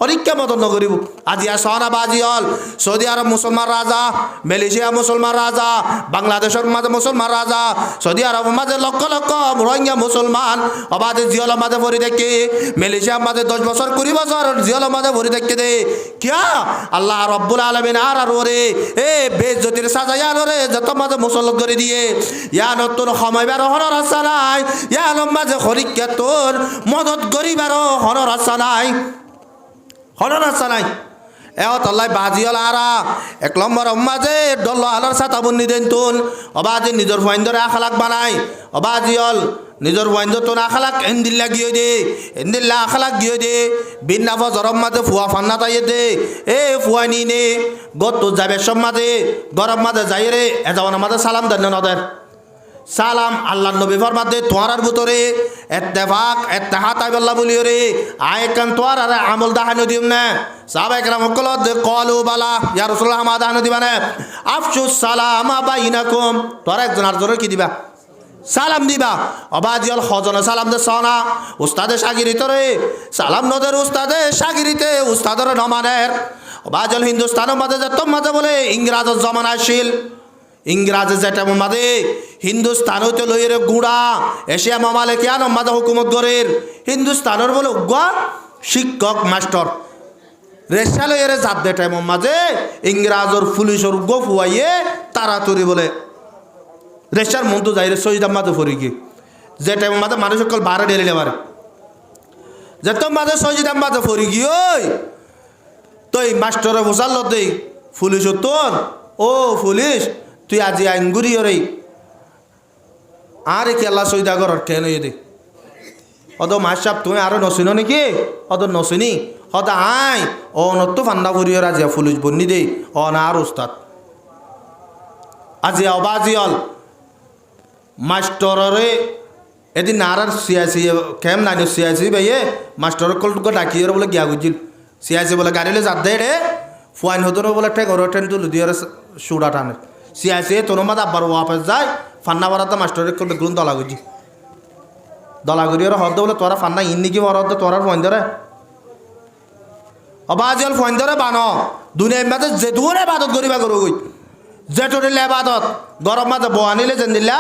হরিককে মদত নগরিব আজি সহনা বাজি হল সৌদি আরব মুসলমান রাজা মালয়েশিয়া মুসলমান রাজা বাংলাদেশের মাঝে মুসলমান রাজা সৌদি আরব মাঝে লক্ষ লক্ষ রোহিঙ্গা মুসলমান অবাধে জিয়ল মাঝে ভরি দেখে মালয়েশিয়ার মাঝে 10 বছর 20 বছর জিয়ল মাঝে ভরি দেখে দে क्या अल्लाह रब्बुल आलमीन आर रे ए बेइज्जतिर साजा रे যত মাঝে মুসল্লত করে দিয়ে ইয়া নতুন সময়বার হনর আশা নাই ইয়া মাঝে খরিকা তোর মদত গরিবার হনর আশা নাই হনর আশা নাই এও তল্লাই বাজিয়ল আরা 1 নম্বর মাঝে ডল আলার সাতা বন্নি দেন তুন অবাজি নিজর ফাইন্দরে আখলাক বানাই অবাজিয়ল নিজর ওয়াইন্দ তো আখলাক এন্দিল্লা গিয়ে দে এন্দিল্লা আখলাক গিয়ে দে বিনা ফজরম মাঝে ফুয়া ফান্না তাইয়ে দে এ ফুয়া নি নে গত যাবে সব মাঝে গরম মাঝে যাই রে এ যাওয়ান মাঝে সালাম দেন নদের সালাম আল্লাহ নবী ফরমাতে তোয়ারার ভিতরে ইত্তেফাক ইত্তেহাদ আল্লাহ বলিও রে আয়কান তোয়ার আরে আমল দাহানো দিম না সাহাবা একরাম কল কলু বালা ইয়া রাসূলুল্লাহ আমা দাহানো দিবা না আফসুস সালাম বাইনাকুম তোরা একজন আরেকজনের কি দিবা সালাম দিবা অবাজিয়াল হজনে সালাম দে সনা উস্তাদে শাগিরিতরে সালাম নদের উস্তাদে শাগিরিতে উস্তাদরে নমানের অবাজিয়াল হিন্দুস্তানের মাঝে যে তোম মাঝে বলে ইংরাজের জমানা আসিল ইংরাজে যেটা মাঝে হিন্দুস্তান হইতে লইয়ের গুড়া এশিয়া মামালে কেন মাঝে হুকুমত গরের হিন্দুস্তানের বলে উগ্গা শিক্ষক মাস্টার রেশা লইয়ের জাত দে টাইম মাঝে ইংরাজর পুলিশের উগ্গ ফুয়াইয়ে তাড়াতাড়ি বলে রেশার মন তো যাই রে সজিদাম মাঝে ফরি গিয়ে যে টাইম মাঝে মানুষ সকল বারে ডেলিলে বারে যে তোর মাঝে সজিদাম মাঝে ফরি গিয়ে তুই মাস্টরে বসাল দেই পুলিশ তোর ও পুলিশ তুই আজি আইন গুড়ি রে আর খেলা সজিদা কর টেন হয়ে দে অত মাসাব তুমি আরো নচিন নাকি অত নচিনি হত আই ও নতো ফান্ডা ফুরিয়ে আজিয়া পুলিশ বন্নি দে অ না আর উস্তাদ আজিয়া অবাজিয়ল মাস্টরে এদিন আর সিয়াসি কেম নাই সিয়াসি ভাইয়ে মাস্টর কলটুকু ডাকিয়ে বলে গিয়া গুজিল সিয়াসি বলে গাড়িলে যাত দে রে ফুয়াইন হতো বলে ঠেক ট্রেন তুলে দিয়ে সুড়া টানে সিয়াসি তোর মাঝে আব্বার ওয়াপস যায় ফান্না বারাতে মাস্টরের করবে গুণ দলা গুজি দলা গুড়িয়ে হদ বলে তোরা ফান্না ইন্নি কি বড় তোরার ফোন ধরে অবাজল ফোন ধরে বানো দুনিয়ার মাঝে যে দূরে বাদত করিবা করো গই যে টোটিলে বাদত গরম মাঝে বউ আনিলে যেন দিলা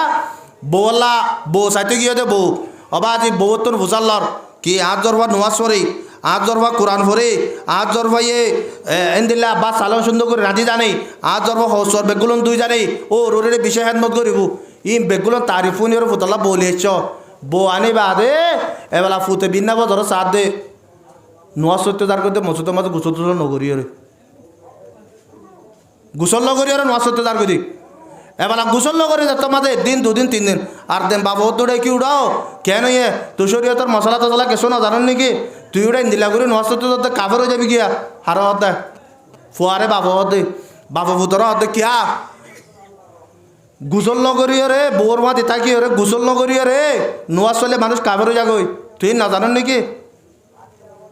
বৌলা বউ চাইতে গিয়ে দে বউ অবাজি বউ তোর ভুসাল্লর কি আজ জরবা নোয়াজ পড়ি আজ জরবা কোরআন পড়ি আজ জরবা ইয়ে এনদিল্লা বা সালাম সুন্দর করে রাজি জানি আজ জরবা হসর বেগুলন দুই জানি ও রোডের বিষয় হেদমত করিব ই বেগুলন তারিফুনির ফুতল্লা বলিয়েছ বউ আনি বাদে এবেলা ফুতে বিনা বছর সাথ দে নোয়াজ সত্য তার করতে মসুদের মাঝে গুসল টুসল নগরী রে গুসল নগরী আর নোয়াজ সত্য তার করি এবেলা গুসল করে যেত মাঝে 1 দিন 2 দিন 3 দিন আর দেন বাবা দৌড়ে কি উড়াও কেন ইয়ে তুষরিয়া তোর মশলা টসলা কেসো না জানেন নাকি তুই উড়াই দিলা করে নষ্ট তো কাফের হয়ে যাবি গিয়া হার হতে ফুয়ারে বাবা হতে বাবা ভূতর হতে কিয়া গোসল নগরীয় রে বউর মাতি থাকি রে গোসল নগরীয় রে নোয়া চলে মানুষ কাবেরও যাগই তুই না জানান নাকি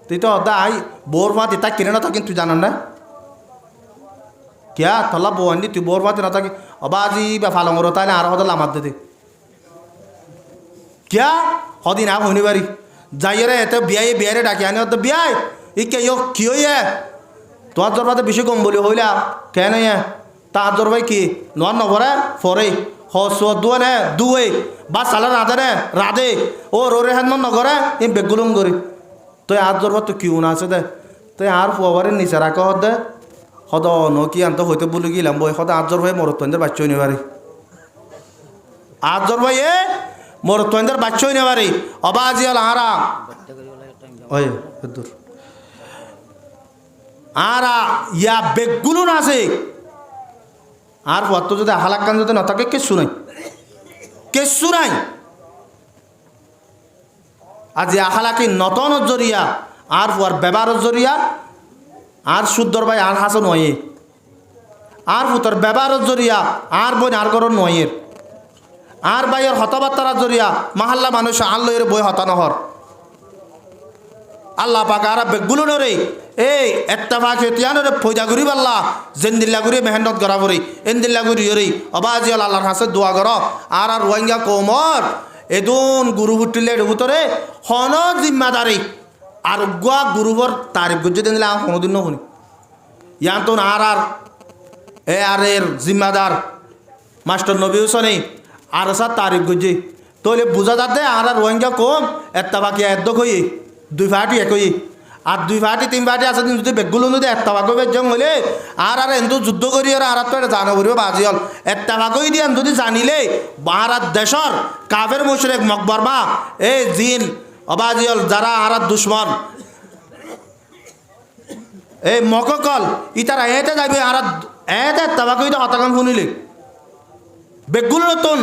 তুই তো দাই বউর মাতি থাকি না থাকি তুই জানান না কিয়া তলা বউ আনি তুই বউর মাতি না থাকি অবা আজি বা ফালঙ্গর তাই না আর হদ লামাত দে কিয়া হদিন আ হইনি বাড়ি যাইয়ে রে এতে বিয়ারে ডাকি আনি তো বিয়াই ই কে কি হইয়া তোর জরবাতে বেশি কম বলি হইলা কেন তার জরবাই কি নর নভরে ফরে হস দুয়ানে দুয়ে বা সালা রাধে ও রোরে হান নগরে এই বেগুলুম করি তুই আর জরবা তো কিউ না আছে দে তুই আর ফুয়াবারে নিচে রাখ হদ দে হদ ন কি আনতে হইতে বলে গেলাম বই হদ আর জরবাই মরত বাচ্চা হইনি পারি আর জরবাই এ মরত বাচ্চা হইনি পারি অবাজিয়াল আরা ওই দূর আর ইয়া বেগুলুন আছে আর পত্র যদি হালাক্কান যদি না থাকে কেসু নাই আজ আহালাকি নতন জরিয়া আর ফুয়ার ব্যবহার জরিয়া আর শুদ্ধর ভাই আর হাসো নয়ে আর ফুতর ব্যবহার জরিয়া আর বই আর করো নয়ের আর ভাইয়ের হতবার্তার জরিয়া মাহাল্লা মানুষ আল্লয়ের বই হতানহর আল্লাহ পাক আর বেগুলো নরে এই এত্তাফাক তিয়ানরে ফয়দা করি পাল্লা জেন্দিল্লা করি মেহনত করা পড়ি এন্দিল্লা করি রে অবাজি আল্লাহর হাসে দোয়া কর আর রোহিঙ্গা কোমর এদুন গুরু ফুটিলে ভিতরে হন জিম্মাদারি আর গুয়া গুরুবর তারিফ গুজে দিলে কোনোদিন নশুনি ইয়ান তো আর এ আর এর জিম্মাদার মাস্টার নবী হোসেনে আর সার তারিফ গুজে তোলে বুঝা যাতে আর রোহিঙ্গা কম এত্তাফাকি এদ্দ কই দুই ফাটি একই আর দুই ফাটি তিন ফাটি আছে যদি বেগুলো যদি একটা ভাগ জং হলে আর এন্তু যুদ্ধ করি আর তো এটা জানা করিব বাজি হল একটা ভাগই দিয়ে যদি জানিলে আর দেশর কাফের মুশরিক মকবরমা এই জিন অবাজি হল যারা আর দুশ্মন এই মককল ইতারা এতে যাবে আর এতে একটা ভাগই হতাকান শুনিলে বেগুলো নতুন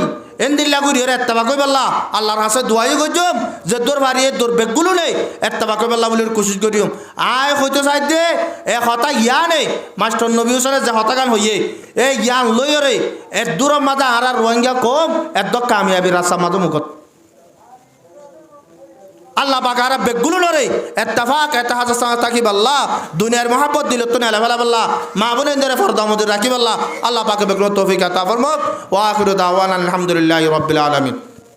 এন্দিল্লা করি ওর এত্তাবা কই পাল্লা আল্লাহর হাসে দোয়াই গজম যে তোর বাড়ি তোর বেগগুলো নেই এত্তাবা কই পাল্লা বলে কোশিশ করিম আয় হইতে চাই দে এ হতা ইয়া নেই মাস্টার নবী হোসেনের যে হতাগান হইয়ে এ জ্ঞান লই রে এর দূর মাঝে আর রোহিঙ্গা কম এত কামিয়াবি রাস্তা মাঝে মুখত আল্লাহ পাক আর বেগগুলো নরে এত্তাফাক এতাহাজ তাকিব আল্লাহ দুনিয়ার মহব্বত দিল তো নেলা ফেলা বল্লা মা বোনের ধরে ফরদা মধ্যে রাখি বল্লা আল্লাহ পাকে বেগগুলো তৌফিক আতা ফরমাক ওয়া আখিরু দাওয়ানা আলহামদুলিল্লাহি রাব্বিল আলামিন।